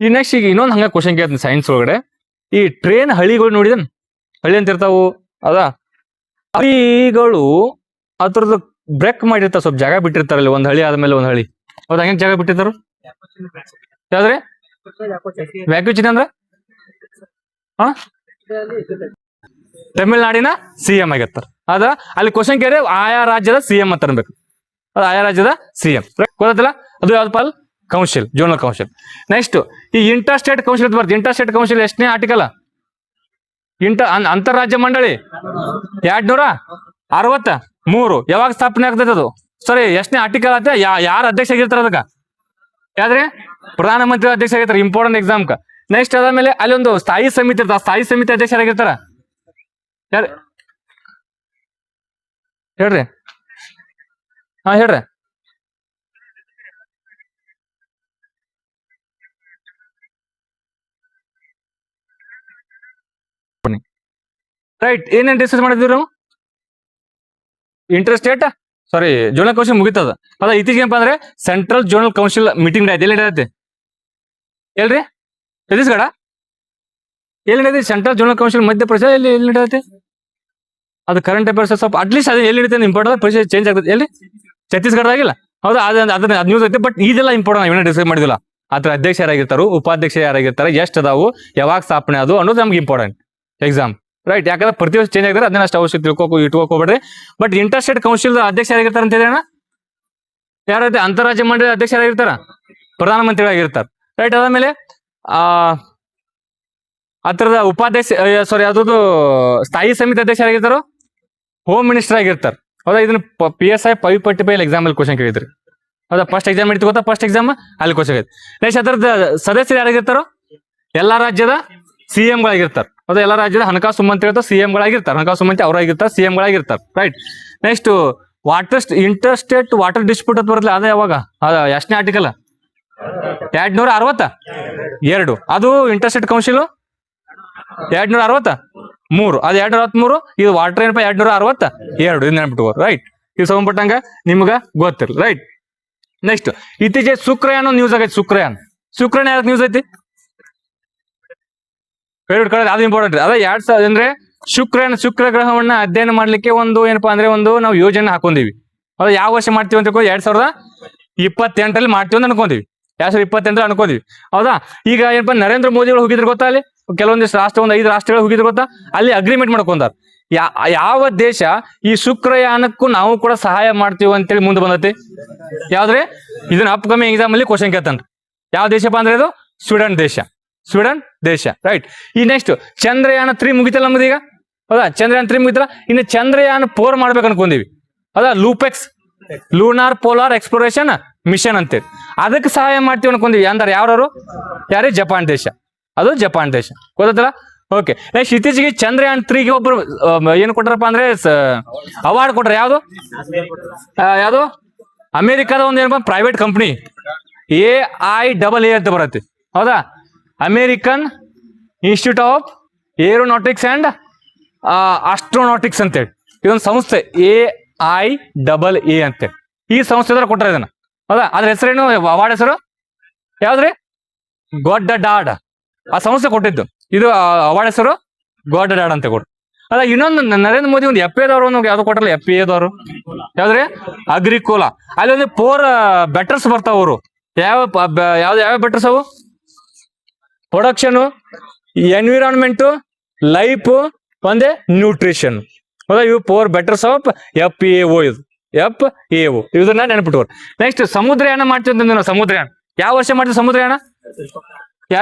ಈ ನೆಕ್ಸ್ಟ್ ಈಗ ಇನ್ನೊಂದು ಹಂಗ ಕ್ವಶನ್ ಕೇಳ್ತೀನಿ ಸೈನ್ಸ್ ಒಳಗಡೆ. ಈ ಟ್ರೈನ್ ಹಳಿಗಳು ನೋಡಿದನ್? ಹಳಿ ಅಂತ ಇರ್ತಾವು. ಅದಾ ಹಳಿಗಳು ಅದ್ರದ್ದು ಬ್ರೇಕ್ ಮಾಡಿರ್ತಾವ, ಸ್ವಲ್ಪ ಜಾಗ ಬಿಟ್ಟಿರ್ತಾರಲ್ಲಿ. ಒಂದ್ ಹಳಿ ಆದ್ಮೇಲೆ ಒಂದ್ ಹಳಿ. ಹೌದಾ? ಹೆಂಗ್ ಜಾಗ ಬಿಟ್ಟಿರ್ತಾರ? ಯಾವ್ದ್ರಿ? ವ್ಯಾಕ್ಯೂ ಚಿಹ್ನೆ ಅಂದ್ರ ತಮಿಳ್ನಾಡಿನ CM ಆಗಿರ್ತಾರ. ಅದ ಅಲ್ಲಿ ಕ್ವಶನ್ ಕೇಳಿ ಆಯಾ ರಾಜ್ಯದ CM ಅಂತ ಅನ್ಬೇಕು. ಅದು ಆಯಾ ರಾಜ್ಯದ CM. ಗೊತ್ತಿಲ್ಲ ಅದು ಯಾವ್ದಪ್ಪ? Council, zonal council. ನೆಕ್ಸ್ಟ್ ಈ ಇಂಟರ್ ಸ್ಟೇಟ್ ಕೌನ್ಸಿಲ್ ಅಂತ ಬರ್ತದೆ. ಇಂಟರ್ ಸ್ಟೇಟ್ ಕೌನ್ಸಿಲ್ ಎಷ್ಟನೇ ಆರ್ಟಿಕಲ್? ಅಂತಾರಾಜ್ಯ ಮಂಡಳಿ 263. ಯಾವಾಗ ಸ್ಥಾಪನೆ ಆಗ್ತದೆ ಅದು? ಸಾರಿ ಎಷ್ಟನೇ ಆರ್ಟಿಕಲ್ ಆತ ಯಾರು ಅಧ್ಯಕ್ಷ ಆಗಿರ್ತಾರ ಅದಕ್ಕ ಯಾವ್ದ್ರೆ ಪ್ರಧಾನಮಂತ್ರಿ ಅಧ್ಯಕ್ಷ ಆಗಿರ್ತಾರೆ ಇಂಪಾರ್ಟೆಂಟ್ ಎಕ್ಸಾಮ್. ನೆಕ್ಸ್ಟ್ ಅದಾದ್ಮೇಲೆ ಅಲ್ಲಿ ಒಂದು ಸ್ಥಾಯಿ ಸಮಿತಿ ಇರ್ತಾರ, ಸ್ಥಾಯಿ ಸಮಿತಿ ಅಧ್ಯಕ್ಷರಾಗಿರ್ತಾರ ಯಾರು ಹೇಳ್ರಿ? ಹಾ ಹೇಳ್ರಿ. ರೈಟ್, ಏನೇನ್ ಡಿಸ್ಕಸ್ ಮಾಡಿದ್ವಿ ನಾವು? ಇಂಟರ್ ಸ್ಟೇಟ್ ಸಾರಿ ಜೋನಲ್ ಕೌನ್ಸಿಲ್ ಮುಗಿತದ. ಅದ ಇತ್ತೀಚೆಗೆ ಏನಪ್ಪ ಅಂದ್ರೆ ಸೆಂಟ್ರಲ್ ಜೋನಲ್ ಕೌನ್ಸಿಲ್ ಮೀಟಿಂಗ್ ಆಯ್ತು. ಎಲ್ಲಿ ನಡೆಯುತ್ತೆ ಹೇಳ್ರಿ? ಛತ್ತೀಸ್ಗಢ ಎಲ್ಲಿ ನಡೆಯುತ್ತೆ? ಸೆಂಟ್ರಲ್ ಜೋನಲ್ ಕೌನ್ಸಿಲ್ ಮಧ್ಯಪ್ರದೇಶ ಎಲ್ಲಿ ನಡೆಯುತ್ತೆ? ಅದು ಕರೆಂಟ್ ಅಫೇರ್ಸ್ ಸ್ವಲ್ಪ ಅಟ್ಲೀಸ್ಟ್ ಅದು ಎಲ್ಲಿ ನಡೀತದೆ ಇಂಪಾರ್ಟೆಂಟ್ ಪರಿಚಯ ಚೇಂಜ್ ಆಗುತ್ತೆ. ಎಲ್ಲಿ? ಛತ್ತೀಸ್ಗಢದಾಗಿಲ್ಲ. ಹೌದಾ, ಅದ್ರ ನ್ಯೂಸ್ ಐತೆ. ಬಟ್ ಇದೆಲ್ಲ ಇಂಪಾರ್ಟೆಂಟ್ ಇವನ್ನ ಡಿಸೈಡ್ ಮಾಡಿದಿಲ್ಲ. ಅದ್ರ ಅಧ್ಯಕ್ಷ ಯಾರಾಗಿರ್ತಾರೋ, ಉಪಾಧ್ಯಕ್ಷ ಯಾರಾಗಿರ್ತಾರೆ, ಎಷ್ಟು ಅದಾವು, ಯಾವಾಗ ಸ್ಥಾಪನೆ ಅದು ಅನ್ನೋದು ನಮ್ಗೆ ಇಂಪಾರ್ಟೆಂಟ್ ಎಕ್ಸಾಮ್. ರೈಟ್, ಯಾಕಂದ್ರೆ ಪ್ರತಿ ವರ್ಷ ಚೇಂಜ್ ಆಗಿದ್ರೆ ಅದನ್ನ ಅಷ್ಟು ಅವಶ್ಯ ಇಟ್ಕೋಬೇಡ್ರಿ. ಬಟ್ ಇಂಟರ್ ಸ್ಟೇಟ್ ಕೌನ್ಸಿಲ್ ಅಧ್ಯಕ್ಷ ಯಾರಾಗಿರ್ತಾರೆ ಅಂತ ಹೇಳಿ ಯಾರೈತೆ? ಅಂತಾರಾಜ್ಯ ಮಂಡಳಿ ಅಧ್ಯಕ್ಷ ಯಾರಾಗಿರ್ತಾರ? ಪ್ರಧಾನಮಂತ್ರಿಗಳಾಗಿರ್ತಾರೆ. ರೈಟ್, ಅದಾದ್ಮೇಲೆ ಹತ್ರದ ಉಪಾಧ್ಯಕ್ಷ ಸಾರಿ ಅದ್ರದ್ದು ಸ್ಥಾಯಿ ಸಮಿತಿ ಅಧ್ಯಕ್ಷ ಯಾರಾಗಿರ್ತಾರೋ ಹೋಮ್ ಮಿನಿಸ್ಟರ್ ಆಗಿರ್ತಾರೆ. ಹೌದಾ, ಇದನ್ನ PSI 545 ಎಕ್ಸಾಮ್ ಅಲ್ಲಿ ಕ್ವಶನ್ ಕೇಳಿದ್ರಿ. ಹೌದಾ, ಫಸ್ಟ್ ಎಕ್ಸಾಮ್ ಇಟ್ಟು ಗೊತ್ತಾ? ಫಸ್ಟ್ ಎಕ್ಸಾಮ್ ಅಲ್ಲಿ ಕ್ವಶನ್ ಐತಿ. ನೆಕ್ಸ್ಟ್ ಅದರದ ಸದಸ್ಯರು ಯಾರಾಗಿರ್ತಾರೋ ಎಲ್ಲಾ ರಾಜ್ಯದ CM ಗಳಾಗಿರ್ತಾರೆ. ಹೌದಾ, ಎಲ್ಲಾ ರಾಜ್ಯದ ಹಣಕಾಸು ಮಂತ್ರಿ CM ಗಳಾಗಿರ್ತಾರೆ. ಹಣಕಾಸು ಮಂತ್ರಿ ಅವರಾಗಿರ್ತಾರೆ, CM ಗಳಾಗಿರ್ತಾರೆ. Right, next inter state water dispute ಅಂತ ಬರ್ತಲ್ಲ, ಅದ ಯಾವಾಗ? ಅದ ಎಷ್ಟನೇ ಆರ್ಟಿಕಲ್? 262. ಅದು ಇಂಟರ್ ಸ್ಟೇಟ್ ಕೌನ್ಸಿಲ್ 263. ಅದು 263. ಇದು ವಾಟರ್ ಏನಪ್ಪ 262. ಇದು ನೆನ್ಪಿಟ್ಕೋರು. ರೈಟ್, ಇದು ಸಂಬಂಧಪಟ್ಟಂಗ ನಿಮ್ಗ ಗೊತ್ತಿರಲಿ. ರೈಟ್, ನೆಕ್ಸ್ಟ್ ಇತ್ತೀಚೆಗೆ ಶುಕ್ರಯಾನ ನ್ಯೂಸ್ ಆಗೈತಿ. ಶುಕ್ರಯಾನ ಯಾವ್ದು ನ್ಯೂಸ್ ಐತಿ? ಫೇವ್ರೇಟ್ ಕಡೆ ಅದು ಇಂಪಾರ್ಟೆಂಟ್. ಅದ 2000 ಅಂದ್ರೆ ಶುಕ್ರ ಗ್ರಹವನ್ನ ಅಧ್ಯಯನ ಮಾಡ್ಲಿಕ್ಕೆ ಒಂದು ಏನಪ್ಪಾ ಅಂದ್ರೆ ಒಂದು ನಾವು ಯೋಜನೆ ಹಾಕೊಂಡಿವಿ. ಅದು ಯಾವ ವರ್ಷ ಮಾಡ್ತೀವಿ ಅಂತ 2028 ಮಾಡ್ತೀವಿ ಅಂತ ಅನ್ಕೊಂತೀವಿ. 2028 ಅನ್ಕೋತೀವಿ. ಹೌದಾ, ಈಗ ಏನಪ್ಪಾ ನರೇಂದ್ರ ಮೋದಿಗಳು ಹೋಗಿದ್ರು ಗೊತ್ತಾ? ಅಲ್ಲಿ ಕೆಲವೊಂದಿಷ್ಟು ಒಂದು 5 ರಾಷ್ಟ್ರಗಳು ಹೋಗಿದ್ರು ಗೊತ್ತಾ? ಅಲ್ಲಿ ಅಗ್ರಿಮೆಂಟ್ ಮಾಡ್ಕೊಂಡಾರ. ಯಾವ ದೇಶ ಈ ಶುಕ್ರಯಾನಕ್ಕೂ ನಾವು ಕೂಡ ಸಹಾಯ ಮಾಡ್ತೀವಿ ಅಂತೇಳಿ ಮುಂದೆ ಬಂದತಿ? ಯಾವ್ದ್ರೆ? ಇದನ್ನ ಅಪ್ಕಮಿಂಗ್ ಎಕ್ಸಾಮ್ ಅಲ್ಲಿ ಕ್ವಶನ್ ಕೇಳ್ತಾನ್ರಿ. ಯಾವ ದೇಶಪ್ಪ ಅಂದ್ರೆ ಇದು ಸ್ವೀಡನ್ ದೇಶ. ರೈಟ್, ಈ ನೆಕ್ಸ್ಟ್ ಚಂದ್ರಯಾನ 3 ಮುಗಿತಲ್ಲ ನಮ್ದು ಈಗ. ಹೌದಾ, ಚಂದ್ರಯಾನ 3 ಮುಗಿತಲ್ಲ. ಇನ್ನು ಚಂದ್ರಯಾನ 4 ಮಾಡ್ಬೇಕು ಅನ್ಕೊಂಡೀವಿ. ಹೌದಾ, ಲೂಪೆಕ್ಸ್ ಲೂನಾರ್ ಪೋಲಾರ್ ಎಕ್ಸ್ಪ್ಲೋರೇಷನ್ ಮಿಷನ್ ಅಂತೇಳಿ ಅದಕ್ಕೆ ಸಹಾಯ ಮಾಡ್ತೀವಿ ಅನ್ಕೊಂಡೀವಿ. ಅಂದ್ರೆ ಯಾರೇ ಜಪಾನ್ ದೇಶ. ಅದು ಜಪಾನ್ ದೇಶ, ಗೊತ್ತಲ್ಲ? ಓಕೆ, ನೆಕ್ಸ್ಟ್ ಇತ್ತೀಚೆಗೆ ಚಂದ್ರಯಾನ್ 3ಗೆ ಒಬ್ರು ಏನು ಕೊಟ್ರಪ್ಪ ಅಂದ್ರೆ ಅವಾರ್ಡ್ ಕೊಟ್ರ. ಯಾವ್ದು ಅಮೆರಿಕದ ಒಂದು ಏನಪ್ಪ ಪ್ರೈವೇಟ್ ಕಂಪ್ನಿ AIAA ಅಂತ ಬರುತ್ತೆ. ಹೌದಾ, American institute of aeronautics and astronautics ಅಂತೇಳಿ ಇದೊಂದು ಸಂಸ್ಥೆ AIAA ಅಂತೇಳಿ ಈ ಸಂಸ್ಥೆ ಕೊಟ್ಟಾರೆ ಇದನ್ನ. ಹೌದಾ, ಅದ್ರ ಹೆಸರೇನು? ಅವಾರ್ಡ್ ಹೆಸರು ಯಾವ್ದ್ರಿ? ಗೊಡ್ಡಾಡ್. ಆ ಸಂಸ್ಥೆ ಕೊಟ್ಟಿದ್ದು. ಇದು ಅವಾರ್ಡ್ ಹೆಸರು ಗೊಡ್ಡಾಡ್ ಅಂತ ಕೊಟ್ಟು. ಅದ ಇನ್ನೊಂದು ನರೇಂದ್ರ ಮೋದಿ ಒಂದು FAದವ್ರು ಒಂದು ಯಾವ್ದು ಕೊಟ್ಟಲ್ಲ, FAದವ್ರು ಯಾವ್ದ್ರಿ? ಅಗ್ರಿಕೋಲಾ. ಅಲ್ಲಿ ಒಂದು 4 ಬೆಟರ್ಸ್ ಬರ್ತಾವ. ಅವರು ಯಾವ ಬೆಟರ್ಸ್ ಅವು? ಪ್ರೊಡಕ್ಷನ್, ಎನ್ವಿರಾನ್ಮೆಂಟ್, ಲೈಫ್, ಒಂದೇ ನ್ಯೂಟ್ರಿಷನ್. ಹೌದಾ, ಇವು 4 ಬೆಟರ್ಸ್ ಆಫ್ FAO. FAO ಇದನ್ನ ನೆನಪಿಟ್ಟವ್ರು. ನೆಕ್ಸ್ಟ್ ಸಮುದ್ರಯಾನ ಮಾಡ್ತೀವಿ ಅಂತಂದ್ರೆ ನಾವು ಸಮುದ್ರಯಾನ ಯಾವ ವರ್ಷ ಮಾಡ್ತೀವಿ? ಸಮುದ್ರಯಾನ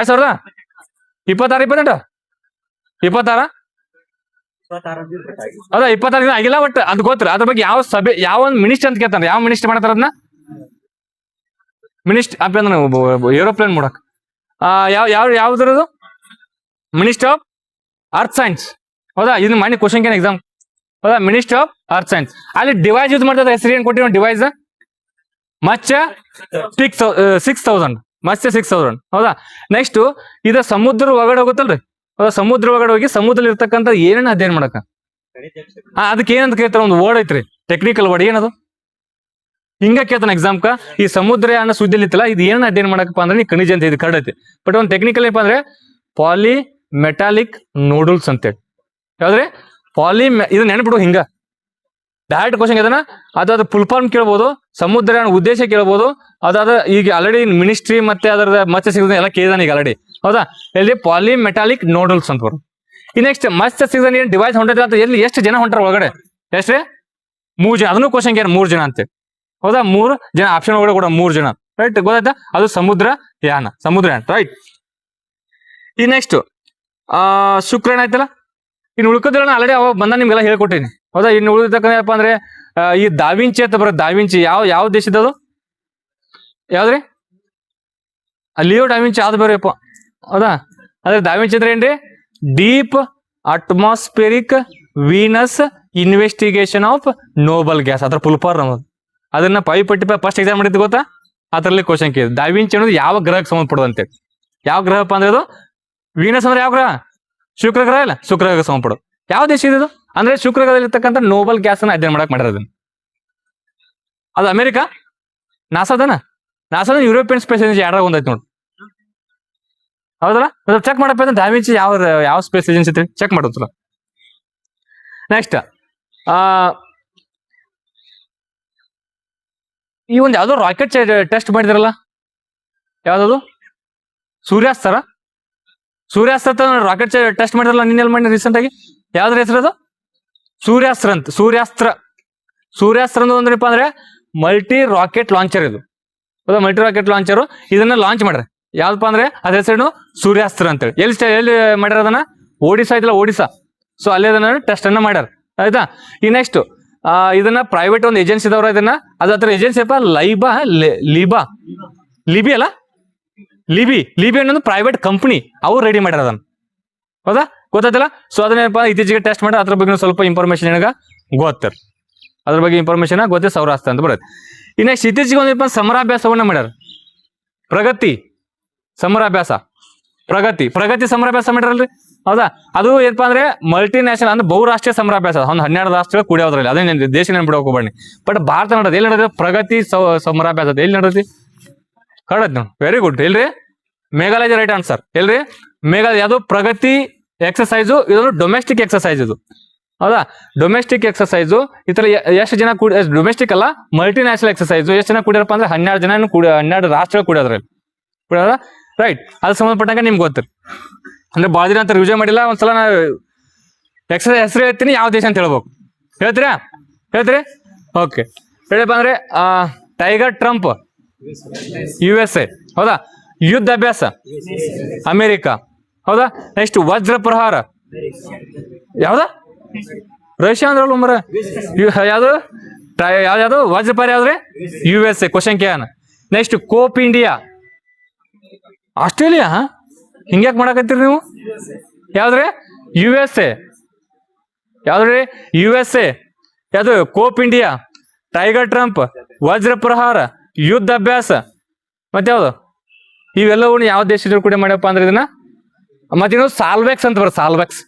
2026 ಹೌದಾ, 26 ಆಗಿಲ್ಲ. ಬಟ್ ಅದು ಗೊತ್ತಿರ ಅದ್ರ ಬಗ್ಗೆ ಯಾವ ಸಭೆ, ಯಾವ ಒಂದು ಮಿನಿಸ್ಟರ್ ಅಂತ ಕೇಳ್ತಾನೆ. ಯಾವ ಮಿನಿಸ್ಟರ್ ಮಾಡ್ತಾರ ಅದನ್ನ? ಮಿನಿಸ್ಟರ್ ಏರೋಪ್ಲೇನ್ ಮಾಡಕ್ ಯಾವ್ದ್ರದು? Minister of earth science. ಹೌದಾ, ಇದನ್ನ ಮಾಡಿ ಕ್ವಶನ್ ಕೇನ್ ಎಕ್ಸಾಮ್. ಹೌದಾ, ಮಿನಿಸ್ಟರ್ ಆಫ್ ಅರ್ತ್ ಸೈನ್ಸ್. ಅಲ್ಲಿ ಡಿವೈಸ್ ಯೂಸ್ ಮಾಡ್ತಾರೆ. ಹೆಸರು ಏನ್ ಕೊಟ್ಟಿರೋ ಡಿವೈಸ್? ಮತ್ಸ್ಯ 6000. ಮತ್ಸ್ಯ 6000. ಹೌದಾ, ನೆಕ್ಸ್ಟ್ ಇದ ಸಮುದ್ರ ಒಳಗಡೆ ಹೋಗುತ್ತಲ್ರಿ. ಹೌದಾ, ಸಮುದ್ರ ಒಳಗಡೆ ಹೋಗಿ ಸಮುದ್ರದಲ್ಲಿ ಇರ್ತಕ್ಕಂಥ ಏನೇನು ಅಧ್ಯಯನ ಮಾಡಕ ಅದಕ್ಕೆ ಏನಂತ ಕೇಳ್ತಾರ? ಒಂದು ವರ್ಡ್ ಐತ್ರಿ, ಟೆಕ್ನಿಕಲ್ ವರ್ಡ್. ಏನದು? ಹಿಂಗ ಕೇಳ್ತಾನ ಎಕ್ಸಾಮ್ಕ. ಈ ಸಮುದ್ರಯಾನ ಸುದ್ದಿಲಿ ಇತ್ತಲ್ಲ, ಇದು ಏನ ಅಧ್ಯಯನ ಮಾಡಕಪ್ಪ ಅಂದ್ರೆ ನೀ ಖನಿಜ ಅಂತ ಇದು ಕರಡ್ ಐತಿ. ಬಟ್ ಒಂದು ಟೆಕ್ನಿಕಲ್ ಏನಪ್ಪ ಅಂದ್ರೆ ಪಾಲಿಮೆಟಾಲಿಕ್ ನೋಡಲ್ಸ್ ಅಂತೇಳಿ. ಯಾವ್ದ್ರಿ? ಇದು ನೆನಪಿಡು. ಹಿಂಗ ಡೈರೆಕ್ಟ್ ಕ್ವಶನ್ ಅದನ್ನ ಅದಾದ ಫುಲ್ ಫಾರ್ಮ್ ಕೇಳ್ಬೋದು, ಸಮುದ್ರಯಾನ ಉದ್ದೇಶ ಕೇಳ್ಬೋದು. ಅದಾದ ಈಗ ಆಲ್ರೆಡಿ ಮಿನಿಸ್ಟ್ರಿ ಮತ್ತೆ ಅದರ ಮತ್ಸ್ಯ ಸೀಸನ್ ಎಲ್ಲ ಕೇಳಿದಾನ ಈಗ ಆಲ್ರೆಡಿ. ಹೌದಾ, ಇಲ್ಲಿ ಪಾಲಿಮೆಟಾಲಿಕ್ ನೋಡಲ್ಸ್ ಅಂತ ಬರು. ಈ ನೆಕ್ಸ್ಟ್ ಮತ್ಸ್ಯ ಸೀಸನ್ ಏನ್ ಡಿವೈಸ್ ಹೊಂಟೈತೆ ಅಂತ ಎಲ್ಲಿ ಎಷ್ಟು ಜನ ಹೊಂಟಾರ ಒಳಗಡೆ? ಎಷ್ಟ್ರಿ? 3 ಜನ. ಅದನ್ನು ಕ್ವಶನ್ ಕೇಳ 3 ಜನ ಅಂತೇಳಿ. ಹೌದಾ, 3 ಜನ ಆಪ್ಷನ್ ಒಳಗಡೆ ಕೂಡ 3 ಜನ. ರೈಟ್, ಗೊತ್ತಾಯ್ತಾ? ಅದು ಸಮುದ್ರಯಾನ. ರೈಟ್, ಈ ನೆಕ್ಸ್ಟ್ ಶುಕ್ರಯಾನ ಆಯ್ತಲ್ಲ. ಇನ್ನು ಉಳ್ಕೋದಿಲ್ಲ ಆಲ್ರೆಡಿ ಅವಾಗ ಬಂದ ನಿಮ್ಗೆಲ್ಲ ಹೇಳ್ಕೊಟ್ಟೀನಿ ಹೌದಾ. ಇನ್ನು ಉಳಿದಕ್ಕಪ್ಪ ಅಂದ್ರೆ ಈ ದಾವಿಂಚಿ ಅಂತ ಬರೋದು. ದಾವಿಂಚಿ ಯಾವ ದೇಶದದು ಯಾವ್ದ್ರಿ? ಲಿಯೋ ದಾವಿಂಚಿ ಯಾವ್ದು ಬೇರೆಯಪ್ಪ ಹೌದಾ. ಅಂದ್ರೆ ದಾವಿಂಚಿ ಅಂದ್ರೆ ಏನ್ರಿ? Deep atmospheric Venus investigation of Nobel gas, ಅದ್ರ ಫುಲ್ಫಾರ್ ನಮ್ಮದು. ಅದನ್ನ 545 ಫಸ್ಟ್ ಎಕ್ಸಾಮ್ ಮಾಡಿದ್ದು ಗೊತ್ತಾ, ಅದರಲ್ಲಿ ಕ್ವಶನ್ ಕೇಳಿದ್ರು. ದಾವಿಂಚಿ ಅನ್ನೋದು ಯಾವ ಗ್ರಹಕ್ಕೆ ಸಂಬಂಧಪಡೋದಂತೆ. ಯಾವ ಗ್ರಹಪ್ಪ ಅಂದ್ರೆ ಅದು ವೀನಸ್ ಅಂದ್ರೆ ಯಾವ ಗ್ರಹ? ಶುಕ್ರ ಗ್ರಹ ಇಲ್ಲ, ಶುಕ್ರ ಗ್ರಹಕ್ಕೆ ಸಂಬಂಧಪಡೋದು. ಯಾವ ದೇಶ ಇದು ಅಂದ್ರೆ ಶುಕ್ರ ಗ್ರಹದಲ್ಲಿ ಇರ್ತಕ್ಕಂಥ ನೋಬಲ್ ಗ್ಯಾಸ್ ಅನ್ನ ಅಧ್ಯಯನ ಮಾಡಕ್ ಮಾಡಿರೋದನ್ನ. ಅದು ಅಮೆರಿಕಾ, ನಾಸಾದನ ಯುರೋಪಿಯನ್ ಸ್ಪೇಸ್ ಏಜೆನ್ಸಿ ಯಾರಾಗ ಒಂದೈತೆ ನೋಡಿ ಹೌದಲ್ಲ. ಚೆಕ್ ಮಾಡಪ್ಪ ದಾವಿಂಚಿ ಯಾವ ಸ್ಪೇಸ್ ಏಜೆನ್ಸಿ ಐತಿ ಚೆಕ್ ಮಾಡೋದ್ರ. ನೆಕ್ಸ್ಟ್ ಈ ಒಂದು ಯಾವ್ದೋ ರಾಕೆಟ್ ಟೆಸ್ಟ್ ಮಾಡಿದ್ರಲ್ಲ, ಯಾವ್ದದು? ಸೂರ್ಯಾಸ್ತ್ರ ರಾಕೆಟ್ ಟೆಸ್ಟ್ ಮಾಡಿದ್ರಲ್ಲ ನಿನ್ನೆಲ್ಲಿ ಮಾಡಿ ರೀಸೆಂಟ್ ಆಗಿ. ಯಾವ್ದ್ರ ಹೆಸರು ಅದು? ಸೂರ್ಯಾಸ್ತ್ರ ಅಂತ. ಸೂರ್ಯಾಸ್ತ್ರ ಅಂದ್ರಪ್ಪ ಅಂದ್ರೆ ಮಲ್ಟಿ ರಾಕೆಟ್ ಲಾಂಚರ್ ಇದು ಹೌದಾ. ಮಲ್ಟಿ ರಾಕೆಟ್ ಲಾಂಚರ್ ಇದನ್ನ ಲಾಂಚ್ ಮಾಡ್ರಿ. ಯಾವ್ದಪ್ಪ ಅಂದ್ರೆ ಅದ್ರ ಹೆಸರು ಸೂರ್ಯಾಸ್ತ್ರ ಅಂತೇಳಿ. ಎಲ್ಲಿ ಮಾಡ್ಯಾರ ಅದನ್ನ? ಒಡಿಶಾ ಐತಲ್ಲ, ಒಡಿಶಾ. ಸೊ ಅಲ್ಲಿ ಅದನ್ನ ಟೆಸ್ಟ್ ಅನ್ನ ಮಾಡ್ಯಾರ ಆಯ್ತಾ. ಈ ನೆಕ್ಸ್ಟ್ ಇದನ್ನ ಪ್ರೈವೇಟ್ ಒಂದು ಏಜೆನ್ಸಿ ಇದಾವ್ರ ಇದನ್ನ. ಅದ್ರ ಏಜೆನ್ಸಿ ಅಪ್ಪ ಲಿಬಿ ಅಲ್ಲ, ಲಿಬಿ ಅನ್ನೋದು ಪ್ರೈವೇಟ್ ಕಂಪನಿ, ಅವ್ರು ರೆಡಿ ಮಾಡ್ಯಾರ ಅದನ್ನ ಹೌದಾ. ಗೊತ್ತಾಯ್ತಲ್ಲ. ಸೊ ಅದನ್ನೇನಪ್ಪ ಇತ್ತೀಚೆಗೆ ಟೆಸ್ಟ್ ಮಾಡಿ ಅದ್ರ ಬಗ್ಗೆ ಸ್ವಲ್ಪ ಇನ್ಫಾರ್ಮೇಶನ್ ಏನಾಗ ಗೊತ್ತಿರ, ಅದ್ರ ಬಗ್ಗೆ ಇನ್ಫಾರ್ಮೇಶನ್ ಗೊತ್ತೇ ಸೌರಾಸ್ತ್ರ ಅಂತ ಬರುತ್ತೆ. ಈ ನೆಕ್ಸ್ಟ್ ಇತ್ತೀಚೆಗೆ ಒಂದಪ್ಪ ಸಮರಾಭ್ಯಾಸವನ್ನ ಮಾಡ್ಯಾರ. ಪ್ರಗತಿ ಸಮರಾಭ್ಯಾಸ ಮಾಡ್ಯಾರಲ್ರಿ ಹೌದಾ. ಅದು ಏನಪ್ಪಾ ಅಂದ್ರೆ ಮಲ್ಟಿ ನ್ಯಾಷನಲ್ ಅಂದ್ರೆ ಬಹುರಾಷ್ಟ್ರೀಯ ಸಮರಾಭ್ಯಾಸ. ಒಂದು 12 ರಾಷ್ಟ್ರಗಳು ಕೂಡಿಯೋದ್ರಲ್ಲಿ ಅದೇ ದೇಶ ನೆನ್ಬಿಡೋಕೆ ಹೋಗ್ಬೇಡಿ. ಬಟ್ ಭಾರತ ನಡೆದ ಎಲ್ಲಿ ನಡೆದ? ಪ್ರಗತಿ ಸಮರಾಭ್ಯಾಸ ಎಲ್ಲಿ ನಡೆದಿ? ಕಡದ್ ನಾವು ವೆರಿ ಗುಡ್. ಎಲ್ರಿ? Meghalaya right answer. ಎಲ್ರಿ? ಮೇಘಾಲಯ. ಯಾವುದು? ಪ್ರಗತಿ ಎಕ್ಸಸೈಸು. ಇದೊಂದು ಡೊಮೆಸ್ಟಿಕ್ ಎಕ್ಸಸೈಸ್ ಇದು ಹೌದಾ. ಡೊಮೆಸ್ಟಿಕ್ ಎಕ್ಸಸೈಸು ಈ ತರ ಎಷ್ಟು ಜನ ಕೂಡಿ, ಡೊಮೆಸ್ಟಿಕ್ ಅಲ್ಲ ಮಲ್ಟಿ ನ್ಯಾಷನಲ್ ಎಕ್ಸಸೈಸ್. ಎಷ್ಟು ಜನ ಕೂಡಿರಪ್ಪ ಅಂದ್ರೆ 12 ಜನ 12 ರಾಷ್ಟ್ರಗಳು ಕೂಡಿಯೋದ್ರಲ್ಲಿ ಕೂಡಿಯೋದ ರೈಟ್. ಅದು ಸಂಬಂಧಪಟ್ಟಂಗೆ ನಿಮ್ಗೆ ಗೊತ್ತಿರ ಅಂದ್ರೆ ಭಾಳ ದಿನ ಅಂತ ರಿವಿಷನ್ ಮಾಡಿಲ್ಲ. ಒಂದ್ಸಲ ನಾ ಎಕ್ಸಸೈಸ್ ಹೆಸರು ಹೇಳ್ತೀನಿ, ಯಾವ ದೇಶ ಅಂತ ಹೇಳ್ಬೇಕು. ಹೇಳ್ತೀರಿ? ಓಕೆ ಹೇಳಿಪ್ಪ ಅಂದ್ರೆ ಟೈಗರ್ ಟ್ರಂಪ್ USA ಹೌದಾ. ಯುದ್ಧ ಅಭ್ಯಾಸ ಅಮೆರಿಕಾ ಹೌದಾ. ನೆಕ್ಸ್ಟ್ ವಜ್ರ ಪ್ರಹಾರ ಯಾವ್ದ? ರಷ್ಯಾ ಅಂದ್ರಲ್ಲ ಮರ. ಯಾವ್ದು ವಜ್ರ ಪ್ರಹಾರ ಯಾವ್ದ್ರಿ? USA. ಕ್ವಶನ್ ಕೇಳೋಣ. Next cope India Australia. ಹಿಂಗ್ಯಾಕ್ ಮಾಡಕತ್ತೀರಿ ನೀವು? ಯಾವ್ದ್ರಿ? USA. ಯಾವ್ದ್ರಿ? USA. ಯಾವ್ದು? Cope India, tiger trump, Vajra Prahar, ಯುದ್ಧ ಅಭ್ಯಾಸ, ಮತ್ತೆ ಯಾವ್ದು? ಇವೆಲ್ಲವೂ ಯಾವ ದೇಶದವ್ರು ಕೂಡ ಮಾಡ್ಯಪ್ಪ ಅಂದ್ರೆ ಇದನ್ನ. ಮತ್ತಿನ್ನು ಸಾಲ್ವೆಕ್ಸ್ ಅಂತ ಬರುತ್ತೆ, ಸಾಲ್ವೆಕ್ಸ್.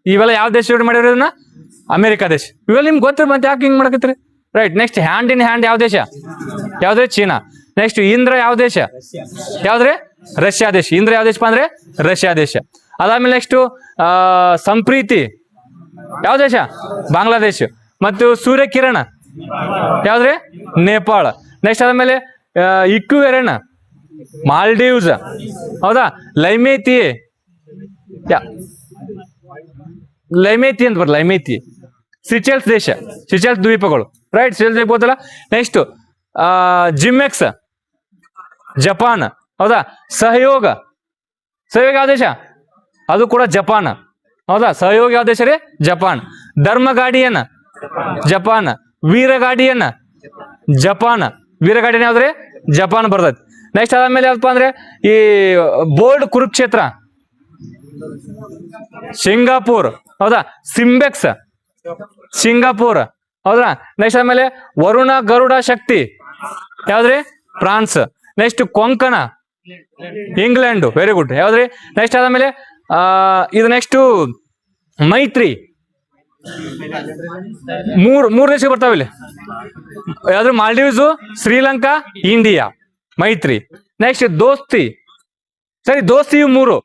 ಇವೆಲ್ಲ ಯಾವ ದೇಶದವ್ರು ಮಾಡ್ಯಾರ ಇದನ್ನ? ಅಮೆರಿಕಾ ದೇಶ. ಇವೆಲ್ಲ ನಿಮ್ಗೆ ಗೊತ್ತಿರ ಮತ್ತೆ ಯಾಕೆ ಹಿಂಗ್ ಮಾಡಕತ್ತೀರಿ right. Next hand in hand ಯಾವ ದೇಶ? ಯಾವ್ದ್ರಿ? ಚೀನಾ. ನೆಕ್ಸ್ಟ್ ಇಂದ್ರ ಯಾವ ದೇಶ? ಯಾವ್ದ್ರಿ? ರಷ್ಯಾ ದೇಶ. ಇಂದ್ರ ಯಾವ ದೇಶಪ್ಪ ಅಂದ್ರೆ ರಷ್ಯಾ ದೇಶ. ಅದಾದ್ಮೇಲೆ ನೆಕ್ಸ್ಟ್ ಸಂಪ್ರೀತಿ ಯಾವ ದೇಶ? ಬಾಂಗ್ಲಾದೇಶ. ಮತ್ತು ಸೂರ್ಯಕಿರಣ ಯಾವ್ದ್ರಿ? ನೇಪಾಳ. ನೆಕ್ಸ್ಟ್ ಆದ್ಮೇಲೆ ಇಕ್ವೇರನ್ ಮಾಲ್ಡೀವ್ಸ್ ಹೌದಾ. ಲೈಮೇತಿ ಅಂತ ಬರ್ ಲೈಮೇತಿ ಸಿಚೆಲ್ಸ್ ದೇಶ, ಸಿಚೆಲ್ಸ್ ದ್ವೀಪಗಳು ರೈಟ್. ಸಿಚೆಲ್ಸ್ ದ್ವೀಪ ಗೊತ್ತಲ್ಲ. ನೆಕ್ಸ್ಟ್ ಜಿಮ್ಮೆಕ್ಸ್ ಜಪಾನ್ ಹೌದಾ. ಸಹಯೋಗ ಯಾವ ದೇಶ? ಅದು ಕೂಡ ಜಪಾನ್ ಹೌದಾ. ಸಹಯೋಗ ಯಾವ ದೇಶ ರೀ? ಜಪಾನ್. ಧರ್ಮಗಾಡಿಯನ್ ಜಪಾನ್. ವೀರಗಾಡಿಯನ್ ಜಪಾನ್. ವೀರಗಾಡಿಯನ್ ಯಾವ್ದ್ರಿ? ಜಪಾನ್ ಬರ್ತೈತಿ. ನೆಕ್ಸ್ಟ್ ಅದಾದ್ಮೇಲೆ ಯಾವಪ್ಪ ಅಂದ್ರೆ ಈ ಬೋಲ್ಡ್ ಕುರುಕ್ಷೇತ್ರ ಸಿಂಗಾಪುರ್ ಹೌದಾ. ಸಿಂಬೆಕ್ಸ್ ಸಿಂಗಾಪುರ್ ಹೌದಾ. ನೆಕ್ಸ್ಟ್ ಆದ್ಮೇಲೆ ವರುಣ ಗರುಡ ಶಕ್ತಿ ಯಾವ್ದ್ರಿ? France. Next Konkan England. Very good. ಯಾವ್ದ್ರಿ? ನೆಕ್ಸ್ಟ್ ಆದ್ಮೇಲೆ ಇದು ನೆಕ್ಸ್ಟ್ ಮೈತ್ರಿ. ಮೂರು ದೇಶ ಬರ್ತಾವ ಇಲ್ಲಿ. ಯಾವ್ದು? Maldives, Sri Lanka, India. Maitree. Next Dosti. ಸರಿ, ದೋಸ್ತಿ ಇವು 3.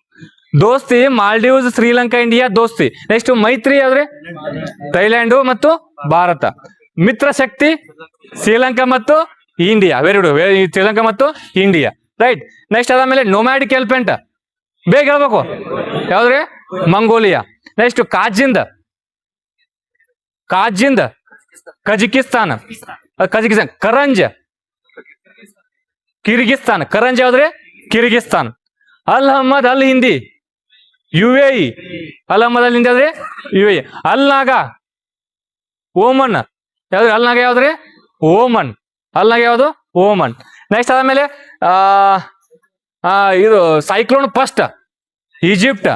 Dosti Maldives, Sri Lanka, India Dosti. Next Maitree ಯಾವ್ದ್ರಿ? ಥೈಲ್ಯಾಂಡ್ ಮತ್ತು ಭಾರತ. ಮಿತ್ರ ಶಕ್ತಿ ಶ್ರೀಲಂಕಾ ಮತ್ತು ಇಂಡಿಯಾ. Very good. ಶ್ರೀಲಂಕಾ ಮತ್ತು ಇಂಡಿಯಾ ರೈಟ್. ನೆಕ್ಸ್ಟ್ ಅದಾದ್ಮೇಲೆ ನೊಮ್ಯಾಡಿಕ್ ಎಲಿಫೆಂಟ್ ಬೇಗ ಹೇಳ್ಬೇಕು ಯಾವ್ದ್ರಿ? ಮಂಗೋಲಿಯಾ. Next Kazind Kazakhstan. ಕರಂಜ್ ಕಿರ್ಗಿಸ್ತಾನ್. ಕರಂಜ್ ಯಾವ್ದ್ರಿ? Kyrgyzstan. Al Ahmad Al Hindi UAE. Al ಮೊದಲು ನಿಂದ್ರಿ UAE. ಅಲ್ನಾಗ ಓಮನ್. ಯಾವ್ದ್ರಿ ಅಲ್ನಾಗ? ಯಾವ್ದ್ರಿ? ಓಮನ್. ಅಲ್ನಾಗ ಯಾವ್ದು? ಓಮನ್. ನೆಕ್ಸ್ಟ್ ಅದಾದ್ಮೇಲೆ ಇದು ಸೈಕ್ಲೋನ್ ಫಸ್ಟ್ ಈಜಿಪ್ಟ್.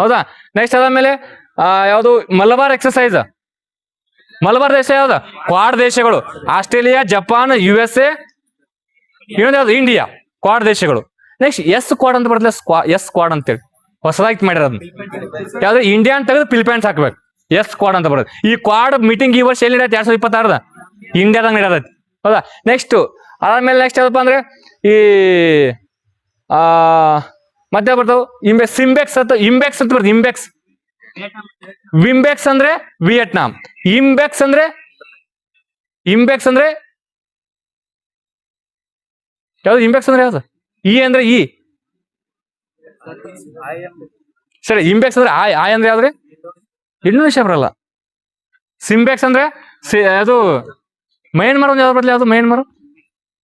ಹೌದಾ? ನೆಕ್ಸ್ಟ್ ಅದಾದ್ಮೇಲೆ ಯಾವುದು? ಮಲಬಾರ್ ಎಕ್ಸರ್ಸೈಸ್. ಮಲಬಾರ್ ದೇಶ ಯಾವ್ದು? ಕ್ವಾಡ್ ದೇಶಗಳು. ಆಸ್ಟ್ರೇಲಿಯಾ, ಜಪಾನ್, USA, ಇನ್ನೊಂದು ಯಾವ್ದು? ಇಂಡಿಯಾ. ಕ್ವಾಡ್ ದೇಶಗಳು. ನೆಕ್ಸ್ಟ್ ಎಸ್ ಕ್ವಾಡ್ ಅಂತ ಬರ್ತಲ್ಲ, ಎಸ್ ಕ್ವಾಡ್ ಅಂತೇಳಿ ಹೊಸದಾಗಿ ಮಾಡಿರೋದು. ಯಾವ್ದು? ಇಂಡಿಯಾ ಅಂತ ತೆಗೆದು ಫಿಲಿಪೈನ್ಸ್ ಹಾಕ್ಬೇಕು. ಎಸ್ ಕ್ವಾಡ್ ಅಂತ ಬರೋದು. ಈ ಕ್ವಾಡ್ ಮೀಟಿಂಗ್ ಈ ವರ್ಷ ಎಲ್ಲಿ ನಡೆಯತ್ತೆ? 2026 ಇಂಡಿಯಾದಾಗ ನಡೆಯತೈತಿ. ಹೌದಾ? ನೆಕ್ಸ್ಟ್ ಅದಾದ್ಮೇಲೆ ನೆಕ್ಸ್ಟ್ ಯಾವ್ದಪ್ಪ ಅಂದ್ರೆ ಈ ಮತ್ತೆ ಬರ್ತಾವ ಸಿಂಬೆಕ್ಸ್ ಅಂತ, ಇಂಬೆಕ್ಸ್ ಅಂತ ಬರ್ತದೆ. ಇಂಬೆಕ್ಸ್. ವಿಂಬೆಕ್ಸ್ ಅಂದ್ರೆ ವಿಯೆಟ್ನಾಂ. ಇಂಬೆಕ್ಸ್ ಅಂದ್ರೆ ಯಾವ್ದು? ಇಂಬೆಕ್ಸ್ ಅಂದ್ರೆ ಯಾವ್ದು? ಇ ಅಂದ್ರೆ ಇ. ಸರಿ, ಇಂಬೆಕ್ಸ್ ಅಂದ್ರೆ ಆಯ್ ಅಂದ್ರೆ ಯಾವ್ದ್ರಿ? ಇಂಡೋನೇಷ್ಯಾ ಬರಲ್ಲ. ಸಿಂಬೆಕ್ಸ್ ಅಂದ್ರೆ ಅದು ಮಯನ್ಮಾರ್. ಒಂದು ಯಾವ್ದು ಬರ್ತಲ್ಲ? ಯಾವ್ದು ಮಯನ್ಮಾರ್?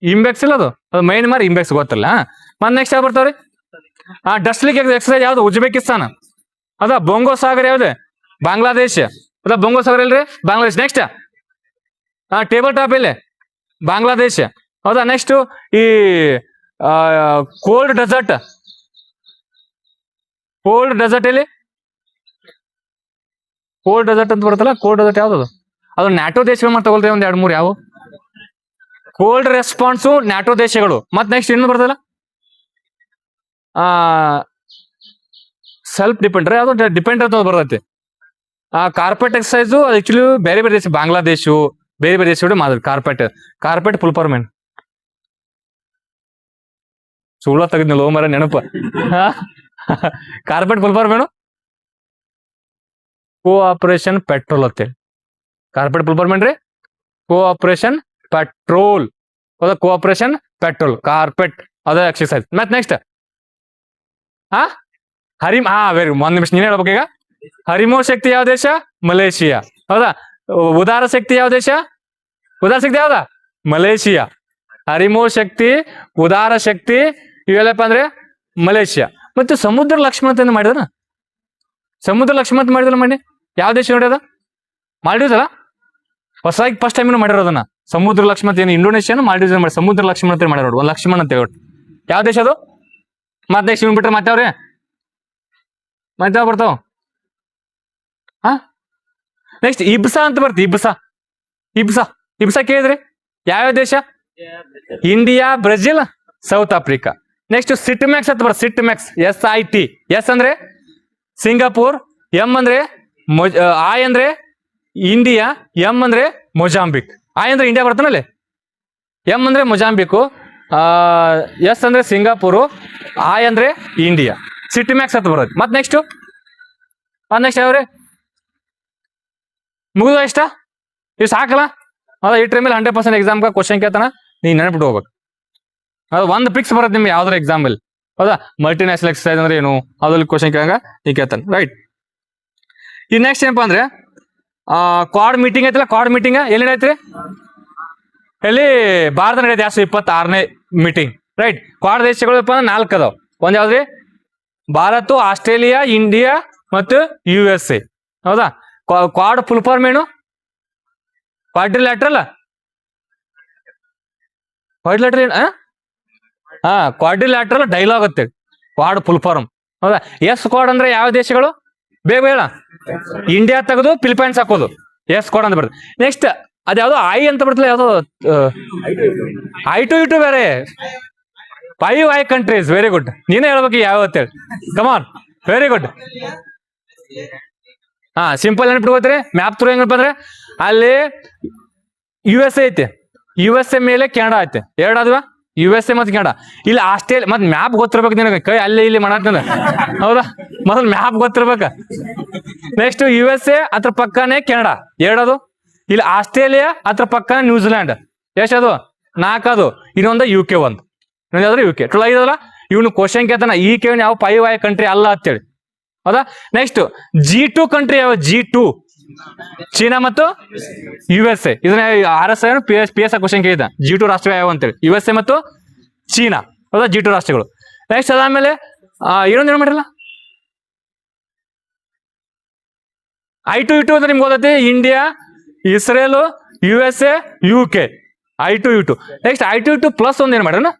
ಇಂಬೆಕ್ಸ್ ಇಲ್ಲ ಅದು ಮಯನ್ಮಾರ್. ಇಂಬೆಕ್ಸ್ ಗೊತ್ತಲ್ಲ. ಮತ್ತೆ ನೆಕ್ಸ್ಟ್ ಯಾವ್ದು ಬರ್ತಾವ್ರಿ? ಡಸ್ಟ್ಲಿಕ್ ಎಕ್ಸರ್ಸೈಸ್ ಯಾವ್ದು? ಉಜ್ಬೇಕಿಸ್ತಾನ. ಅದ ಬೊಂಗೋ ಸಾಗರ್ ಯಾವ್ದು? ಬಾಂಗ್ಲಾದೇಶ್. ಅದ ಬೊಂಗೋ ಸಾಗರ್ ಇಲ್ರಿ? ಬಾಂಗ್ಲಾದೇಶ್. ನೆಕ್ಸ್ಟ್ ಟೇಬಲ್ ಟಾಪ್ ಇಲ್ಲಿ? ಬಾಂಗ್ಲಾದೇಶ್. ಹೌದಾ? ನೆಕ್ಸ್ಟ್ ಈ ಕೋಲ್ಡ್ ಡೆಸರ್ಟ್ ಇಲ್ಲಿ? ಕೋಲ್ಡ್ ಡೆಸರ್ಟ್ ಅಂತ ಬರುತ್ತಲ್ಲ, ಕೋಲ್ಡ್ ಡೆಸರ್ಟ್ ಯಾವ್ದು? ಅದು ನ್ಯಾಟೋ ದೇಶಗಳು ಮತ್ತೆ ತಗೊಳ್ತೇವೆ. ಒಂದ್ 2-3 ಯಾವ ಕೋಲ್ಡ್ ರೆಸ್ಪಾನ್ಸು ನ್ಯಾಟೋ ದೇಶಗಳು. ಮತ್ತೆ ನೆಕ್ಸ್ಟ್ ಇನ್ನು ಬರ್ತಲ್ಲ ಸೆಲ್ಫ್ ಡಿಪೆಂಡ್. ಯಾವ್ದು ಡಿಪೆಂಡ್ ಅಂತ ಬರ್ತೈತಿ. ಕಾರ್ಪೆಟ್ ಎಕ್ಸರ್ಸೈಸು ಆಕ್ಚುಲಿ ಬೇರೆ ಬೇರೆ ದೇಶ, ಬಾಂಗ್ಲಾದೇಶು ಬೇರೆ ಬೇರೆ ದೇಶಗಳು ಮಾಡಿದ್ರು. ಕಾರ್ಪೆಟ್ ಫುಲ್ಫಾರ್ಮ್ ಸುಳ್ಳ ತೆಗೆದ್ನಲ್ಲ ಮರ ನೆನಪ. ಕಾರ್ಪೆಟ್ ಫುಲ್ಫಾರ್ಮ್ ಏನು? ಕೋಆಪರೇಷನ್ ಪೆಟ್ರೋಲ್ ಅಂತೇಳಿ. ಕಾರ್ಪೆಟ್ ಫುಲ್ಫಾರ್ಮ್ ಏನ್ರಿ? Cooperation petrol. ಹೌದಾ? ಕೋಆಪರೇಷನ್ ಪೆಟ್ರೋಲ್, ಕಾರ್ಪೆಟ್, ಅದ ಎಕ್ಸರ್ಸೈಸ್. ಮತ್ತೆ ನೆಕ್ಸ್ಟ್ ವೆರಿ ಒಂದ್ ನಿಮಿಷ ನೀನ್ ಹೇಳ್ಬೇಕು ಈಗ. ಹರಿಮೋ ಶಕ್ತಿ ಯಾವ ದೇಶ? ಮಲೇಷಿಯಾ. ಹೌದಾ? ಉದಾರ ಶಕ್ತಿ ಯಾವ ದೇಶ? ಉದಾರ ಶಕ್ತಿ ಯಾವ್ದಾ? ಮಲೇಷಿಯಾ. ಹರಿಮೋ ಶಕ್ತಿ, ಉದಾರ ಶಕ್ತಿ ಇವೆಲ್ಲಪ್ಪ ಅಂದ್ರೆ ಮಲೇಷಿಯಾ. ಮತ್ತೆ ಸಮುದ್ರ ಲಕ್ಷ್ಮಣ ಅಂತ ಮಾಡಿದ. ಸಮುದ್ರ ಲಕ್ಷ್ಮಣ ಅಂತ ಮಾಡಿದಲ್ಲ ಮಾಡಿ ಯಾವ ದೇಶ ನೋಡ್ಯದ? ಮಾಲ್ಡೀವ್ಸ್ ಅಲ್ಲ? ಹೊಸದಾಗಿ ಫಸ್ಟ್ ಟೈಮ್ ಮಾಡಿರೋದನ್ನ ಸಮುದ್ರ ಲಕ್ಷ್ಮಣ. ಏನು ಇಂಡೋನೇಷಿಯಾನು ಮಾಲ್ಡೀವ್ಸ್ ಮಾಡಿ ಸಮುದ್ರ ಲಕ್ಷ್ಮಣ ಅಂತ ಮಾಡ್ಯಾರ ನೋಡಿ. ಒಂದು ಲಕ್ಷ್ಮಣ ಅಂತ ಹೇಳಿ ಯಾವ ದೇಶ ಅದು? ಮತ್ತೆ ನೆಕ್ಸ್ಟ್ ಬಿಟ್ರೆ ಮತ್ತೆ ಅವ್ರೆ ಮತ್ತೆ ಯಾವ ಬರ್ತಾವ? ನೆಕ್ಸ್ಟ್ ಇಬ್ಸಾ ಅಂತ ಬರ್ತಿ. ಇಬ್ಸಾ ಕೇಳಿದ್ರಿ? ಯಾವ್ಯಾವ ದೇಶ? India, Brazil, south Africa. Next ಸಿಟ್ಮ್ಯಾಕ್ಸ್ ಅಂತ ಬರ್ತದೆ. ಸಿಟ್ಮ್ಯಾಕ್ಸ್, SIT. ಎಸ್ ಅಂದ್ರೆ ಸಿಂಗಾಪುರ್, ಎಂ ಅಂದ್ರೆ ಐ ಅಂದ್ರೆ ಇಂಡಿಯಾ, ಎಂ ಅಂದ್ರೆ ಮೊಜಾಂಬಿಕ್. ಐ ಅಂದ್ರೆ ಇಂಡಿಯಾ ಬರ್ತಾನಲ್ಲಿ, ಎಂ ಅಂದ್ರೆ ಮೊಜಾಂಬಿಕ್, ಎಸ್ ಅಂದ್ರೆ ಸಿಂಗಾಪುರ್, ಐ ಅಂದ್ರೆ ಇಂಡಿಯಾ. ಸಿಟ್ಮ್ಯಾಕ್ಸ್ ಅಂತ ಬರುತ್ತೆ. ಮತ್ತೆ ನೆಕ್ಸ್ಟ್ ಯಾವ್ರಿ? ಮುಗಿದ ಇಷ್ಟ? ಇವ್ ಸಾಕಲ್ಲ? ಅದ ಈ ಟೈಮಲ್ಲಿ 100% ಎಕ್ಸಾಮ್ಗೆ ಕ್ವಶನ್ ಕೇಳ್ತಾನ, ನೀನ್ ನೆನಪಿಟ್ಟು ಹೋಗ್ಬೇಕು. ಅದು ಒಂದು ಫಿಕ್ಸ್ ಬರುತ್ತೆ ನಿಮ್ಗೆ ಯಾವ್ದಾರ ಎಕ್ಸಾಂಪಲ್. ಹೌದಾ? ಮಲ್ಟಿನ್ಯಾಷನಲ್ ಎಕ್ಸರ್ಸೈಸ್ ಅಂದ್ರೆ ಏನು ಅದ್ರಲ್ಲಿ ಕ್ವಶನ್ ಕೇಳಂಗ ಈ ಕೇಳ್ತಾನೆ. ರೈಟ್. ಈ ನೆಕ್ಸ್ಟ್ ಏನಪ್ಪಾ ಅಂದ್ರೆ ಕ್ವಾಡ್ ಮೀಟಿಂಗ್ ಐತಿಲ್ಲ? ಕ್ವಾಡ್ ಮೀಟಿಂಗ್ ಎಲ್ಲಿ ನಡೆಯತ್ರಿ? ಎಲ್ಲಿ? ಭಾರತ ನಡೆಯುತ್ತೆ. 2026ನೇ ಮೀಟಿಂಗ್. ರೈಟ್. ಕ್ವಾಡ್ ದೇಶಗಳು 4 ಅದಾವ. ಒಂದ್ ಯಾವ್ದ್ರಿ? ಭಾರತ, ಆಸ್ಟ್ರೇಲಿಯಾ, ಇಂಡಿಯಾ ಮತ್ತು USA. ಹೌದಾ? ಕ್ವಾಡ್ ಫುಲ್ ಫಾರ್ಮ್ ಏನು? ಕ್ವಾಡ್ರಿಲ್ಯಾಟ್ರಲ್ ಕ್ವಾಡ್ರಿಲ್ಯಾಟ್ರಲ್ ಡೈಲಾಗ್ ಅಂತ ಕ್ವಾಡ್ ಫುಲ್ ಫಾರ್ಮ್. ಹೌದಾ? ಎಸ್ ಕ್ವಾಡ್ ಅಂದ್ರೆ ಯಾವ ದೇಶಗಳು? ಬೇಗ ಬೇಡ. ಇಂಡಿಯಾ ತೆಗೆದು ಫಿಲಿಪೈನ್ಸ್ ಹಾಕೋದು ಎಸ್ ಕ್ವಾಡ್ ಅಂತ ಬರ್ತದೆ. ನೆಕ್ಸ್ಟ್ ಅದ್ಯಾವ್ದೋ ಐ ಅಂತ ಬರ್ತಲ್ಲ, ಯಾವ್ದೋ I2 ಬೇರೆ. 5 I ಕಂಟ್ರೀಸ್. Very good. ನೀನೇ ಹೇಳ್ಬೇಕು ಯಾವ ಅಂತೇಳಿ. Come on, very good. ಸಿಂಪಲ್ ನೆನಪಿಟ್ಕೋತೀರಿ. ಮ್ಯಾಪ್ ಥ್ರೂ ಹೆಂಗಪ್ಪ ಅಂದ್ರೆ ಅಲ್ಲಿ USA ಐತೆ, USA ಮೇಲೆ ಕೆನಡಾ ಐತೆ. ಎರಡಾದ್ವಾ? USA ಮತ್ತೆ ಕೆನಡಾ. ಇಲ್ಲಿ ಆಸ್ಟ್ರೇಲಿಯಾ. ಮತ್ತೆ ಮ್ಯಾಪ್ ಗೊತ್ತಿರ್ಬೇಕು ನಿನಗೆ. ಕೈ ಅಲ್ಲಿ ಇಲ್ಲಿ ಮಾಡತ್ತಂದ. ಹೌದಾ? ಮೊದಲು ಮ್ಯಾಪ್ ಗೊತ್ತಿರ್ಬೇಕ. ನೆಕ್ಸ್ಟ್ USA ಅದ್ರ ಪಕ್ಕನೇ ಕೆನಡಾ. ಎರಡದು. ಇಲ್ಲಿ ಆಸ್ಟ್ರೇಲಿಯಾ ಅದ್ರ ಪಕ್ಕನೇ ನ್ಯೂಜಿಲ್ಯಾಂಡ್. ಎಷ್ಟದು? 4 ಅದು. ಇನ್ನೊಂದು UK 1. ಇನ್ನೊಂದಾದ್ರೆ UK. 5 ಅದಲ್ಲ? ಇವನು ಕ್ವಶನ್ ಕೇಳ್ತಾನ, ಈ ಕೇಳಿ ಯಾವ 5 I ಕಂಟ್ರಿ ಅಲ್ಲ ಅಂತೇಳಿ. ಹೌದಾ? ನೆಕ್ಸ್ಟ್ G2 ಕಂಟ್ರಿ ಯಾವ? G2 ಚೀನಾ ಮತ್ತು USA. ಇದನ್ನ RSI PS ಕ್ವಶನ್ ಕೇಳಿದ. G2 ರಾಷ್ಟ್ರಗಳು ಯಾವ ಅಂತೇಳಿ? USA ಮತ್ತು ಚೀನಾ. ಹೌದಾ? G2 ರಾಷ್ಟ್ರಗಳು. ನೆಕ್ಸ್ಟ್ ಅದಾದ್ಮೇಲೆ ಇನ್ನೊಂದು ಏನು ಮಾಡಿರಲ್ಲ, I2 ಅಂದ್ರೆ ನಿಮ್ಗೆ ಗೊತ್ತೈತಿ India, Israel, USA, UK. I2 next I2 plus ಒಂದ್ ಏನ್ ಮಾಡ್ಯಾನ,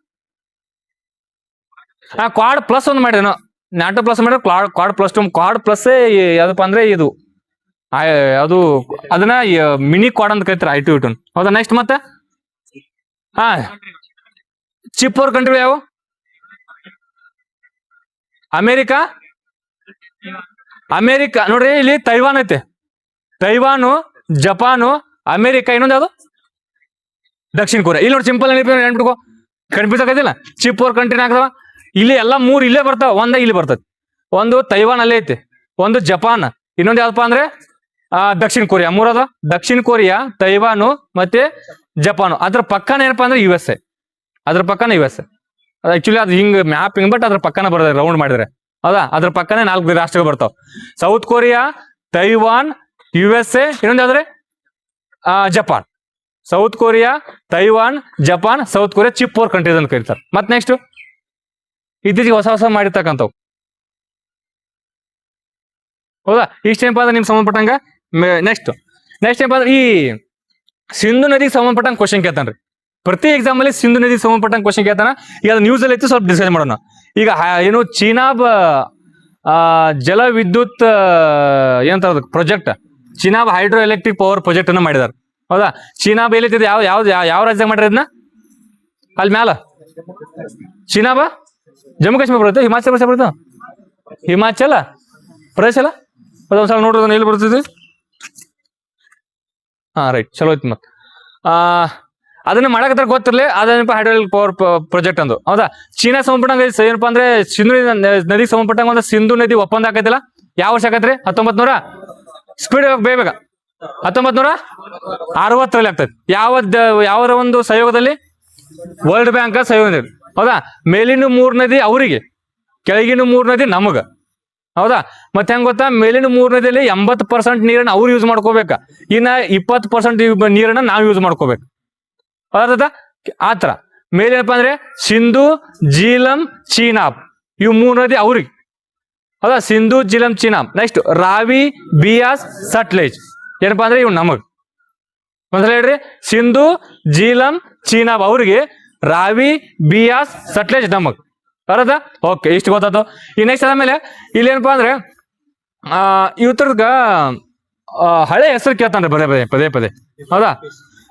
ಕ್ವಾಡ್ ಪ್ಲಸ್ ಒಂದ್ ಮಾಡ್ಯಾನ, ನಾಟೋ ಪ್ಲಸ್ ಮಾಡ್ಯಾರ, ಕ್ವಾಡ್ ಪ್ಲಸ್ ಕ್ವಾಡ್ ಪ್ಲಸ್ ಯಾವ್ದಪ್ಪ ಅಂದ್ರೆ ಇದು ಅದು ಅದನ್ನ ಮಿನಿ ಕ್ವಾಡ್ ಅಂತ ಕರಿತಾರೆ I2. ಹೌದಾ. ನೆಕ್ಸ್ಟ್ ಮತ್ತೆ ಹಾ ಚಿಪ್ ಪವರ್ ಕಂಟ್ರಿ ಯಾವ, ಅಮೇರಿಕಾ ನೋಡ್ರಿ, ಇಲ್ಲಿ ತೈವಾನ್ ಐತೆ, ತೈವಾನು, ಜಪಾನು, ಅಮೇರಿಕಾ, ಇನ್ನೊಂದು ಯಾವ್ದು ದಕ್ಷಿಣ ಕೊರಿಯಾ. ಇಲ್ಲಿ ನೋಡಿ ಸಿಂಪಲ್ ನೆನ್ಪಿಟ್ಕೋ, ಕನ್ಫ್ಯೂಸ್ ಆಗದಿಲ್ಲ. ಚಿಪ್ ಪವರ್ ಕಂಟ್ರಿನ ಆಗ್ತಾವ ಇಲ್ಲಿ ಎಲ್ಲ ಮೂರ್ ಇಲ್ಲೇ ಬರ್ತಾವ, ಒಂದ ಇಲ್ಲಿ ಬರ್ತದೆ. ಒಂದು ತೈವಾನ್ ಅಲ್ಲೇ ಐತಿ, ಒಂದು ಜಪಾನ್, ಇನ್ನೊಂದು ಯಾವ್ದಪ್ಪ ಅಂದ್ರೆ ದಕ್ಷಿಣ ಕೊರಿಯಾ. ಮೂರದ ದಕ್ಷಿಣ ಕೊರಿಯಾ, ತೈವಾನು ಮತ್ತೆ ಜಪಾನು. ಅದ್ರ ಪಕ್ಕನ ಏನಪ್ಪಾ ಅಂದ್ರೆ USA. ಅದ್ರ ಪಕ್ಕನ US. ಆಕ್ಚುಲಿ ಅದು ಹಿಂಗ್ ಮ್ಯಾಪಿಂಗ್, ಬಟ್ ಅದ್ರ ಪಕ್ಕನ ಬರ್ತದೆ ರೌಂಡ್ ಮಾಡಿದ್ರೆ. ಹೌದಾ. ಅದ್ರ ಪಕ್ಕನೆ 4 ರಾಷ್ಟ್ರಗಳು ಬರ್ತಾವ, ಸೌತ್ ಕೊರಿಯಾ, ತೈವಾನ್, USA, ಇನ್ನೊಂದು ಯಾವ್ದ್ರೆ Japan. South Korea, Taiwan, Japan, south Korea chip power countries ಅಂತ ಕರೀತಾರೆ. ಮತ್ತೆ ನೆಕ್ಸ್ಟ್ ಇತ್ತೀಚೆಗೆ ಹೊಸ ಮಾಡಿರ್ತಕ್ಕಂಥವು. ಹೌದಾ. ಇಷ್ಟೇನಪ್ಪ ಅಂದ್ರೆ ನಿಮ್ಗೆ ಸಂಬಂಧಪಟ್ಟಂಗ. ನೆಕ್ಸ್ಟ್ ಏನಪ್ಪ ಅಂದ್ರೆ ಈ ಸಿಂಧು ನದಿಗೆ ಸಂಬಂಧಪಟ್ಟಂಗೆ ಕ್ವಶನ್ ಕೇಳ್ತಾನ್ರಿ ಪ್ರತಿ ಎಕ್ಸಾಮ್ ಅಲ್ಲಿ. ಸಿಂಧು ನದಿಗೆ ಸಂಬಂಧಪಟ್ಟಂಗೆ ಕ್ವಶನ್ ಕೇಳ್ತಾನ. ಈಗ ಅದು ನ್ಯೂಸ್ ಅಲ್ಲಿ ಐತಿ, ಸ್ವಲ್ಪ ಡಿಸ್ಕಸ್ ಮಾಡೋಣ. ಈಗ ಏನು ಚೀನಾಬ್ ಜಲ ವಿದ್ಯುತ್ ಏನಂತ project, Chenab hydro electric power project ಅನ್ನ ಮಾಡಿದಾರೆ. ಹೌದಾ. ಚೀನಾಬ್ ಎಲ್ಲಿದೆ, ಯಾವ ರಾಜ್ಯದಾಗ ಮಾಡ್ರಿ ಇದನ್ನ, ಅಲ್ಲಿ ಮ್ಯಾಲ ಚೀನಾಬ ಜಮ್ಮು ಕಾಶ್ಮೀರ ಬರುತ್ತೆ, ಹಿಮಾಚಲ ಪ್ರದೇಶ ಬರುತ್ತೆ, ಹಿಮಾಚಲ ಪ್ರದೇಶ ಅಲ್ಲ. ಅದೊಂದ್ಸಲ ನೋಡ್ರಿ ಎಲ್ಲಿ ಬರ್ತದೆ. ರೈಟ್, ಚಲೋ ಐತಿ. ಮತ್ ಅದನ್ನ ಮಾಡಕತ್ರ ಗೊತ್ತಿರ್ಲಿ, ಅದೇನಪ್ಪ ಹೈಡ್ರೋ ಪವರ್ ಪ್ರಾಜೆಕ್ಟ್ ಅಂದು. ಹೌದಾ. ಚೀನಾ ಸಂಬಂಧಪಟ್ಟಂಗ ಏನಪ್ಪಾ ಅಂದ್ರೆ ಸಿಂಧು ನದಿಗೆ ಸಂಬಂಧಪಟ್ಟಂಗ ಒಂದು ಸಿಂಧು ನದಿ ಒಪ್ಪಂದ ಆಕೈತಿಲ್ಲ. ಯಾವ ವರ್ಷ ಆಕೈತ್ರಿ? 1900 ಸ್ಪೀಡ್ ಬೇಗ 1960 ಆಗ್ತೈತಿ. ಯಾವ ಒಂದು ಸಹಯೋಗದಲ್ಲಿ? ವರ್ಲ್ಡ್ ಬ್ಯಾಂಕ್ ಸಹಯೋಗ. ಹೌದಾ. ಮೇಲಿನ 3 ನದಿ ಅವರಿಗೆ, ಕೆಳಗಿನ 3 ನದಿ ನಮಗ. ಹೌದಾ. ಮತ್ತೆ ಹೆಂಗ್ ಗೊತ್ತಾ, ಮೇಲಿನ 3 ನದಿಯಲ್ಲಿ 80% ನೀರನ್ನ ಅವ್ರು ಯೂಸ್ ಮಾಡ್ಕೋಬೇಕ, ಇನ್ನ 20% ನೀರನ್ನ ನಾವು ಯೂಸ್ ಮಾಡ್ಕೋಬೇಕು. ಆತರ ಮೇಲೇನಪ್ಪ ಅಂದ್ರೆ ಸಿಂಧು, ಜೀಲಂ, ಚೀನಾಬ್, ಇವು 3 ನದಿ ಅವ್ರಿಗೆ. ಹೌದಾ. ಸಿಂಧು, ಜೀಲಂ, ಚೀನಾಬ್. ನೆಕ್ಸ್ಟ್ ರಾವಿ, ಬಿಯಾಸ್, ಸಟ್ಲೇಜ್ ಏನಪ್ಪಾ ಅಂದ್ರೆ ಇವ್ ನಮಗ್. ಒಂದ್ಸಲ ಹೇಳ್ರಿ, ಸಿಂಧು, ಜೀಲಂ, ಚೀನಾಬ್ ಅವ್ರಿಗೆ, ರಾವಿ, ಬಿಯಾಸ್, ಸಟ್ಲೇಜ್ ನಮಗ್. ಬರದ. ಓಕೆ, ಇಷ್ಟು ಗೊತ್ತಾಯ್ತು. ಈ ನೆಕ್ಸ್ಟ್ ಆದ್ಮೇಲೆ ಇಲ್ಲಿ ಏನಪ್ಪಾ ಅಂದ್ರೆ ಇವತ್ತರ್ಗ ಹಳೆ ಹೆಸರು ಕೇಳ್ತಾನ್ರಿ ಪದೇ. ಹೌದಾ.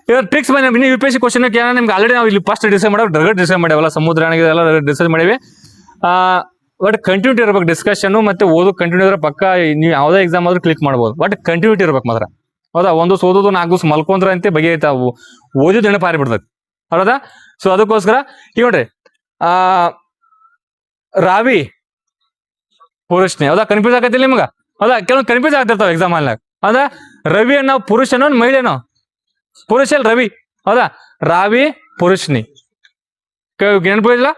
ಇವಾಗ ಟ್ರಿಕ್ಸ್ ಬಂದ UPSC ಕ್ವಶನ್ ನಿಮ್ಗೆ ಆಲ್ರೆಡಿ ನಾವು ಇಲ್ಲಿ ಫಸ್ಟ್ ಡಿಸೈಡ್ ಮಾಡ್ಯಾವಲ್ಲ, ಸಮುದ್ರ ಎಲ್ಲ ಡಿಸೈಡ್ ಮಾಡೇವಿ. ಬಟ್ ಕಂಟಿನ್ಯೂಟಿ ಇರ್ಬೇಕು ಡಿಸ್ಕಷನ್, ಮತ್ತೆ ಓದು ಕಂಟಿನ್ಯೂ ಇದ್ರೆ ಪಕ್ಕ ನೀವು ಯಾವುದೇ ಎಕ್ಸಾಮ್ ಆದ್ರೂ ಕ್ಲಿಕ್ ಮಾಡ್ಬೋದು. ಬಟ್ ಕಂಟಿನ್ಯೂಟಿ ಇರ್ಬೇಕು ಮಾತ್ರ. ಹೌದಾ. ಒಂದು ಓದೋದು 4 ದಿವಸ ಮಲ್ಕೊಂಡ್ರೆ ಅಂತ ಬಗೆಯ್ತಾವು, ಓದಿದ್ದು ನೆನಪಾರಿ ಬಿಡ್ತೈತಿ. ಹೌದಾ. ಸೊ ಅದಕ್ಕೋಸ್ಕರ ಈಗ ನೋಡ್ರಿ, ರಾವಿ ಪುರುಷನೇ. ಹೌದಾ. ಕನ್ಫ್ಯೂಸ್ ಆಗತ್ತಿಲ್ಲ ನಿಮ್ಗ? ಹೌದಾ. ಕೆಲವೊಂದು ಕನ್ಫ್ಯೂಸ್ ಆಗ್ತಿರ್ತಾವ ಎಕ್ಸಾಮ್ ಅಲ್ಲಿ. ಹೌದಾ. ರವಿ ಅನ್ನೋ ಪುರುಷನೋ ಮಹಿಳೆನೋ? ಪುರುಷ ಅಲ್ ರವಿ. ಹೌದಾ. ರಾವಿ ಪುರುಷನಿ ನೆನಪಿಲ್ಲ.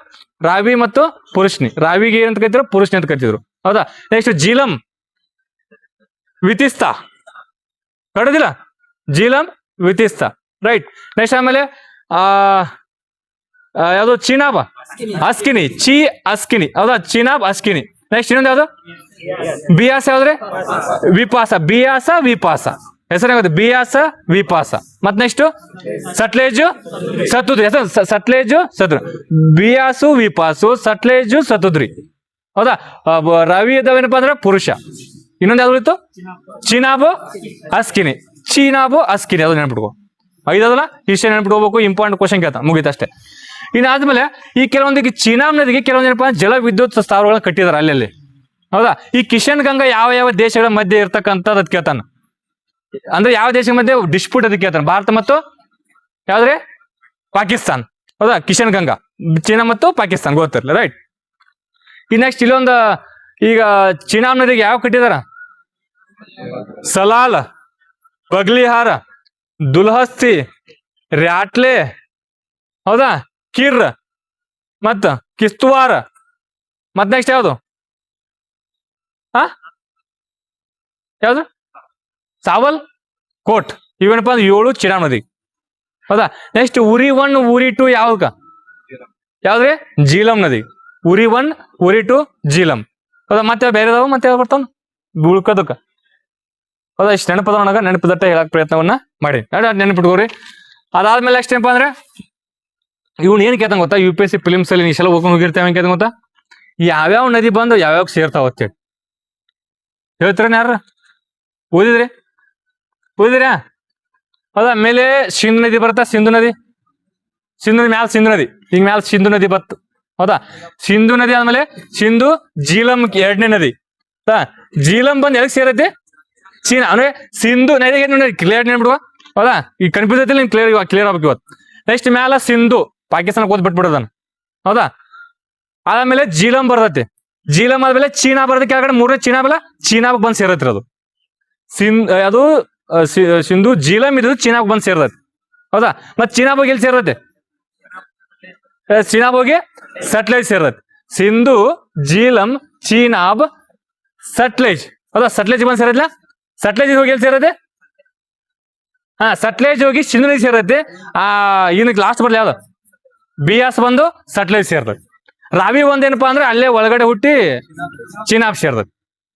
ರಾವಿ ಮತ್ತು ಪುರುಷನಿ. ರಾವಿಗೆ ಏನಂತ ಕರಿತಿದ್ರು? ಪುರುಷನಿ ಅಂತ ಕರಿತಿದ್ರು. ಹೌದಾ. Next Jhelum ವಿತಿಸ್ತಾ, ಕಡದಿಲ್ಲ, Jhelum ವಿತಿಸ್ತಾ. Right. Next ಆಮೇಲೆ ಯಾವ್ದು? ಚೀನಾಬ್ ಅಸ್ಕಿನಿ, ಅಸ್ಕಿನಿ. ಹೌದಾ. ಚೀನಾಬ್ ಅಸ್ಕಿನಿ. ನೆಕ್ಸ್ಟ್ ಇನ್ನೊಂದು ಯಾವ್ದು? ಬಿಯಾಸ ಯಾವ್ದ್ರಿ? ವಿಪಾಸ. ಬಿಯಾಸ ವಿಪಾಸ ಹೆಸರಾಗುತ್ತೆ, ಬಿಯಾಸ ವಿಪಾಸ. ಮತ್ ನೆಕ್ಸ್ಟ್ ಸಟ್ಲೇಜು ಸತುದ್ರಿ. ಸಟ್ಲೇಜು ಸತುದ್ರಿ, ಬಿಯಾಸು ವಿಪಾಸು, ಸಟ್ಲೇಜು ಸತುದ್ರಿ. ಹೌದಾ. ರವಿ ಇದ್ದಾವೇನಪ್ಪ ಅಂದ್ರೆ ಪುರುಷ. ಇನ್ನೊಂದು ಯಾವ್ದು ಇತ್ತು? ಚೀನಾಬು ಅಸ್ಕಿನಿ. ಚೀನಾಬು ಅಸ್ಕಿನಿ, ಅದು ನೆನ್ಪಿಟ್ಕೋ. 5 ಅದಲ್ಲ, ಇಷ್ಟೇ ನೆನ್ಪಿಟ್ಕೋಬೇಕು. ಇಂಪಾರ್ಟೆಂಟ್ ಕ್ವಶನ್ ಕೇಳ್ತಾ ಮುಗಿತಷ್ಟೇ. ಇನ್ನಾದ್ಮೇಲೆ ಈ ಕೆಲವೊಂದಿಗೆ ಚೀನಾಬ್ ನದಿಗೆ ಕೆಲವೊಂದು ಏನಪ್ಪಾ ಜಲ ವಿದ್ಯುತ್ ಸ್ಥಾವರಗಳನ್ನ ಕಟ್ಟಿದಾರೆ ಅಲ್ಲಿ. ಹೌದಾ. ಈ ಕಿಶನ್ ಗಂಗಾ ಯಾವ ದೇಶಗಳ ಮಧ್ಯೆ ಇರ್ತಕ್ಕಂಥದ್ದು ಅದ್ ಕೇಳ್ತಾನ. ಅಂದ್ರೆ ಯಾವ ದೇಶದ ಮಧ್ಯೆ ಡಿಸ್ಪ್ಯೂಟ್ ಅದಕ್ಕೆ ಕೇಳ್ತಾನೆ? ಭಾರತ ಮತ್ತು ಯಾವ್ದ್ರೆ? ಪಾಕಿಸ್ತಾನ್. ಹೌದಾ. ಕಿಶನ್ ಗಂಗಾ ಚೀನಾ ಮತ್ತು ಪಾಕಿಸ್ತಾನ್ ಗೊತ್ತಿರಲ್ಲ. ರೈಟ್. ಈ ನೆಕ್ಸ್ಟ್ ಇಲ್ಲೊಂದು, ಈಗ ಚೀನಾಬ್ ನದಿಗೆ ಯಾವ ಕಟ್ಟಿದಾರ? ಸಲಾಲ್, ಬಗ್ಲಿಹಾರ, ದುಲ್ಹಸ್ತಿ, ರ್ಯಾಟ್ಲೆ, ಹೌದಾ, ಕಿರ್ ಮತ್ತ ಕಿಸ್ತುವಾರ. ಮತ್ ನೆಕ್ಸ್ಟ್ ಯಾವ್ದು? ಯಾವ್ದು? ಸಾವಲ್ ಕೋಟ್. ಇವೇನಪ್ಪ ಅಂದ್ರೆ 7 ಚೀನಾಬ್ ನದಿ. ಹೌದಾ. ನೆಕ್ಸ್ಟ್ ಉರಿ 1 ಉರಿ 2 ಯಾವ್ದ್ರಿ? ಜೀಲಂ ನದಿ. ಉರಿ 1 ಉರಿ 2 ಜೀಲಂ. ಹೌದಾ. ಮತ್ತೆ ಬೇರೆದವ ಮತ್ತೆ ಯಾವ್ದು ಬರ್ತಾವ ಉಳ್ಕೋದಕ್ಕ? ಹೌದಾ, ಇಷ್ಟು ನೆನಪದೊಳಗ ನೆನಪದಟ್ಟ ಹೇಳಕ್ ಪ್ರಯತ್ನವನ್ನ ಮಾಡಿ ನೆನಪಿಟ್ಕೋರಿ. ಅದಾದ್ಮೇಲೆ ನೆಕ್ಸ್ಟ್ ಏನಪ್ಪಾ ಅಂದ್ರೆ ಇವ್ನ ಏನ್ ಕೇಳ್ತಾನ ಗೊತ್ತಾ, UPSC ಫಿಲಿಮ್ಸ್ ಅಲ್ಲಿ ನೀಸಲ ಓದ್ಕೊಂಡು ಹೋಗಿರ್ತೇವೆ ಏನ್ ಕೇಳ್ತಾನ ಗೊತ್ತಾ, ಯಾವ್ಯಾವ ನದಿ ಬಂದು ಯಾವ್ಯಾವ ಸೇರ್ತಾವ ಅಂತೇಳಿ ಹೇಳ್ತಾರ ಯಾರ ಓದಿದ್ರಾ? ಹೌದಾ, ಮೇಲೆ ಸಿಂಧು ನದಿ ಬರ್ತಾ, ಸಿಂಧು ನದಿ ಮ್ಯಾಲ ಸಿಂಧು ನದಿ, ಈಗ ಮ್ಯಾಲ ಸಿಂಧು ನದಿ ಬತ್ತು. ಹೌದಾ, ಸಿಂಧು ನದಿ ಆದ್ಮೇಲೆ ಸಿಂಧು ಜೀಲಂ 2ನೇ ನದಿ. ಜೀಲಂ ಬಂದ್ ಎದಕ್ ಸೇರೈತಿ? ಚೀನಾ. ಅಂದ್ರೆ ಸಿಂಧು ನದಿ ಕ್ಲಿಯರ್ ನೆನ್ಬಿಡುವ. ಹೌದಾ, ಈ ಕನ್ಫ್ಯೂಸ್ ಐತಿ, ನೀನ್ ಕ್ಲಿಯರ್ ಆಗ್ಬೇಕು ಇವತ್ತು. ನೆಕ್ಸ್ಟ್ ಮ್ಯಾಲ ಸಿಂಧು ಪಾಕಿಸ್ತಾನಕ್ಕೆ ಓದ್ ಬಿಟ್ಬಿಡೋದನ್ನ. ಹೌದಾ, ಆದ್ಮೇಲೆ ಜೀಲಂ ಬರ್ತೈತಿ. ಜೀಲಂ ಆದ್ಮೇಲೆ ಚೀನಾ ಬರ್ತೈತಿ ಕೆಳಗಡೆ, 3ನೇ ಚೀನಾ ಬೆಲ್ಲ ಚೀನಾಗ್ ಬಂದ್ ಸೇರತ್ರಿ ಅದು. ಅದು ಸಿಂಧು ಜೀಲಂ ಇದು ಚೀನಾಗ್ ಬಂದ್ ಸೇರ್ತೈತಿ. ಹೌದಾ, ಮತ್ ಚೀನಾಗ್ ಹೋಗಿ ಎಲ್ಲಿ ಸೇರ್ತೈತಿ? ಚೀನಾಬ್ ಹೋಗಿ ಸಟ್ಲೇಜ್ ಸೇರ್ತೈತಿ. ಸಿಂಧು ಜೀಲಂ ಚೀನಾಬ್ ಸಟ್ಲೇಜ್. ಹೌದಾ, ಸಟ್ಲೇಜ್ ಬಂದ್ ಸೇರತ್ಲ. ಸಟ್ಲೇಜ್ ಹೋಗಿ ಎಲ್ಲಿ ಸೇರತ್ತೆ? ಸಟ್ಲೇಜ್ ಹೋಗಿ ಸಿಂಧು ನದಿ ಸೇರತ್ತೆ. ಇದಕ್ಕೆ ಲಾಸ್ಟ್ ಬರ್ಲಿ ಯಾವ್ದು? ಬಿಯಾಸ್ ಬಂದು ಸಟ್ಲೇಜ್ ಸೇರ್ತೈತಿ. ರಾವಿ ಒಂದೇನಪ್ಪಾ ಅಂದ್ರೆ ಅಲ್ಲೇ ಒಳಗಡೆ ಹುಟ್ಟಿ ಚೀನಾಬ್ ಸೇರ್ತೈತಿ.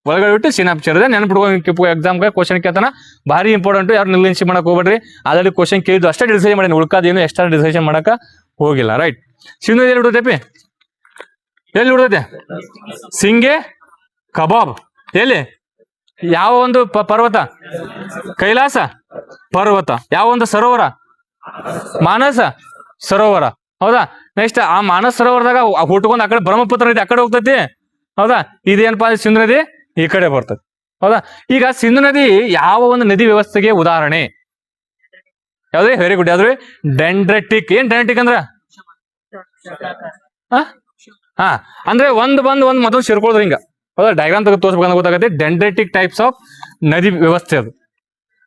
ಒಳಗಡೆ ಹುಟ್ಟಿ ಚೀನಾಬ್ ಸೇರಿದೆ. ನೆನಪಿಡ್ಕೊ, ಎಕ್ಸಾಮ್ ಕ್ವಶನ್ ಕೇಳ್ತಾನ, ಭಾರಿ ಇಂಪಾರ್ಟೆಂಟ್. ಯಾರು ನಿರ್ಲಕ್ಷ್ಯ ಮಾಡಕ್ ಹೋಗ್ಬೇಡ್ರಿ. ಆಲ್ರೆಡಿ ಕ್ವಶನ್ ಕೇಳಿದ್ದು ಅಷ್ಟೇ ಡಿಸೈನ್ ಮಾಡಿ, ಉಳ್ಕಾದೇನು ಎಕ್ಸ್ಟ್ರಾ ಡಿಸೈನ್ ಮಾಡಕ ಹೋಗಿಲ್ಲ. ರೈಟ್, ಸಿಂಧು ಎಲ್ಲಿ ಹುಡುತೈತಿ? ಎಲ್ಲಿ ಹುಡುತೈತೆ? ಸಿಂಗೆ ಕಬಾಬ್. ಎಲ್ಲಿ? ಯಾವ ಒಂದು ಪರ್ವತ? ಕೈಲಾಸ ಪರ್ವತ. ಯಾವ ಒಂದು ಸರೋವರ? ಮಾನಸ ಸರೋವರ. ಹೌದಾ, ನೆಕ್ಸ್ಟ್ ಆ ಮಾನಸ ಸರೋವರದಾಗ ಹುಟ್ಕೊಂಡ್ ಆ ಕಡೆ ಬ್ರಹ್ಮಪುತ್ರ ನದಿ ಆ ಕಡೆ ಹೋಗ್ತೈತಿ. ಹೌದಾ, ಇದೇನಪ್ಪಾ ಅಂದ್ರೆ ಸಿಂಧು ನದಿ ಈ ಕಡೆ ಬರ್ತದೆ. ಹೌದಾ, ಈಗ ಸಿಂಧು ನದಿ ಯಾವ ಒಂದು ನದಿ ವ್ಯವಸ್ಥೆಗೆ ಉದಾಹರಣೆ? ಯಾವ್ದ್ರಿ? Very good. ಯಾವ್ದ್ರಿ? ಡೆಂಡ್ರೆಟಿಕ್. ಏನ್ ಡೆಂಡ್ರೆಟಿಕ್ ಅಂದ್ರ? ಅಂದ್ರೆ ಒಂದ್ ಮತ್ತೊಂದು ಸೇರ್ಕೊಳ್ರಿ ಹಿಂಗ. ಹೌದಾ, ಡಯಾಗ್ರಾಮ್ ತೆಗೆದು ತೋರಿಸ್ಬೇಕಂತ ಗೊತ್ತಾಗತ್ತೆ. ಡೆಂಡ್ರೆಟಿಕ್ ಟೈಪ್ಸ್ ಆಫ್ ನದಿ ವ್ಯವಸ್ಥೆ ಅದು.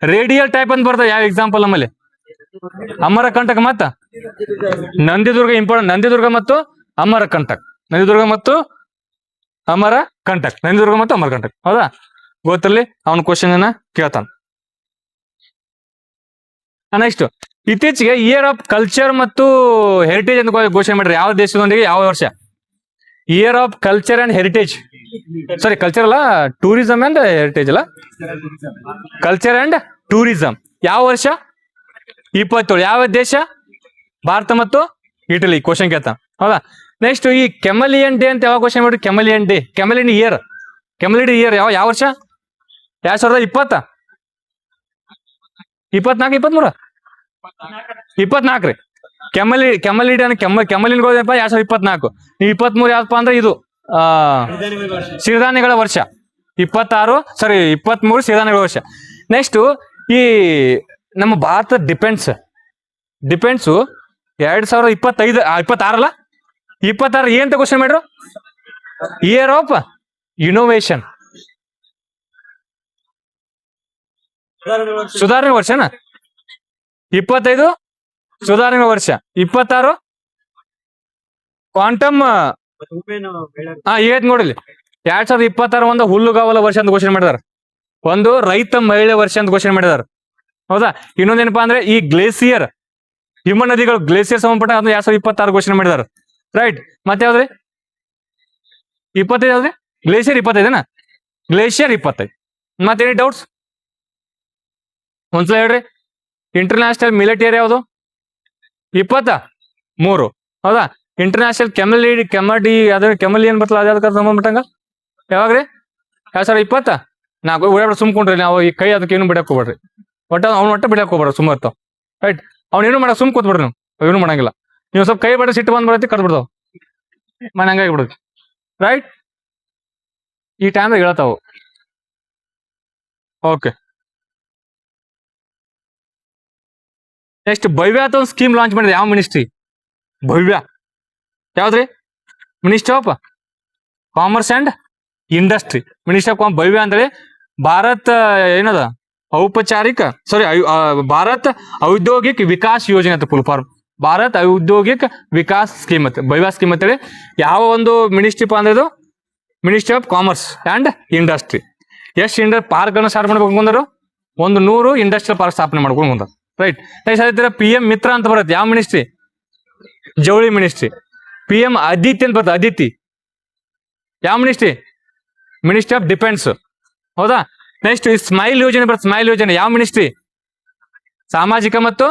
ರೇಡಿಯಲ್ ಟೈಪ್ ಅಂತ ಬರ್ತದೆ. ಯಾವ ಎಕ್ಸಾಂಪಲ್ ನಮ್ಮಲ್ಲಿ? ಅಮರಕಂಟಕ ಮತ್ತ ನಂದಿದುರ್ಗ. ಇಂಪಾರ್ಟೆಂಟ್. ನಂದಿದುರ್ಗ ಮತ್ತು ಅಮರಕಂಟಕ್. ನಂದಿದುರ್ಗ ಮತ್ತು ಅಮರಕಂಟಕ್. ಹೌದಾ, ಗೊತ್ತಿರಲಿ. ಅವನ ಕ್ವಶನ್ ಅನ್ನ ಕೇಳ್ತಾನ. ನೆಕ್ಸ್ಟ್, ಇತ್ತೀಚೆಗೆ ಇಯರ್ ಆಫ್ ಕಲ್ಚರ್ ಮತ್ತು ಹೆರಿಟೇಜ್ ಅಂತ ಘೋಷಣೆ ಮಾಡ್ರಿ. ಯಾವ ದೇಶದೊಂದಿಗೆ ಯಾವ ವರ್ಷ? Year of culture and heritage. Sorry, culture ಅಲ್ಲ, ಟೂರಿಸಂ ಅಂಡ್ ಹೆರಿಟೇಜ್ ಅಲ್ಲ, ಕಲ್ಚರ್ ಅಂಡ್ ಟೂರಿಸಂ. ಯಾವ ವರ್ಷ? 27. ಯಾವ ದೇಶ? ಭಾರತ ಮತ್ತು ಇಟಲಿ. ಕ್ವಶನ್ ಕೇಳ್ತಾನ. ಹೌದಾ, ನೆಕ್ಸ್ಟ್ ಈ ಕೆಮಲಿಯನ್ ಡೇ ಅಂತ ಯಾವ ಕ್ವಶನ್ ಮಾಡ್ರಿ? ಕೆಮಲಿಯನ್ ಡೇ, ಕೆಮಲಿಯನ್ ಇಯರ್ ಯಾವ ವರ್ಷ? 2020, 24, 23, 24 ರೀ. ಕೆಮಲಿನ್ 2024. ನೀವು 23 ಯಾವಪ್ಪ ಅಂದ್ರೆ ಇದು ಸಿರಿಧಾನ್ಯಗಳ ವರ್ಷ. 23 ಸಿರಿಧಾನ್ಯಗಳ ವರ್ಷ. ನೆಕ್ಸ್ಟ್ ಈ ನಮ್ಮ ಭಾರತ ಡಿಫೆನ್ಸ್ 2025 26 26 ಏನ್ ಕ್ವಶನ್ ಮಾಡ್ರು? ಇಯರ್ ಆಫ್ ಇನೋವೇಷನ್, ಸುಧಾರಣೆ ವರ್ಷನಾ? 25 ಸುಧಾರಣೆ ವರ್ಷ. 26 ಕ್ವಾಂಟಮ್. ಏತ್ ನೋಡಿಲಿ, 2026 ಒಂದು ಹುಲ್ಲುಗಾವಲ ವರ್ಷ ಅಂತ ಘೋಷಣೆ ಮಾಡಿದಾರ. ಒಂದು ರೈತ ಮಹಿಳೆ ವರ್ಷ ಅಂತ ಘೋಷಣೆ ಮಾಡಿದಾರ. ಹೌದಾ, ಇನ್ನೊಂದೇನಪ್ಪಾ ಅಂದ್ರೆ ಈ ಗ್ಲೇಸಿಯರ್, ಹಿಮ ನದಿಗಳು ಗ್ಲೇಸಿಯರ್ ಸಂಬಂಧಪಟ್ಟ ಅದನ್ನ 2026 ಘೋಷಣೆ ಮಾಡಿದಾರ. ರೈಟ್, ಮತ್ತೆ ಯಾವ್ದ್ರಿ? 25 ಯಾವ್ದ್ರಿ? ಗ್ಲೇಸಿಯರ್ 25ನಾ? ಗ್ಲೇಷಿಯರ್ 25. ಮತ್ತೇನಿ ಡೌಟ್ಸ್? ಒಂದ್ಸಲ ಹೇಳ್ರಿ. ಇಂಟರ್ನ್ಯಾಷನಲ್ ಮಿಲೆಟ್ ಇಯರ್ ಯಾವುದು? 23. ಹೌದಾ, ಇಂಟರ್ನ್ಯಾಷನಲ್ ಕೆಮಲಿಯನ್ ಬರ್ತಲ್ಲ, ಅದ್ಯಾವ್ದಕ್ಕ ಸಂಬಂಧಪಟ್ಟಂಗ? ಯಾವಾಗ್ರಿ? 2024. ಓಡಾಡ ಸುಮ್ಕೊಂಡ್ರಿ ನಾವು. ಈ ಕೈ ಅದಕ್ಕೆ ಏನು ಬಿಡಕ್ ಹೋಗ್ಬೇಡ್ರಿ. ಒಟ್ಟ ಬಿಡಕ್ ಹೋಗ್ಬೇಡ್ರಿ, ಸುಮ್ಮ ಇರ್ತಾವ. ರೈಟ್, ಅವ್ನೇನು ಮಾಡಕ್ ಸುಮ್ ಕೂತ್ಬಿಡ್ರಿ. ನೀವು ಏನು ಮಾಡಂಗಿಲ್ಲ. ನೀವು ಸ್ವಲ್ಪ ಕೈ ಬಿಡ ಸಿಟ್ಟು ಬಂದ್ ಬರತ್ತಿ, ಕಟ್ ಬಿಡ್ತಾವ, ಮನೆ ಹಂಗಾಗಿ ಬಿಡುತ್ತೆ. ರೈಟ್, ಈ ಟೈಮ್ದಾಗ ಹೇಳ್ತಾವು. ಓಕೆ, ನೆಕ್ಸ್ಟ್ ಭವ್ಯ ಅಂತ ಒಂದು ಸ್ಕೀಮ್ ಲಾಂಚ್ ಮಾಡಿದೆ. ಯಾವ ಮಿನಿಸ್ಟ್ರಿ? ಭವ್ಯ. ಯಾವ್ದ್ರಿ? Ministry of commerce and industry. Ministry of Bhavya ಅಂತೇಳಿ ಭಾರತ್ ಏನದ ಭಾರತ್ ಔದ್ಯೋಗಿಕ್ ವಿಕಾಸ್ ಯೋಜನೆ ಅಂತ full form. Bharat Audyogik Vikas scheme ಅಂತ ಭವ್ಯ ಸ್ಕೀಮ್ ಅಂತೇಳಿ. ಯಾವ ಒಂದು ಮಿನಿಸ್ಟ್ರಿ ಅಂದ್ರೆ ಇದು? Ministry of commerce and industry. ಎಷ್ಟು ಪಾರ್ಕ್ ಅನ್ನು ಸ್ಟಾರ್ಟ್ ಮಾಡ್ಬೇಕು ಅಂದ್ರು? 100 ಇಂಡಸ್ಟ್ರಿಯಲ್ ಪಾರ್ಕ್ ಸ್ಥಾಪನೆ ಮಾಡ್ಕೊಂಡು ಬಂದ. ರೈಟ್, ನೆಕ್ಸ್ಟ್ PM ಮಿತ್ರ ಅಂತ ಬರುತ್ತೆ. ಯಾವ ಮಿನಿಸ್ಟ್ರಿ? ಜವಳಿ ಮಿನಿಸ್ಟ್ರಿ. PM ಅದಿತಿ ಅಂತ ಬರುತ್ತೆ. ಅದಿತಿ ಯಾವ ಮಿನಿಸ್ಟ್ರಿ? Ministry of defence. ಹೌದಾ, ನೆಕ್ಸ್ಟ್ ಈ ಸ್ಮೈಲ್ ಯೋಜನೆ ಬರುತ್ತೆ. ಸ್ಮೈಲ್ ಯೋಜನೆ ಯಾವ ಮಿನಿಸ್ಟ್ರಿ? ಸಾಮಾಜಿಕ ಮತ್ತು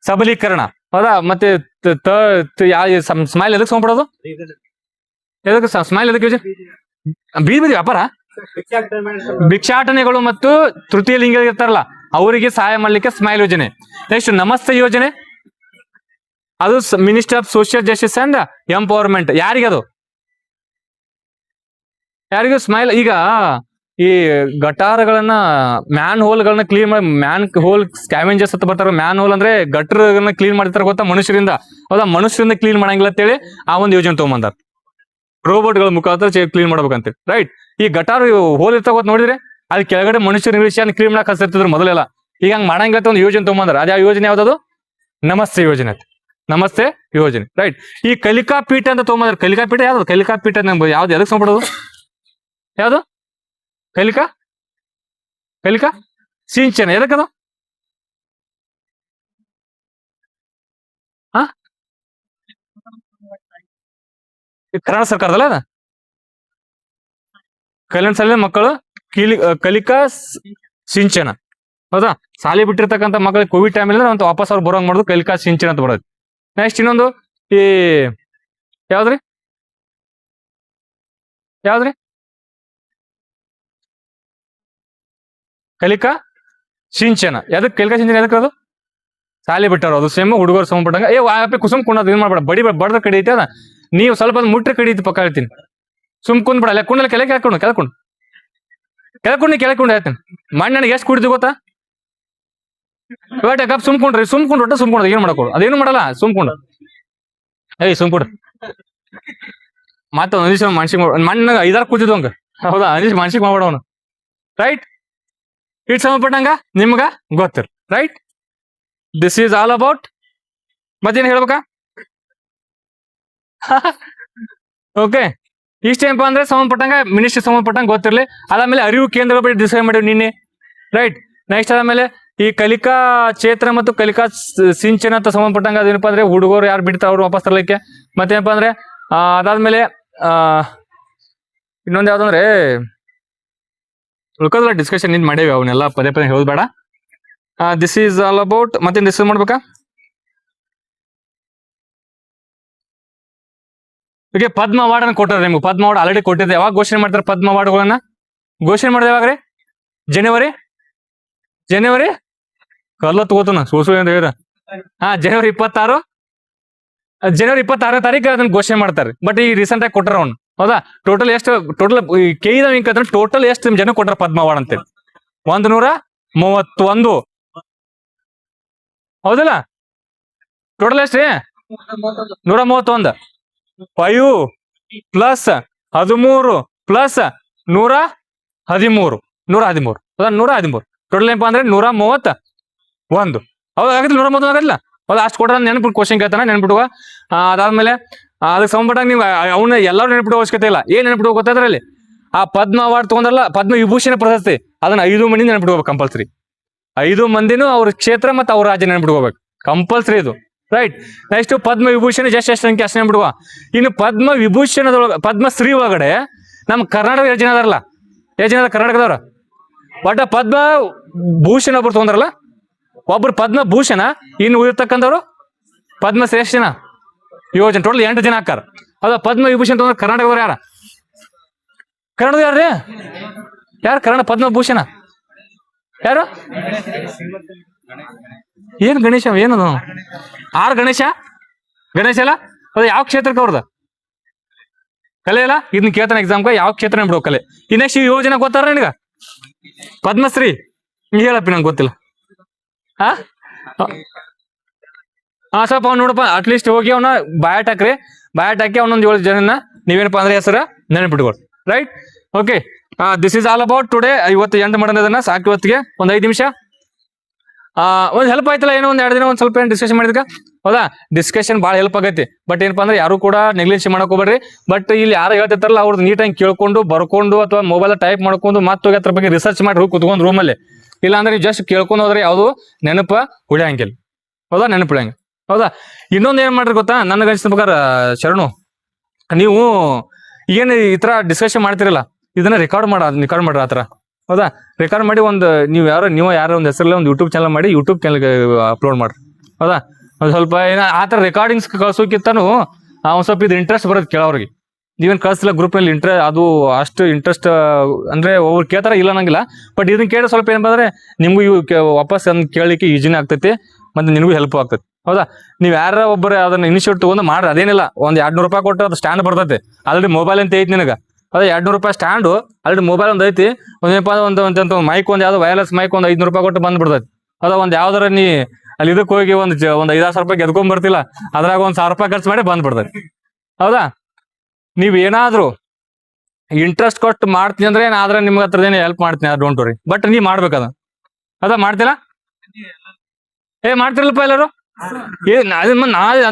ಸಬಲೀಕರಣ. ಹೌದಾ? ಮತ್ತೆ ಸ್ಮೈಲ್ ಎದಕ್ಕೆ ಸಂಬಳೋದು? ಎದಕ್ಕೆ ಸ್ಮೈಲ್ ಎದಕ್ಕೆ ಯೋಜನೆ? ಬೀದಿ ಬೀದಿ ವ್ಯಾಪಾರ, ಭಿಕ್ಷಾಟನೆಗಳು ಮತ್ತು ತೃತೀಯ ಲಿಂಗ ಇರ್ತಾರಲ್ಲ ಅವರಿಗೆ ಸಹಾಯ ಮಾಡ್ಲಿಕ್ಕೆ ಸ್ಮೈಲ್ ಯೋಜನೆ. ನೆಕ್ಸ್ಟ್ ನಮಸ್ತೆ ಯೋಜನೆ, ಅದು minister of social justice and empowerment. ಯಾರಿಗದು? ಯಾರಿಗೂ ಸ್ಮೈಲ್. ಈಗ ಈ ಗಟಾರಗಳನ್ನ ಮ್ಯಾನ್ ಹೋಲ್ಗಳನ್ನ ಕ್ಲೀನ್ ಮಾಡಿ, ಮ್ಯಾನ್ ಹೋಲ್ ಸ್ಕ್ಯಾವೆಂಜರ್ಸ್ ಅಂತ ಬರ್ತಾರೆ. ಮ್ಯಾನ್ ಹೋಲ್ ಅಂದ್ರೆ ಗಟರ್ಗಳನ್ನ ಕ್ಲೀನ್ ಮಾಡ್ತಾರೆ ಗೊತ್ತಾ, ಮನುಷ್ಯರಿಂದ. ಹೌದಾ? ಮನುಷ್ಯರಿಂದ ಕ್ಲೀನ್ ಮಾಡಂಗಿಲ್ಲ ಅಂತೇಳಿ ಆ ಒಂದು ಯೋಜನೆ ತಗೊಂಬಂದಾರ. ರೋಬೋಟ್ಗಳ ಮುಖಾಂತರ ಕ್ಲೀನ್ ಮಾಡ್ಬೇಕಂತ. ರೈಟ್? ಈ ಗಟಾರ್ ಹೋಲ್ ಇರ್ತಾವ ನೋಡಿದ್ರೆ ಅಲ್ಲಿ ಕೆಳಗಡೆ ಮನುಷ್ಯರ ಕ್ಲೀನ್ ಮಾಡಕ್ ಹಸಿರ್ತಿದ್ರು ಮೊದಲೆಲ್ಲ. ಈಗ ಹಂಗ್ ಮಾಡಂಗಿಲ್ಲ ಒಂದು ಯೋಜನೆ ತಗೊಂಬಂದಾರ. ಅದೇ ಯೋಜನೆ ಯಾವ್ದದು? ನಮಸ್ತೆ ಯೋಜನೆ ಅಂತ. ನಮಸ್ತೆ ಯೋಜನೆ. ರೈಟ್? ಈ ಕಲಿಕಾ ಪೀಠ ಅಂತ ತಗೊಂಬಂದಾರ. ಕಲಿಕಾ ಪೀಠ ಯಾವ್ದು? ಕಲಿಕಾ ಪೀಠ ಯಾವ್ದು? ಎದಕ್ಕೆ ಸಂಬಳೋದು? ಯಾವ್ದು? ಕಲಿಕಾ ಸಿಂಚನ. ಎದಕ್ಕದು? ಹ ಕರ್ನಾಟಕ ಸರ್ಕಾರದಲ್ಲ ಅದ? ಕಲ್ಯಾಣ ಸಾಲಿನ ಮಕ್ಕಳು ಕಲಿಕಾ ಸಿಂಚನ. ಹೌದಾ? ಸಾಲಿ ಬಿಟ್ಟಿರ್ತಕ್ಕಂಥ ಮಕ್ಕಳಿಗೆ ಕೋವಿಡ್ ಟೈಮ್ ಅಲ್ಲಿ ಅಂತ ವಾಪಸ್ ಅವ್ರು ಬರೋಂಗ್ ಮಾಡೋದು ಕಲಿಕಾ ಸಿಂಚನ ಅಂತ ಬರೋದು. ನೆಕ್ಸ್ಟ್ ಇನ್ನೊಂದು ಈ ಯಾವ್ದ್ರಿ ಕಲಿಕಾ ಸಿಂಚನ. ಯಾವ್ದಕ್ ಕಲಿಕಾ ಸಿಂಚನ? ಎದಕ್ಕೆ ಅದು? ಸಾಲಿ ಬಿಟ್ಟಾರ. ಅದು ಸೇಮ್ ಹುಡುಗರು ಸಂಬಂಧಪಟ್ಟಂಗ ಕುಸುಮ್ ಕುಣ್ಣೋದು ಏನ್ ಮಾಡ್ಬೇಡ, ಬಡದ ಕಡಿ ಐತೆ ಅದ. ನೀವು ಸ್ವಲ್ಪ ಮುಟ್ರೆ ಕಡಿ ಐತಿ ಪಕ್ಕ ಹೇಳ್ತೀನಿ. ಸುಮ್ ಕುಂದ್ಬಿಡ. ಅಲ್ಲ ಕುಂಡಲ್ಲಿ ಕೆಳಕೊಂಡು ಹೇಳ್ತೀನಿ. ಮಣ್ಣು ನನಗೆ ಎಷ್ಟು ಕುಡಿದು ಗೊತ್ತಾ? ಕಪ್ ಸುಮ್ಕೊಂಡ್ರಿ. ಸುಮ್ಕೊಂಡ್ರೆ ಏನ್ ಮಾಡಕೋಡು? ಅದೇನು ಮಾಡಲ್ಲ. ಸುಮ್ಕೊಂಡ್ರ ಸುಮ್ಕೊಂಡ್ರ ಮತ್ತೆ ಒಂದ್ ದಿವಸ ಮನ್ಸಿಗೆ ಮಣ್ಣಾಗ 5-6 ಕೂತಿದ್ವು ಹಂಗ. ಹೌದಾ? ಅಂದಿಸ್ ಮನ್ಸಿಗೆ ಮಾಡ್ಬೇಡವನು. ರೈಟ್? ಇಟ್ ಸಂಬಂಧಪಟ್ಟಂಗ ನಿಮ್ಗ ಗೊತ್ತಿರ. Right? This is all about. ಮತ್ತೇನ್ ಹೇಳ್ಬೇಕಾ? ಓಕೆ, ಇಷ್ಟೇನಪ್ಪ ಅಂದ್ರೆ ಸಂಬಂಧಪಟ್ಟಂಗ ಮಿನಿಸ್ಟ್ರಿ ಸಂಬಂಧಪಟ್ಟಂಗ ಗೊತ್ತಿರ್ಲಿ. ಅದಾದ್ಮೇಲೆ ಅರಿವು ಕೇಂದ್ರ ಬಗ್ಗೆ ಡಿಸೈಡ್ ಮಾಡಿವಿ ನಿನ್ನೆ. ರೈಟ್? ನೆಕ್ಸ್ಟ್ ಅದಾದ್ಮೇಲೆ ಈ ಕಲಿಕಾ ಕ್ಷೇತ್ರ ಮತ್ತು ಕಲಿಕಾ ಸಿಂಚನ ಅಂತ ಸಂಬಂಧಪಟ್ಟಂಗ ಅದೇನಪ್ಪ ಅಂದ್ರೆ ಹುಡುಗರು ಯಾರು ಬಿಡ್ತಾರ ಅವ್ರು ವಾಪಸ್ ತರಲಿಕ್ಕೆ. ಮತ್ತೇನಪ್ಪ ಅಂದ್ರೆ ಅದಾದ್ಮೇಲೆ ಇನ್ನೊಂದು ಯಾವ್ದಂದ್ರೆ ಉಳ್ಕೋದಲ್ಲ ಡಿಸ್ಕಷನ್ ನಿನ್ ಮಾಡೇವಿ. ಅವನ್ನೆಲ್ಲ ಪದೇ ಹೇಳೋದು ಬೇಡ. This is all about. ಮತ್ತೇನ್ ಡಿಸ್ಕಸ್ ಮಾಡ್ಬೇಕಾ? ಓಕೆ, ಪದ್ಮ ಅವಾರ್ಡ್ ಅನ್ನು ಕೊಟ್ಟಾರೆ ನಿಮ್ಗೆ. ಪದ್ಮ ಅವಾರ್ಡ್ ಆಲ್ರೆಡಿ ಕೊಟ್ಟಿದೆ. ಯಾವಾಗ ಘೋಷಣೆ ಮಾಡ್ತಾರೆ ಪದ್ಮ ಅವಾರ್ಡ್ಗಳನ್ನ? ಘೋಷಣೆ ಮಾಡಿದೆ ಯಾವಾಗ್ರಿ? ಜನವರಿ ಕಲ್ಲ ತಗೋತಾನ ಸೋಸು ಅಂತ ಹೇಳಿದ. ಜನವರಿ 26ನೇ ತಾರೀಕು ಅದನ್ನ ಘೋಷಣೆ ಮಾಡ್ತಾರೆ. ಬಟ್ ಈ ರೀಸೆಂಟ್ ಆಗಿ ಕೊಟ್ಟಾರ ಅವ್ನು. ಹೌದಾ? ಟೋಟಲ್ ಟೋಟಲ್ ಎಷ್ಟು ಜನ ಕೊಟ್ಟಾರ ಪದ್ಮ ಅವಾರ್ಡ್ ಅಂತೇಳಿ? 131. ಹೌದಲ್ಲ? ಟೋಟಲ್ ಎಷ್ಟ್ರಿ? 131. 5 ಪ್ಲಸ್ 13 ಪ್ಲಸ್ 113. 113 ಟೋಟಲ್ ಏನಪ್ಪಾ ಅಂದ್ರೆ 131. ಹೌದಾ? ಆಗತ್ತಿಲ್ಲ 131 ಆಗತ್ತಿಲ್ಲ? ಹೌದಾ? ಅಷ್ಟು ಕೊಟ್ಟ ನೆನ್ಬಿಟ್ಟು ಕ್ವಶನ್ ಕೇಳ್ತಾನೆ, ನೆನ್ಬಿಡುವ. ಅದಾದ್ಮೇಲೆ ಅದಕ್ಕೆ ಸಂಬಂಧಪಟ್ಟಾಗ ನೀವು ಅವನ್ನ ಎಲ್ಲರೂ ನೆನ್ಬಿಡುವ ಅವಶ್ಯಕತೆ ಇಲ್ಲ. ಏನ್ ನೆನ್ಬಿಡುವ ಗೊತ್ತಾದ್ರಲ್ಲಿ? ಆ ಪದ್ಮ ಅವಾರ್ಡ್ ತಗೊಂಡ್ರಲ್ಲ, ಪದ್ಮ ವಿಭೂಷಣ ಪ್ರಶಸ್ತಿ, ಅದನ್ನ 5 ಮಂದಿ ನೆನ್ಬಿಡ್ಬೇಕು ಕಂಪಲ್ಸರಿ. 5 ಮಂದಿನೂ ಅವ್ರ ಕ್ಷೇತ್ರ ಮತ್ತು ಅವ್ರ ರಾಜ್ಯ ನೆನ್ಬಿಡ್ಕೋಬೇಕು ಕಂಪಲ್ಸರಿ ಇದು. ರೈಟ್? ನೆಕ್ಸ್ಟ್ ಪದ್ಮ ವಿಭೂಷಣ ಎಷ್ಟು ಅಂಕೆ ಅಷ್ಟೇ ನೆನ್ಬಿಡುವ. ಇನ್ನು ಪದ್ಮ ವಿಭೂಷಣದೊಳಗೆ ಪದ್ಮಶ್ರೀ ಒಳಗಡೆ ನಮ್ಮ ಕರ್ನಾಟಕ ಎಷ್ಟು ಜನ ಅದಾರಲ್ಲ? ಎಷ್ಟು ಜನ ಕರ್ನಾಟಕದವ್ರ? ಬಟ್ ಪದ್ಮ ಭೂಷಣ ಒಬ್ರು ತಗೊಂಡ್ರಲ್ಲ, ಒಬ್ರು ಪದ್ಮ ಭೂಷಣ, ಇನ್ನು ಉಳಿರ್ತಕ್ಕಂಥವ್ರು ಪದ್ಮಶ್ರೀ ಎಷ್ಟು ಜನ? 7 ಜನ. ಟೋಟಲ್ 8 ಜನ ಹಾಕಾರ. ಹೌದಾ? ಪದ್ಮ ವಿಭೂಷಣ ತಗೊಂಡ್ರೆ ಕರ್ನಾಟಕದವ್ರು ಯಾರ? ಕನ್ನಡದ ಯಾರ್ರಿ? ಯಾರು ಕನ್ನಡ ಪದ್ಮಭೂಷಣ? ಯಾರು? ಏನ್ ಗಣೇಶ? ಏನದು? ಗಣೇಶ ಅಲ್ಲ? ಅದು ಯಾವ ಕ್ಷೇತ್ರಕ್ಕೆ ಅವ್ರದ? ಕಲೆ ಅಲ್ಲ? ಇದನ್ನ ಕೇಳ್ತಾನೆ ಎಕ್ಸಾಮ್ಗೆ. ಯಾವ ಕ್ಷೇತ್ರ ಬಿಡೋ ಕಲೆ. ಈ ನೆಕ್ಸ್ಟ್ ಈ ಯೋಜನೆ ಗೊತ್ತಾರ ನಿನಗ? ಪದ್ಮಶ್ರೀ ಹೇಳಪ್ಪಿ, ನಂಗೆ ಗೊತ್ತಿಲ್ಲ. ಸ್ವಲ್ಪ ಅವ್ನು ನೋಡಪ್ಪ, ಅಟ್ಲೀಸ್ಟ್ ಹೋಗಿ ಅವನ ಬಯಾಟ್ ಹಾಕ್ರಿ. ಬಯಾಟ್ ಹಾಕಿ ಅವನೊಂದು 7 ಜನ ನೀವೇನಪ್ಪ ಅಂದ್ರೆ ಹೆಸರು ನೆನಪಿಟ್ಕೊಳ್ರಿ. Right? Okay, this is all about today. ಇವತ್ತು ಎಂಟು ಮಾಡೋದನ್ನ ಸಾಕು. ಇವತ್ತಿಗೆ ಒಂದು 5 ನಿಮಿಷ ಒಂದ್ ಹೆಲ್ಪ್ ಆಯ್ತಲ್ಲ. ಏನೋ 1-2 ದಿನ ಒಂದ್ ಸ್ವಲ್ಪ ಏನ್ ಡಿಸ್ಕಷನ್ ಮಾಡಿದ್ಕ. ಹೌದಾ? ಡಿಸ್ಕಷನ್ ಭಾಳ ಹೆಲ್ಪ್ ಆಗೈತಿ. ಬಟ್ ಏನಪ್ಪಾ ಅಂದ್ರೆ ಯಾರು ಕೂಡ ನೆಗ್ಲೆನ್ಸಿ ಮಾಡಕ್ ಹೋಗ್ಬೇಡ್ರಿ. ಬಟ್ ಇಲ್ಲಿ ಯಾರು ಹೇಳ್ತಿರ್ತಾರಲ್ಲ ಅವ್ರದ್ದು ನೀಟಾಗಿ ಕೇಳ್ಕೊಂಡು ಬರ್ಕೊಂಡು ಅಥವಾ ಮೊಬೈಲ್ ಟೈಪ್ ಮಾಡ್ಕೊಂಡು ಮತ್ತೆ ಅದ್ರ ಬಗ್ಗೆ ರಿಸರ್ಚ್ ಮಾಡಿ ಕುತ್ಕೊಂಡು ರೂಮಲ್ಲಿ. ಇಲ್ಲ ಅಂದ್ರೆ ನೀವು ಜಸ್ಟ್ ಕೇಳ್ಕೊಂಡು ಹೋದ್ರೆ ಯಾವುದು ನೆನಪ ಉಳಿಯಂಗಿಲ್ಲ. ಹೌದಾ? ನೆನಪು ಉಳಿಯಂಗಿಲ್ಲ. ಹೌದಾ? ಇನ್ನೊಂದು ಏನ್ ಮಾಡ್ರಿ ಗೊತ್ತಾ? ನನಗೆ ಅನ್ಸಿದ ಪ್ರಕಾರ ಶರಣು, ನೀವು ಏನು ಈ ತರ ಡಿಸ್ಕಷನ್ ಮಾಡ್ತಿರಲ್ಲ, ಇದನ್ನ ರೆಕಾರ್ಡ್ ಮಾಡ್ರಿ ಆತರ. ಹೌದಾ, ರೆಕಾರ್ಡ್ ಮಾಡಿ ಒಂದು ನೀವು ಯಾರೋ ಒಂದು ಹೆಸರಲ್ಲಿ ಒಂದು ಯೂಟ್ಯೂಬ್ ಚಾನಲ್ ಮಾಡಿ ಯೂಟ್ಯೂಬ್ ಚಾನಲ್ಗೆ ಅಪ್ಲೋಡ್ ಮಾಡ್ರಿ. ಹೌದಾ, ಒಂದು ಸ್ವಲ್ಪ ಆ ಥರ ರೆಕಾರ್ಡಿಂಗ್ಸ್ ಕಳ್ಸೋಕ್ಕಿಂತನೂ ಒಂದು ಸ್ವಲ್ಪ ಇದು ಇಂಟ್ರೆಸ್ಟ್ ಬರೋದು ಕೇಳೋರಿಗೆ. ನೀವೇನು ಕಳಿಸಿಲ್ಲ ಗ್ರೂಪ್ನಲ್ಲಿ ಅದು ಅಷ್ಟು ಇಂಟ್ರೆಸ್ಟ್ ಅಂದರೆ ಒಬ್ರು ಕೇಳ್ತಾರೆ ಇಲ್ಲ ಅನ್ನಂಗಿಲ್ಲ. ಬಟ್ ಇದನ್ನ ಕೇಳಿ ಸ್ವಲ್ಪ ಏನು ಬಂದರೆ ನಿಮಗೂ ವಾಪಸ್ ಅದನ್ನ ಕೇಳಲಿಕ್ಕೆ ಈಜಿನೇ ಆಗ್ತೈತಿ ಮತ್ತು ನಿನಗೂ ಹೆಲ್ಪ್ ಆಗ್ತೈತಿ. ಹೌದಾ, ನೀವು ಯಾರ ಒಬ್ಬರು ಅದನ್ನ ಇನಿಷಿಯೇಟ್ ತೊಗೊಂಡು ಮಾಡ್ರಿ. ಅದೇನಿಲ್ಲ, ಒಂದು 200 ರೂಪಾಯಿ ಕೊಟ್ಟು ಅದು ಸ್ಟ್ಯಾಂಡ್ ಬರ್ತೈತೆ. ಆಲ್ರೆಡಿ ಮೊಬೈಲ್ ಅಂತ ಐತಿ ನಿನಗೆ. ಅದೇ 200 ರೂಪಾಯಿ ಸ್ಟ್ಯಾಂಡು, ಆಲ್ರೆಡಿ ಮೊಬೈಲ್ ಒಂದು ಐತಿ. ಒಂದೇನಪ್ಪ ಒಂದು ಮೈಕ್, ಒಂದು ಯಾವ್ದು ವೈರ್ಲೆಸ್ ಮೈಕ್ ಒಂದು 500 ರೂಪಾಯಿ ಕೊಟ್ಟು ಬಂದ್ಬಿಡ್ತೈತಿ. ಅದ ಒಂದು ಯಾವ್ದಾರ ನೀ ಅಲ್ಲಿ ಇದಕ್ಕೆ ಹೋಗಿ ಒಂದು 5,000 ರೂಪಾಯಿ ಗೆದ್ಕೊಂಡ್ ಬರ್ತಿಲ್ಲ, ಅದ್ರಾಗ ಒಂದು 1,000 ರೂಪಾಯಿ ಖರ್ಚು ಮಾಡಿ ಬಂದ್ಬಿಡ್ತೈತಿ. ಹೌದಾ, ನೀವ್ ಏನಾದ್ರು ಇಂಟ್ರೆಸ್ಟ್ ಕೊಟ್ಟು ಮಾಡ್ತೀನಿ ಅಂದ್ರೆ ಆದ್ರೆ ನಿಮ್ಗೆ ಹತ್ರದೇನೆ ಹೆಲ್ಪ್ ಮಾಡ್ತೀನಿ, ಡೋಂಟ್ ವರಿ. ಬಟ್ ನೀವ್ ಮಾಡ್ಬೇಕದ. ಅದ ಮಾಡ್ತಿಲ್ಲ, ಮಾಡ್ತಿರಲ್ಪ ಎಲ್ಲರೂ.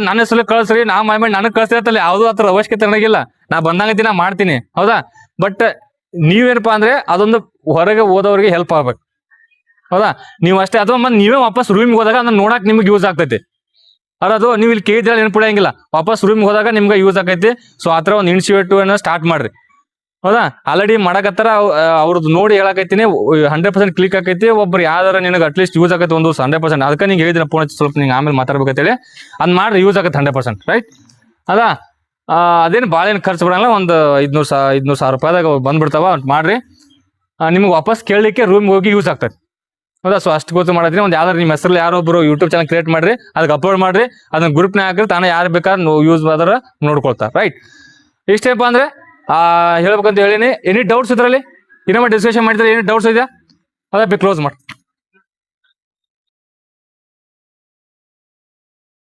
ನನ್ನ ಹೆಸರು ಕಳ್ಸ್ರಿ, ನನಗ್ ಕಳ್ಸಿರತ್ತಲ್ಲ, ಯಾವ್ದು ಹತ್ರ ಅವಶ್ಯಕತೆ ನನಗಿಲ್ಲ. ನಾ ಬಂದಂಗತಿ ನಾ ಮಾಡ್ತೀನಿ. ಹೌದಾ, ಬಟ್ ನೀವೇನಪ್ಪಾ ಅಂದ್ರೆ ಅದೊಂದು ಹೊರಗೆ ಹೋದವ್ರಿಗೆ ಹೆಲ್ಪ್ ಆಗ್ಬೇಕು. ಹೌದಾ, ನೀವು ಅಷ್ಟೇ. ಅಥವಾ ನೀವೇ ವಾಪಸ್ ರೂಮಿಗೆ ಹೋದಾಗ ಅದನ್ನ ನೋಡಕ್ ನಿಮ್ಗೆ ಯೂಸ್ ಆಗ್ತೈತಿ. ಅದು ನೀವು ಇಲ್ಲಿ ಕೇಳಿದ್ರೆ ನೆನಪಿಡಂಗಿಲ್ಲ, ವಾಪಸ್ ರೂಮ್ಗೆ ಹೋದಾಗ ನಿಮ್ಗೆ ಯೂಸ್ ಆಕೈತಿ. ಸೊ ಆ ಥರ ಒಂದು ಇನಿಷಿಯೇಟಿವ್ ಸ್ಟಾರ್ಟ್ ಮಾಡ್ರಿ. ಹೌದಾ, ಆಲ್ರೆಡಿ ಮಾಡಕತ್ತಾರ, ಅವ್ರದ್ದು ನೋಡಿ ಹೇಳಕೈತೀನಿ. 100% ಕ್ಲಿಕ್ ಆಕೈತಿ. ಒಬ್ರು ಯಾವ್ದಾರ ನಿನಗೆ ಅಟ್ಲೀಸ್ಟ್ ಯೂಸ್ ಆಗತ್ತೆ ಒಂದು 100%. ಅದಕ್ಕೆ ನಿಂಗೆ ಹೇಳಿದ್ರೆ ಫೋನ್ ಹಚ್ಚಿ ಸ್ವಲ್ಪ ನಿಂಗೆ ಆಮೇಲೆ ಮಾತಾಡ್ಬೇಕಂತೇಳಿ ಅದ್ ಮಾಡ್ರಿ, ಯೂಸ್ ಆಗತ್ತೆ 100%. ರೈಟ್? ಅದಾ, ಅದೇನು ಭಾಳ ಏನು ಖರ್ಚು ಬಿಡಲ್ಲ. ಒಂದು 500,000 ರೂಪಾಯಿದಾಗ ಬಂದ್ಬಿಡ್ತಾವ. ಮಾಡ್ರಿ, ನಿಮ್ಗೆ ವಾಪಸ್ ಕೇಳಲಿಕ್ಕೆ ರೂಮ್ಗೆ ಹೋಗಿ ಯೂಸ್ ಆಗ್ತದೆ. ಹೌದಾ, ಸೊ ಅಷ್ಟು ಗೊತ್ತು ಮಾಡಿದ್ರಿ. ಒಂದು ಯಾವ್ದಾರು ನಿಮ್ಮ ಹೆಸರಲ್ಲಿ ಯಾರೊಬ್ರು ಯೂಟ್ಯೂಬ್ ಚಾನಲ್ ಕ್ರಿಯೇಟ್ ಮಾಡ್ರಿ, ಅದಕ್ಕೆ ಅಪ್ಲೋಡ್ ಮಾಡ್ರಿ. ಅದನ್ನ ಗ್ರೂಪ್ನ ಹಾಕಿದ್ರೆ ತಾನೇ ಯಾರು ಬೇಕಾದ್ರೆ ಯೂಸ್ ಆದ್ರೆ ನೋಡ್ಕೊಳ್ತಾರೆ. ರೈಟ್? ಇಷ್ಟೇಪ್ಪ ಅಂದ್ರೆ ಹೇಳ್ಬೇಕಂತ ಹೇಳಿನಿ. ಎನಿ ಡೌಟ್ಸ್ ಇದರಲ್ಲಿ ಇನ್ನೊಮ್ಮೆ ಡಿಸ್ಕಷನ್ ಮಾಡಿದ್ರೆ ಏನು ಡೌಟ್ಸ್ ಇದೆಯಾ? ಅದಕ್ಕೆ ಕ್ಲೋಸ್ ಮಾಡಿ.